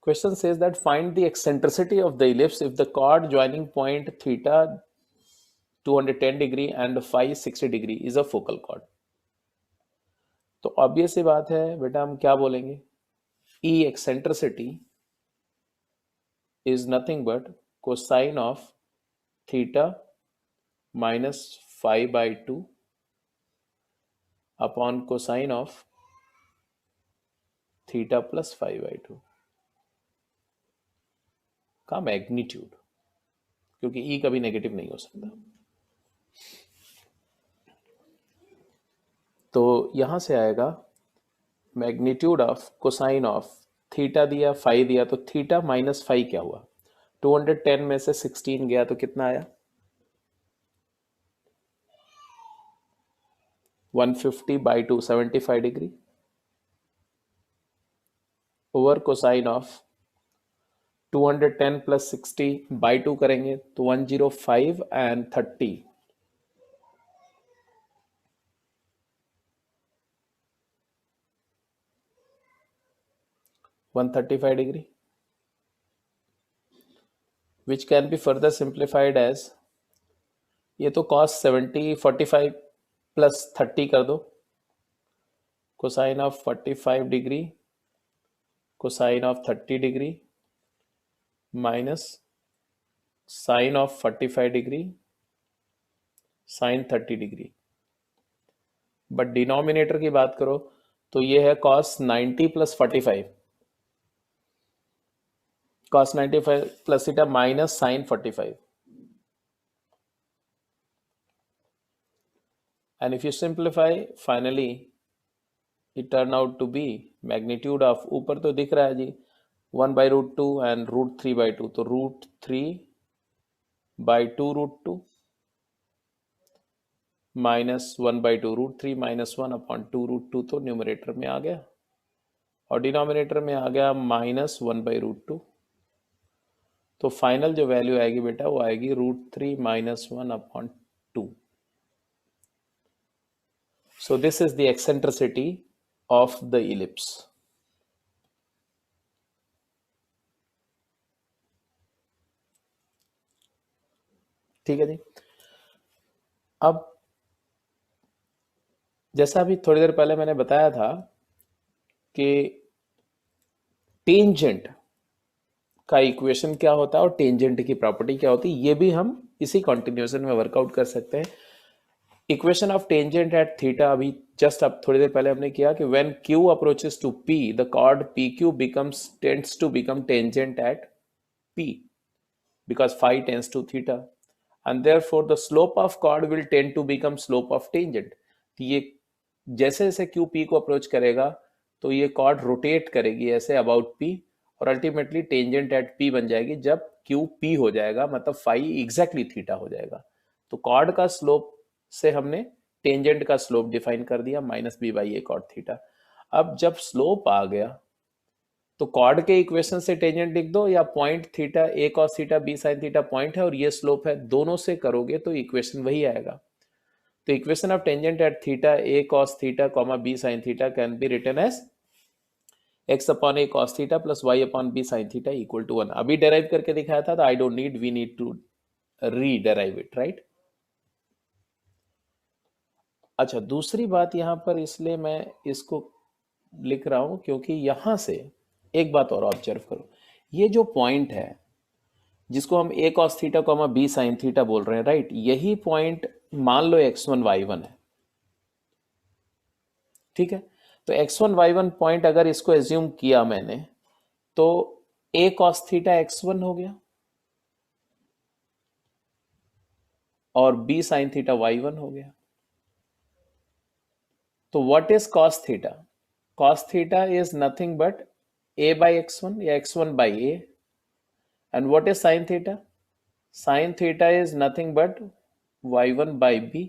S3: Question says that find the eccentricity of the ellipse if the chord joining point theta 210 degree and phi 60 degree is a focal chord। तो obvious सी बात है बेटा, हम क्या बोलेंगे, E eccentricity is nothing but cosine of theta minus phi by 2 upon cosine of theta plus phi by 2 का magnitude, क्योंकि E कभी नेगेटिव नहीं हो सकता। तो यहां से आएगा magnitude of cosine of theta दिया, फाई दिया, तो थीटा माइनस फाई क्या हुआ, 210 में से 16 गया तो कितना आया, 150 by 2, 75 degree, over cosine of 210 plus 60 by 2 करेंगे तो 105 and 30, 135 degree, which can be further simplified as, ये तो cos 70 45 प्लस 30 कर दो, cosine of 45 degree cosine of 30 degree minus sine of 45 degree sine 30 degree. But denominator की बात करो तो ये है cos 90 plus 45, cos 95 plus theta minus sin 45, and if you simplify finally it turn out to be magnitude of, ऊपर तो दिख रहा है जी 1 by root 2 and root 3 by 2, तो root 3 by 2 root 2 minus 1 by 2 root 3 minus 1 upon 2 root 2, तो numerator में आ गया और डिनोमिनेटर में आ गया माइनस 1 by root 2। तो फाइनल जो वैल्यू आएगी बेटा वो आएगी √3 minus 1 upon 2। So this is the eccentricity of the ellipse. ठीक है जी। अब जैसा अभी थोड़ी देर पहले मैंने बताया था कि टेंजेंट का इक्वेशन क्या होता है और टेंजेंट की प्रॉपर्टी क्या होती है, ये भी हम इसी कॉन्टिन्यूएशन में वर्कआउट कर सकते हैं। Equation of tangent at theta अभी जस्ट अब थोड़ी देर पहले हमने किया कि when q approaches to p the chord pq becomes tends to become tangent at p because phi tends to theta and therefore the slope of chord will tend to become slope of tangent। तो ये जैसे जैसे q p को approach करेगा तो ये cord rotate करेगी ऐसे अबाउट p और अल्टीमेटली टेंजेंट एट p बन जाएगी जब q p हो जाएगा, मतलब फाई एग्जैक्टली थीटा हो जाएगा। तो कॉर्ड का स्लोप से हमने टेंजेंट का स्लोप डिफाइन कर दिया minus b by a cot theta. अब जब स्लोप आ गया तो कॉर्ड के इक्वेशन से टेंजेंट लिख दो या point theta a cos theta b sine theta point है और ये स्लोप है, दोनों से करोगे तो इक्वेशन वही आएगा। तो equation of tangent at theta a cos theta comma b sine theta can be written as x upon a cos theta plus y upon b sine theta equal to 1। अभी derive करके दिखाया था तो I don't need, we need to rederive it, right. अच्छा, दूसरी बात यहां पर इसलिए मैं इसको लिख रहा हूं क्योंकि यहां से एक बात और ऑब्जर्व करो, ये जो पॉइंट है जिसको हम a cos theta comma b sin theta बोल रहे हैं, राइट, यही पॉइंट मान लो x1 y1 है, ठीक है। तो x1 y1 पॉइंट अगर इसको एज्यूम किया मैंने तो a cos थीटा x1 हो गया और b sin थीटा y1 हो गया। तो what is cos theta? cos theta is nothing but a by x1 या x1 by a। And what is sin theta? sin theta is nothing but y1 by b।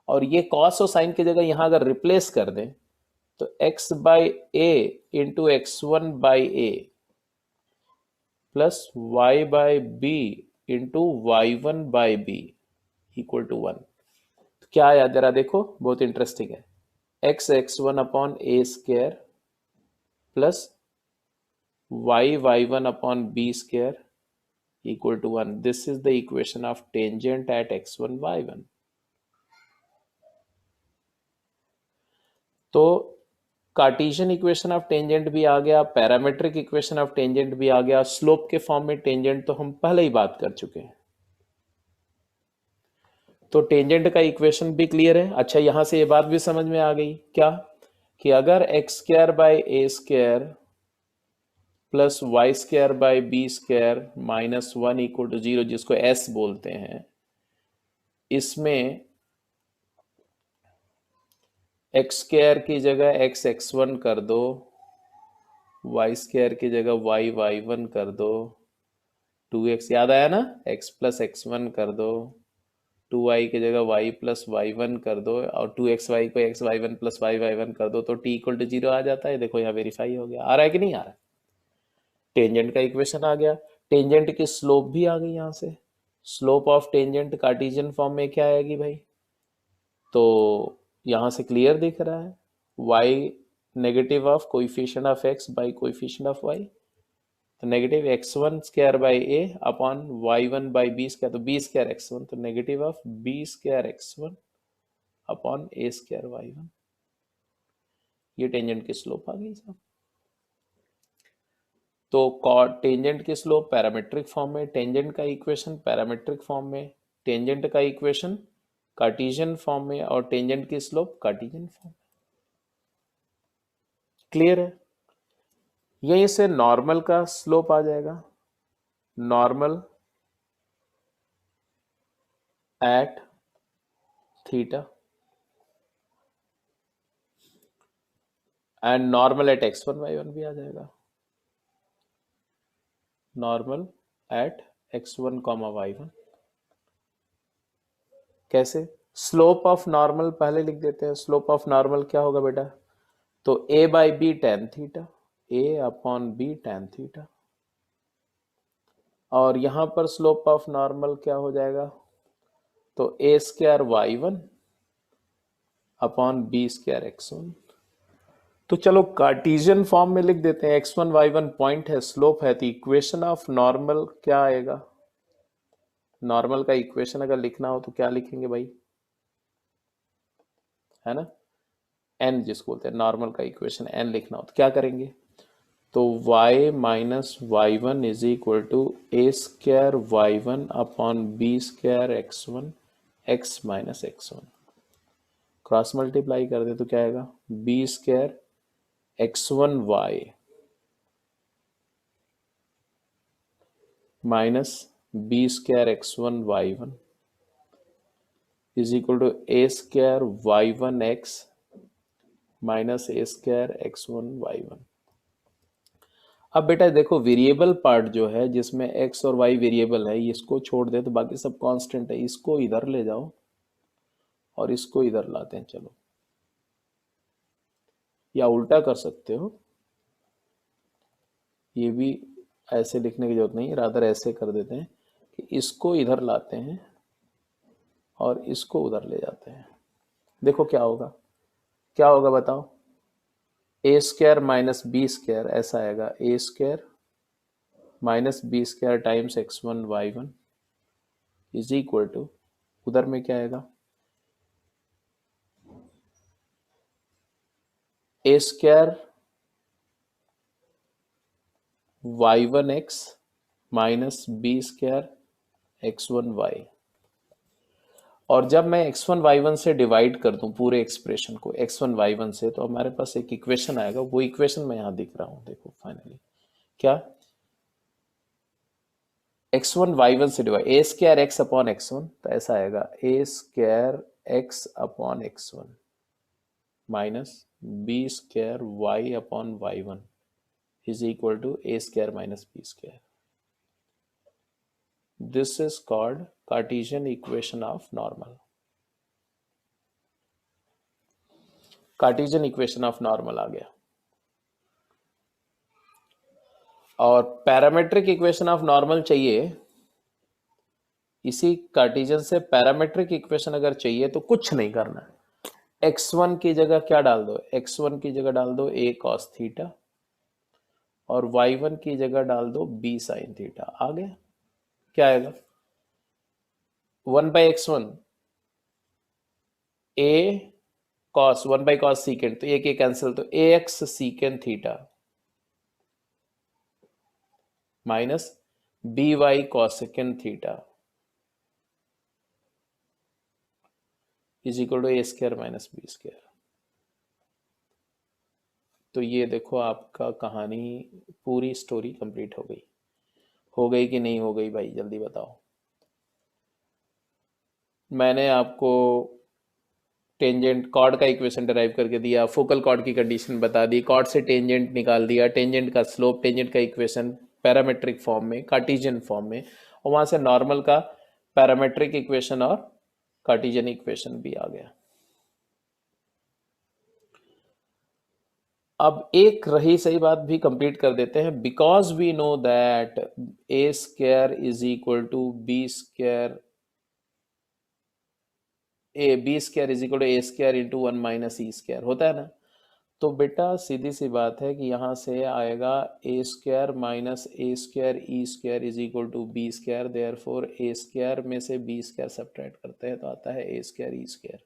S3: और ये cos और sin की जगह यहां अगर रिप्लेस कर दें तो x by a into x1 by a plus y by b into y1 by b equal to 1। तो क्या आया जरा देखो, बहुत इंटरेस्टिंग है। x x1 upon a square plus y y1 upon b square equal to 1। This is the equation of tangent at x1 y1। तो Cartesian equation of tangent भी आ गया, पैरामेट्रिक इक्वेशन ऑफ टेंजेंट भी आ गया, slope के form में tangent तो हम पहले ही बात कर चुके हैं। तो टेंजेंट का इक्वेशन भी क्लियर है। अच्छा, यहां से ये बात भी समझ में आ गई क्या, कि अगर x square by a square plus y square by b square minus 1 equal to 0, जिसको एस बोलते हैं, इसमें एक्स स्क्वायर की जगह एक्स x1 कर दो, वाई स्क्वायर की जगह वाई y1 कर दो, 2x याद आया ना, x प्लस x1 कर दो, 2y की जगह y प्लस y1 कर दो, और 2xy को xy1 प्लस y1 कर दो, तो t इक्वल टू 0 आ जाता है। देखो यहाँ वेरीफाई हो गया। आ रहा है कि नहीं आ रहा है? टेंजेंट का इक्वेशन आ गया, टेंजेंट की स्लोप भी आ गई। यहाँ से slope of tangent Cartesian form में क्या आएगी भाई, तो यहाँ से क्लियर दिख रहा है, y negative of coefficient of x by coefficient of y, तो negative x1 square by a upon y1 by b square, तो b स्क्वायर x1, तो negative of b square x1 upon a square y1। ये tangent की slope आ गई साहब। तो tangent की slope parametric form में, टेंजेंट का इक्वेशन पैरामेट्रिक फॉर्म में, टेंजेंट का इक्वेशन कार्टेशियन फॉर्म में, और टेंजेंट की स्लोप कार्टेशियन फॉर्म में। क्लियर है? यहीं से नॉर्मल का स्लोप आ जाएगा, normal at theta and normal at x1 y1 भी आ जाएगा, नॉर्मल एट x1 y1। कैसे? स्लोप ऑफ नॉर्मल पहले लिख देते हैं। स्लोप ऑफ नॉर्मल क्या होगा बेटा, तो a by b tan theta, a upon b tan theta, और यहां पर स्लोप ऑफ नॉर्मल क्या हो जाएगा, तो a square y1 upon b square x1। तो चलो कार्टेशियन फॉर्म में लिख देते हैं, x1 y1 पॉइंट है, स्लोप है, तो इक्वेशन ऑफ नॉर्मल क्या आएगा, नॉर्मल का इक्वेशन अगर लिखना हो तो क्या लिखेंगे भाई, है ना, n जिसको बोलते हैं नॉर्मल का इक्वेशन n लिखना हो तो क्या करेंगे, तो y minus y1 is equal to a square y1 upon b square x1 x minus x1। Cross multiply कर दे तो क्या आएगा, b square x1 y minus b square x1 y1 is equal to a square y1 x minus a square x1 y1। अब बेटा देखो, variable part जो है जिसमें x और y वेरिएबल है, इसको छोड़ दे तो बाकी सब कांस्टेंट है। इसको इधर ले जाओ और इसको इधर लाते हैं। चलो, या उल्टा कर सकते हो, ये भी ऐसे लिखने की जरूरत नहीं है, रादर ऐसे कर देते हैं कि इसको इधर लाते हैं और इसको उधर ले जाते हैं। देखो क्या होगा, क्या होगा बताओ, a square minus b square ऐसा आएगा, a square minus b square times x1 y1 is equal to, उधर में क्या आएगा, a square y1 x minus b square x1 y। और जब मैं x1 y1 से डिवाइड कर दूं पूरे एक्सप्रेशन को x1 y1 से, तो हमारे पास एक इक्वेशन आएगा। वो इक्वेशन मैं यहां दिख रहा हूं, देखो फाइनली क्या, x1 y1 से divide a square x upon x1, तो ऐसा आएगा a square x upon x1 minus b square y upon y1 is equal to a square minus b square. This is called Cartesian equation of normal. Cartesian equation of normal आ गया। और parametric equation of normal चाहिए, इसी Cartesian से parametric equation अगर चाहिए तो कुछ नहीं करना है, x1 की जगह क्या डाल दो, x1 की जगह डाल दो a cos थीटा, और y1 की जगह डाल दो b sin थीटा। आ गया, क्या आएगा, 1 by x1 a cos 1 by cos secant, तो एक कैंसिल, तो a x secant theta minus b y cosecant theta is equal to a square minus b square. तो ये देखो आपका कहानी पूरी स्टोरी कंप्लीट हो गई कि नहीं हो गई भाई, जल्दी बताओ। मैंने आपको टेंजेंट कॉर्ड का इक्वेशन डिराइव करके दिया, फोकल कॉर्ड की कंडीशन बता दी, कॉर्ड से टेंजेंट निकाल दिया, टेंजेंट का स्लोप, टेंजेंट का इक्वेशन पैरामेट्रिक फॉर्म में, कार्टेशियन फॉर्म में, और वहां से नॉर्मल का पैरामेट्रिक इक्वेशन और कार्टेशियन इक्वेशन भी आ गया। अब एक रही सही बात भी कंप्लीट कर देते हैं। Because we know that a square is equal to b square, b square is equal to a square into 1 minus e square होता है ना। तो बेटा सीधी सी बात है कि यहाँ से आएगा a square minus a square e square is equal to b square, therefore a square में से बी स्क्वायर सब्ट्रैक्ट करते हैं तो आता है ए स्क्वायर ई स्क्वायर।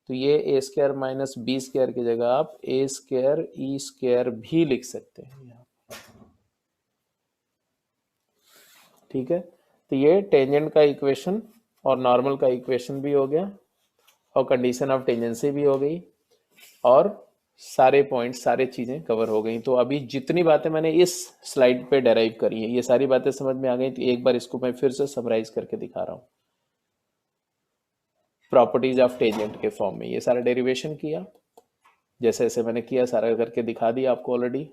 S3: तो ये ए स्क्वायर माइनस बी स्क्वायर की जगह आप ए स्क्वायर ई स्क्वायर भी लिख सकते हैं यहाँ, ठीक है। तो ये टेंजेंट का इक्वेशन और नॉर्मल का इक्वेशन भी हो गया और कंडीशन ऑफ टेंजेंसी भी हो गई और सारे पॉइंट सारे चीजें कवर हो गई। तो अभी जितनी बातें मैंने इस स्लाइड पे डेराइव करी हैं ये सारी बातें समझ में आ गई। तो एक बार इसको मैं फिर से समराइज करके दिखा रहा हूँ। प्रॉपर्टीज ऑफ टेंजेंट के फॉर्म में ये सारा डेरिवेशन किया, जैसे जैसे मैंने किया सारा करके दिखा दिया आपको ऑलरेडी।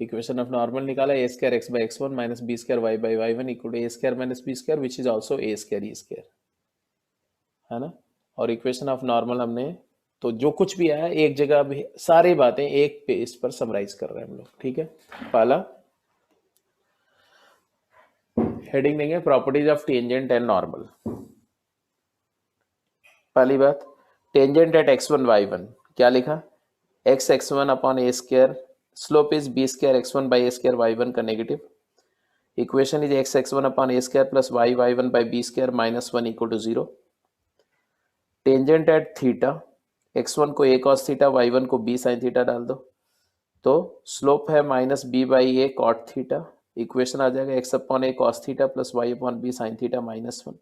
S3: इक्वेशन ऑफ नॉर्मल निकाला, a square x by x one minus b square y by y one equal to a square minus b square which is also a square e square, है ना। और equation of normal हमने तो जो कुछ भी आया एक जगह भी सारी बातें एक पेज पर समराइज कर रहे हैं हम लोग, ठीक है। पहला हेडिंग देंगे properties of tangent and normal. पहली बात टेंजेंट एट x1 y1 क्या लिखा, x x1 upon a square, slope is b square x1 by a square y1 का negative, equation is x x1 upon a square plus y y1 by b square minus 1 equal to 0। Tangent at theta, x1 को a cos theta, y1 को b sin theta डाल दो, तो slope है minus b by a cot theta, equation आ जाएगा x upon a cos theta plus y upon b sin theta minus 1।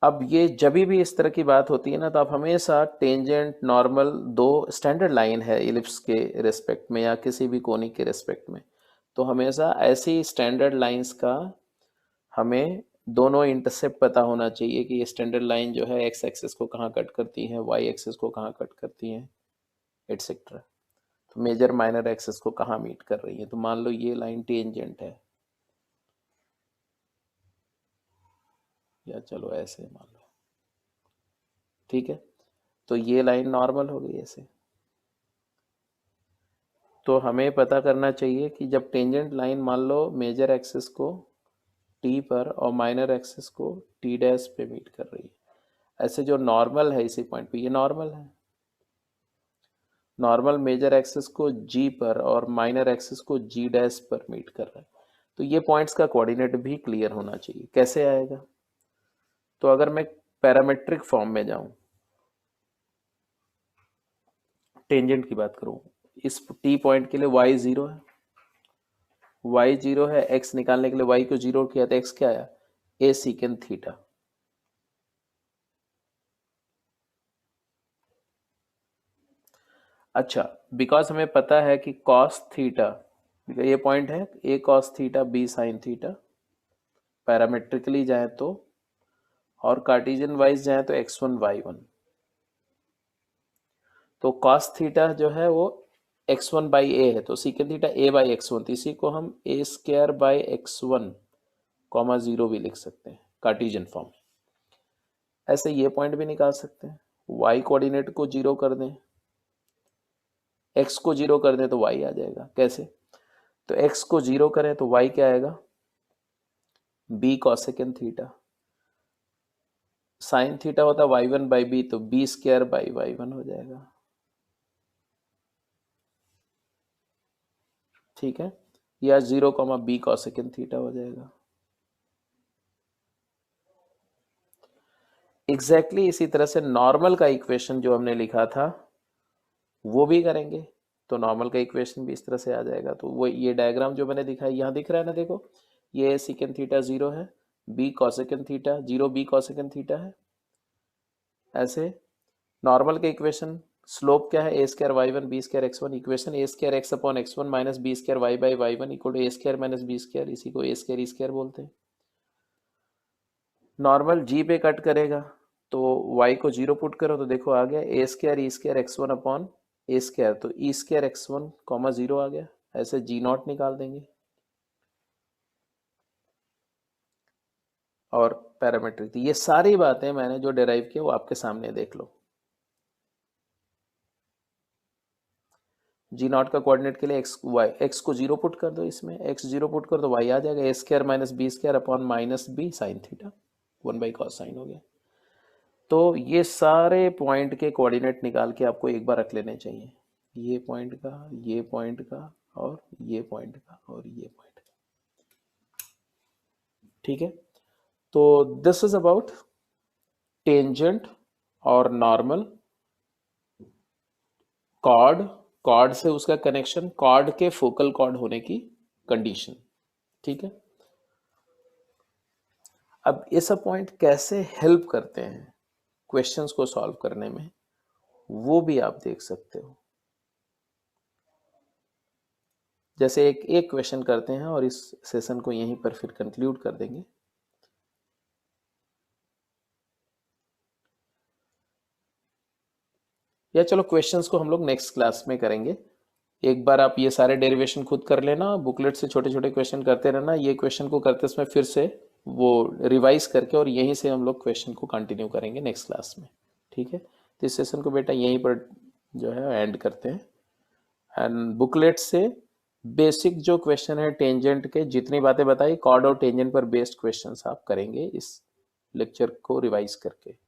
S3: अब ये जब भी इस तरह की बात होती है ना तो आप हमेशा टेंजेंट नॉर्मल दो स्टैंडर्ड लाइन है इलिप्स के रिस्पेक्ट में या किसी भी कोनिक के रिस्पेक्ट में, तो हमेशा ऐसी स्टैंडर्ड लाइंस का हमें दोनों इंटरसेप्ट पता होना चाहिए कि ये स्टैंडर्ड लाइन जो है एक्स एक्सिस को कहाँ कट करती है, वाई एक्सिस को कहाँ कट करती है, एटसेट्रा। तो मेजर माइनर एक्सिस को कहाँ मीट कर रही है। तो मान लो ये लाइन टेंजेंट है, या चलो ऐसे मान लो, ठीक है। तो ये लाइन नॉर्मल हो गई ऐसे। तो हमें पता करना चाहिए कि जब टेंजेंट लाइन मान लो मेजर एक्सिस को टी पर और माइनर एक्सिस को टी डैश पे मीट कर रही है, ऐसे जो नॉर्मल है इसी पॉइंट पे ये नॉर्मल है, नॉर्मल मेजर एक्सिस को जी पर और माइनर एक्सिस को जी डैश पर मीट कर रहा है। तो ये पॉइंट्स का कोऑर्डिनेट भी क्लियर होना चाहिए। कैसे आएगा, तो अगर मैं पैरामेट्रिक फॉर्म में जाऊं, टेंजेंट की बात करूं, इस टी पॉइंट के लिए y 0 है, y 0 है, x निकालने के लिए y को 0 किया तो x क्या आया, a सीकेंड थीटा। अच्छा, बिकॉज हमें पता है कि cos थीटा, ये पॉइंट है a cos theta b sin theta, parametrically जाए तो, और कार्टेशियन वाइज जाए तो x1 y1। तो cos थीटा जो है वो x1 बाई ए है, तो secant theta a by x1, तो इसी को हम a square by x1 comma 0 भी लिख सकते हैं कार्टेशियन फॉर्म। ऐसे ये पॉइंट भी निकाल सकते हैं, y कोऑर्डिनेट को 0 कर दें, x को 0 कर दें तो y आ जाएगा। कैसे, तो x को 0 करें तो y क्या आएगा, b कॉसेकेंड थीटा, साइन थीटा होता है y1 बाई बी, तो b स्क्वायर बाई y1 हो जाएगा, ठीक है। या 0, b cosecant थीटा हो जाएगा। एग्जैक्टली इसी तरह से नॉर्मल का इक्वेशन जो हमने लिखा था वो भी करेंगे, तो नॉर्मल का इक्वेशन भी इस तरह से आ जाएगा। तो वो ये डायग्राम जो मैंने दिखाया यहाँ दिख रहा है ना, देखो ये सेकेंड थीटा 0 है, b cosecant थीटा 0 b cosecant थीटा है। ऐसे नॉर्मल के इक्वेशन स्लोप क्या है, a square y1 b square x1, equation a square x upon x1 minus b square y by y1 equal to a square minus b square, इसी को a square e square बोलते हैं। Normal g पे cut करेगा तो y को 0 put करो तो देखो आ गया a square e square x1 upon a square, तो e स्क्वायर x1 कॉमा 0 आ गया। ऐसे g नॉट निकाल देंगे और पैरामीट्रिक। ये सारी बातें मैंने जो डिराइव किया वो आपके सामने देख लो। जी नॉट का कोऑर्डिनेट के लिए x को 0 पुट कर दो, इसमें x 0 पुट कर दो y आ जाएगा a square minus b square upon minus b sine theta 1/cos sine हो गया। तो ये सारे पॉइंट के कोऑर्डिनेट निकाल के आपको एक बार रख लेने चाहिए, ये पॉइंट का, ये पॉइंट का और ये पॉइंट का और ये पॉइंट का, ठीक है। तो दिस इज अबाउट टेंजेंट और नॉर्मल, कॉर्ड से उसका कनेक्शन, कॉर्ड के फोकल कॉर्ड होने की कंडीशन, ठीक है। अब ये सब पॉइंट कैसे हेल्प करते हैं क्वेश्चंस को सॉल्व करने में वो भी आप देख सकते हो। जैसे एक क्वेश्चन करते हैं और इस सेशन को यहीं पर फिर कंक्लूड कर देंगे। या चलो क्वेश्चंस को हम लोग नेक्स्ट क्लास में करेंगे। एक बार आप ये सारे डेरिवेशन खुद कर लेना, बुकलेट से छोटे छोटे क्वेश्चन करते रहना। ये क्वेश्चन को करते समय फिर से वो रिवाइज करके और यहीं से हम लोग क्वेश्चन को कंटिन्यू करेंगे नेक्स्ट क्लास में, ठीक है। तो इस सेशन को बेटा यहीं पर जो है एंड करते हैं। एंड बुकलेट से बेसिक जो क्वेश्चन है टेंजेंट के, जितनी बातें बताई कॉर्ड और टेंजेंट पर बेस्ड क्वेश्चंस आप करेंगे इस लेक्चर को रिवाइज करके।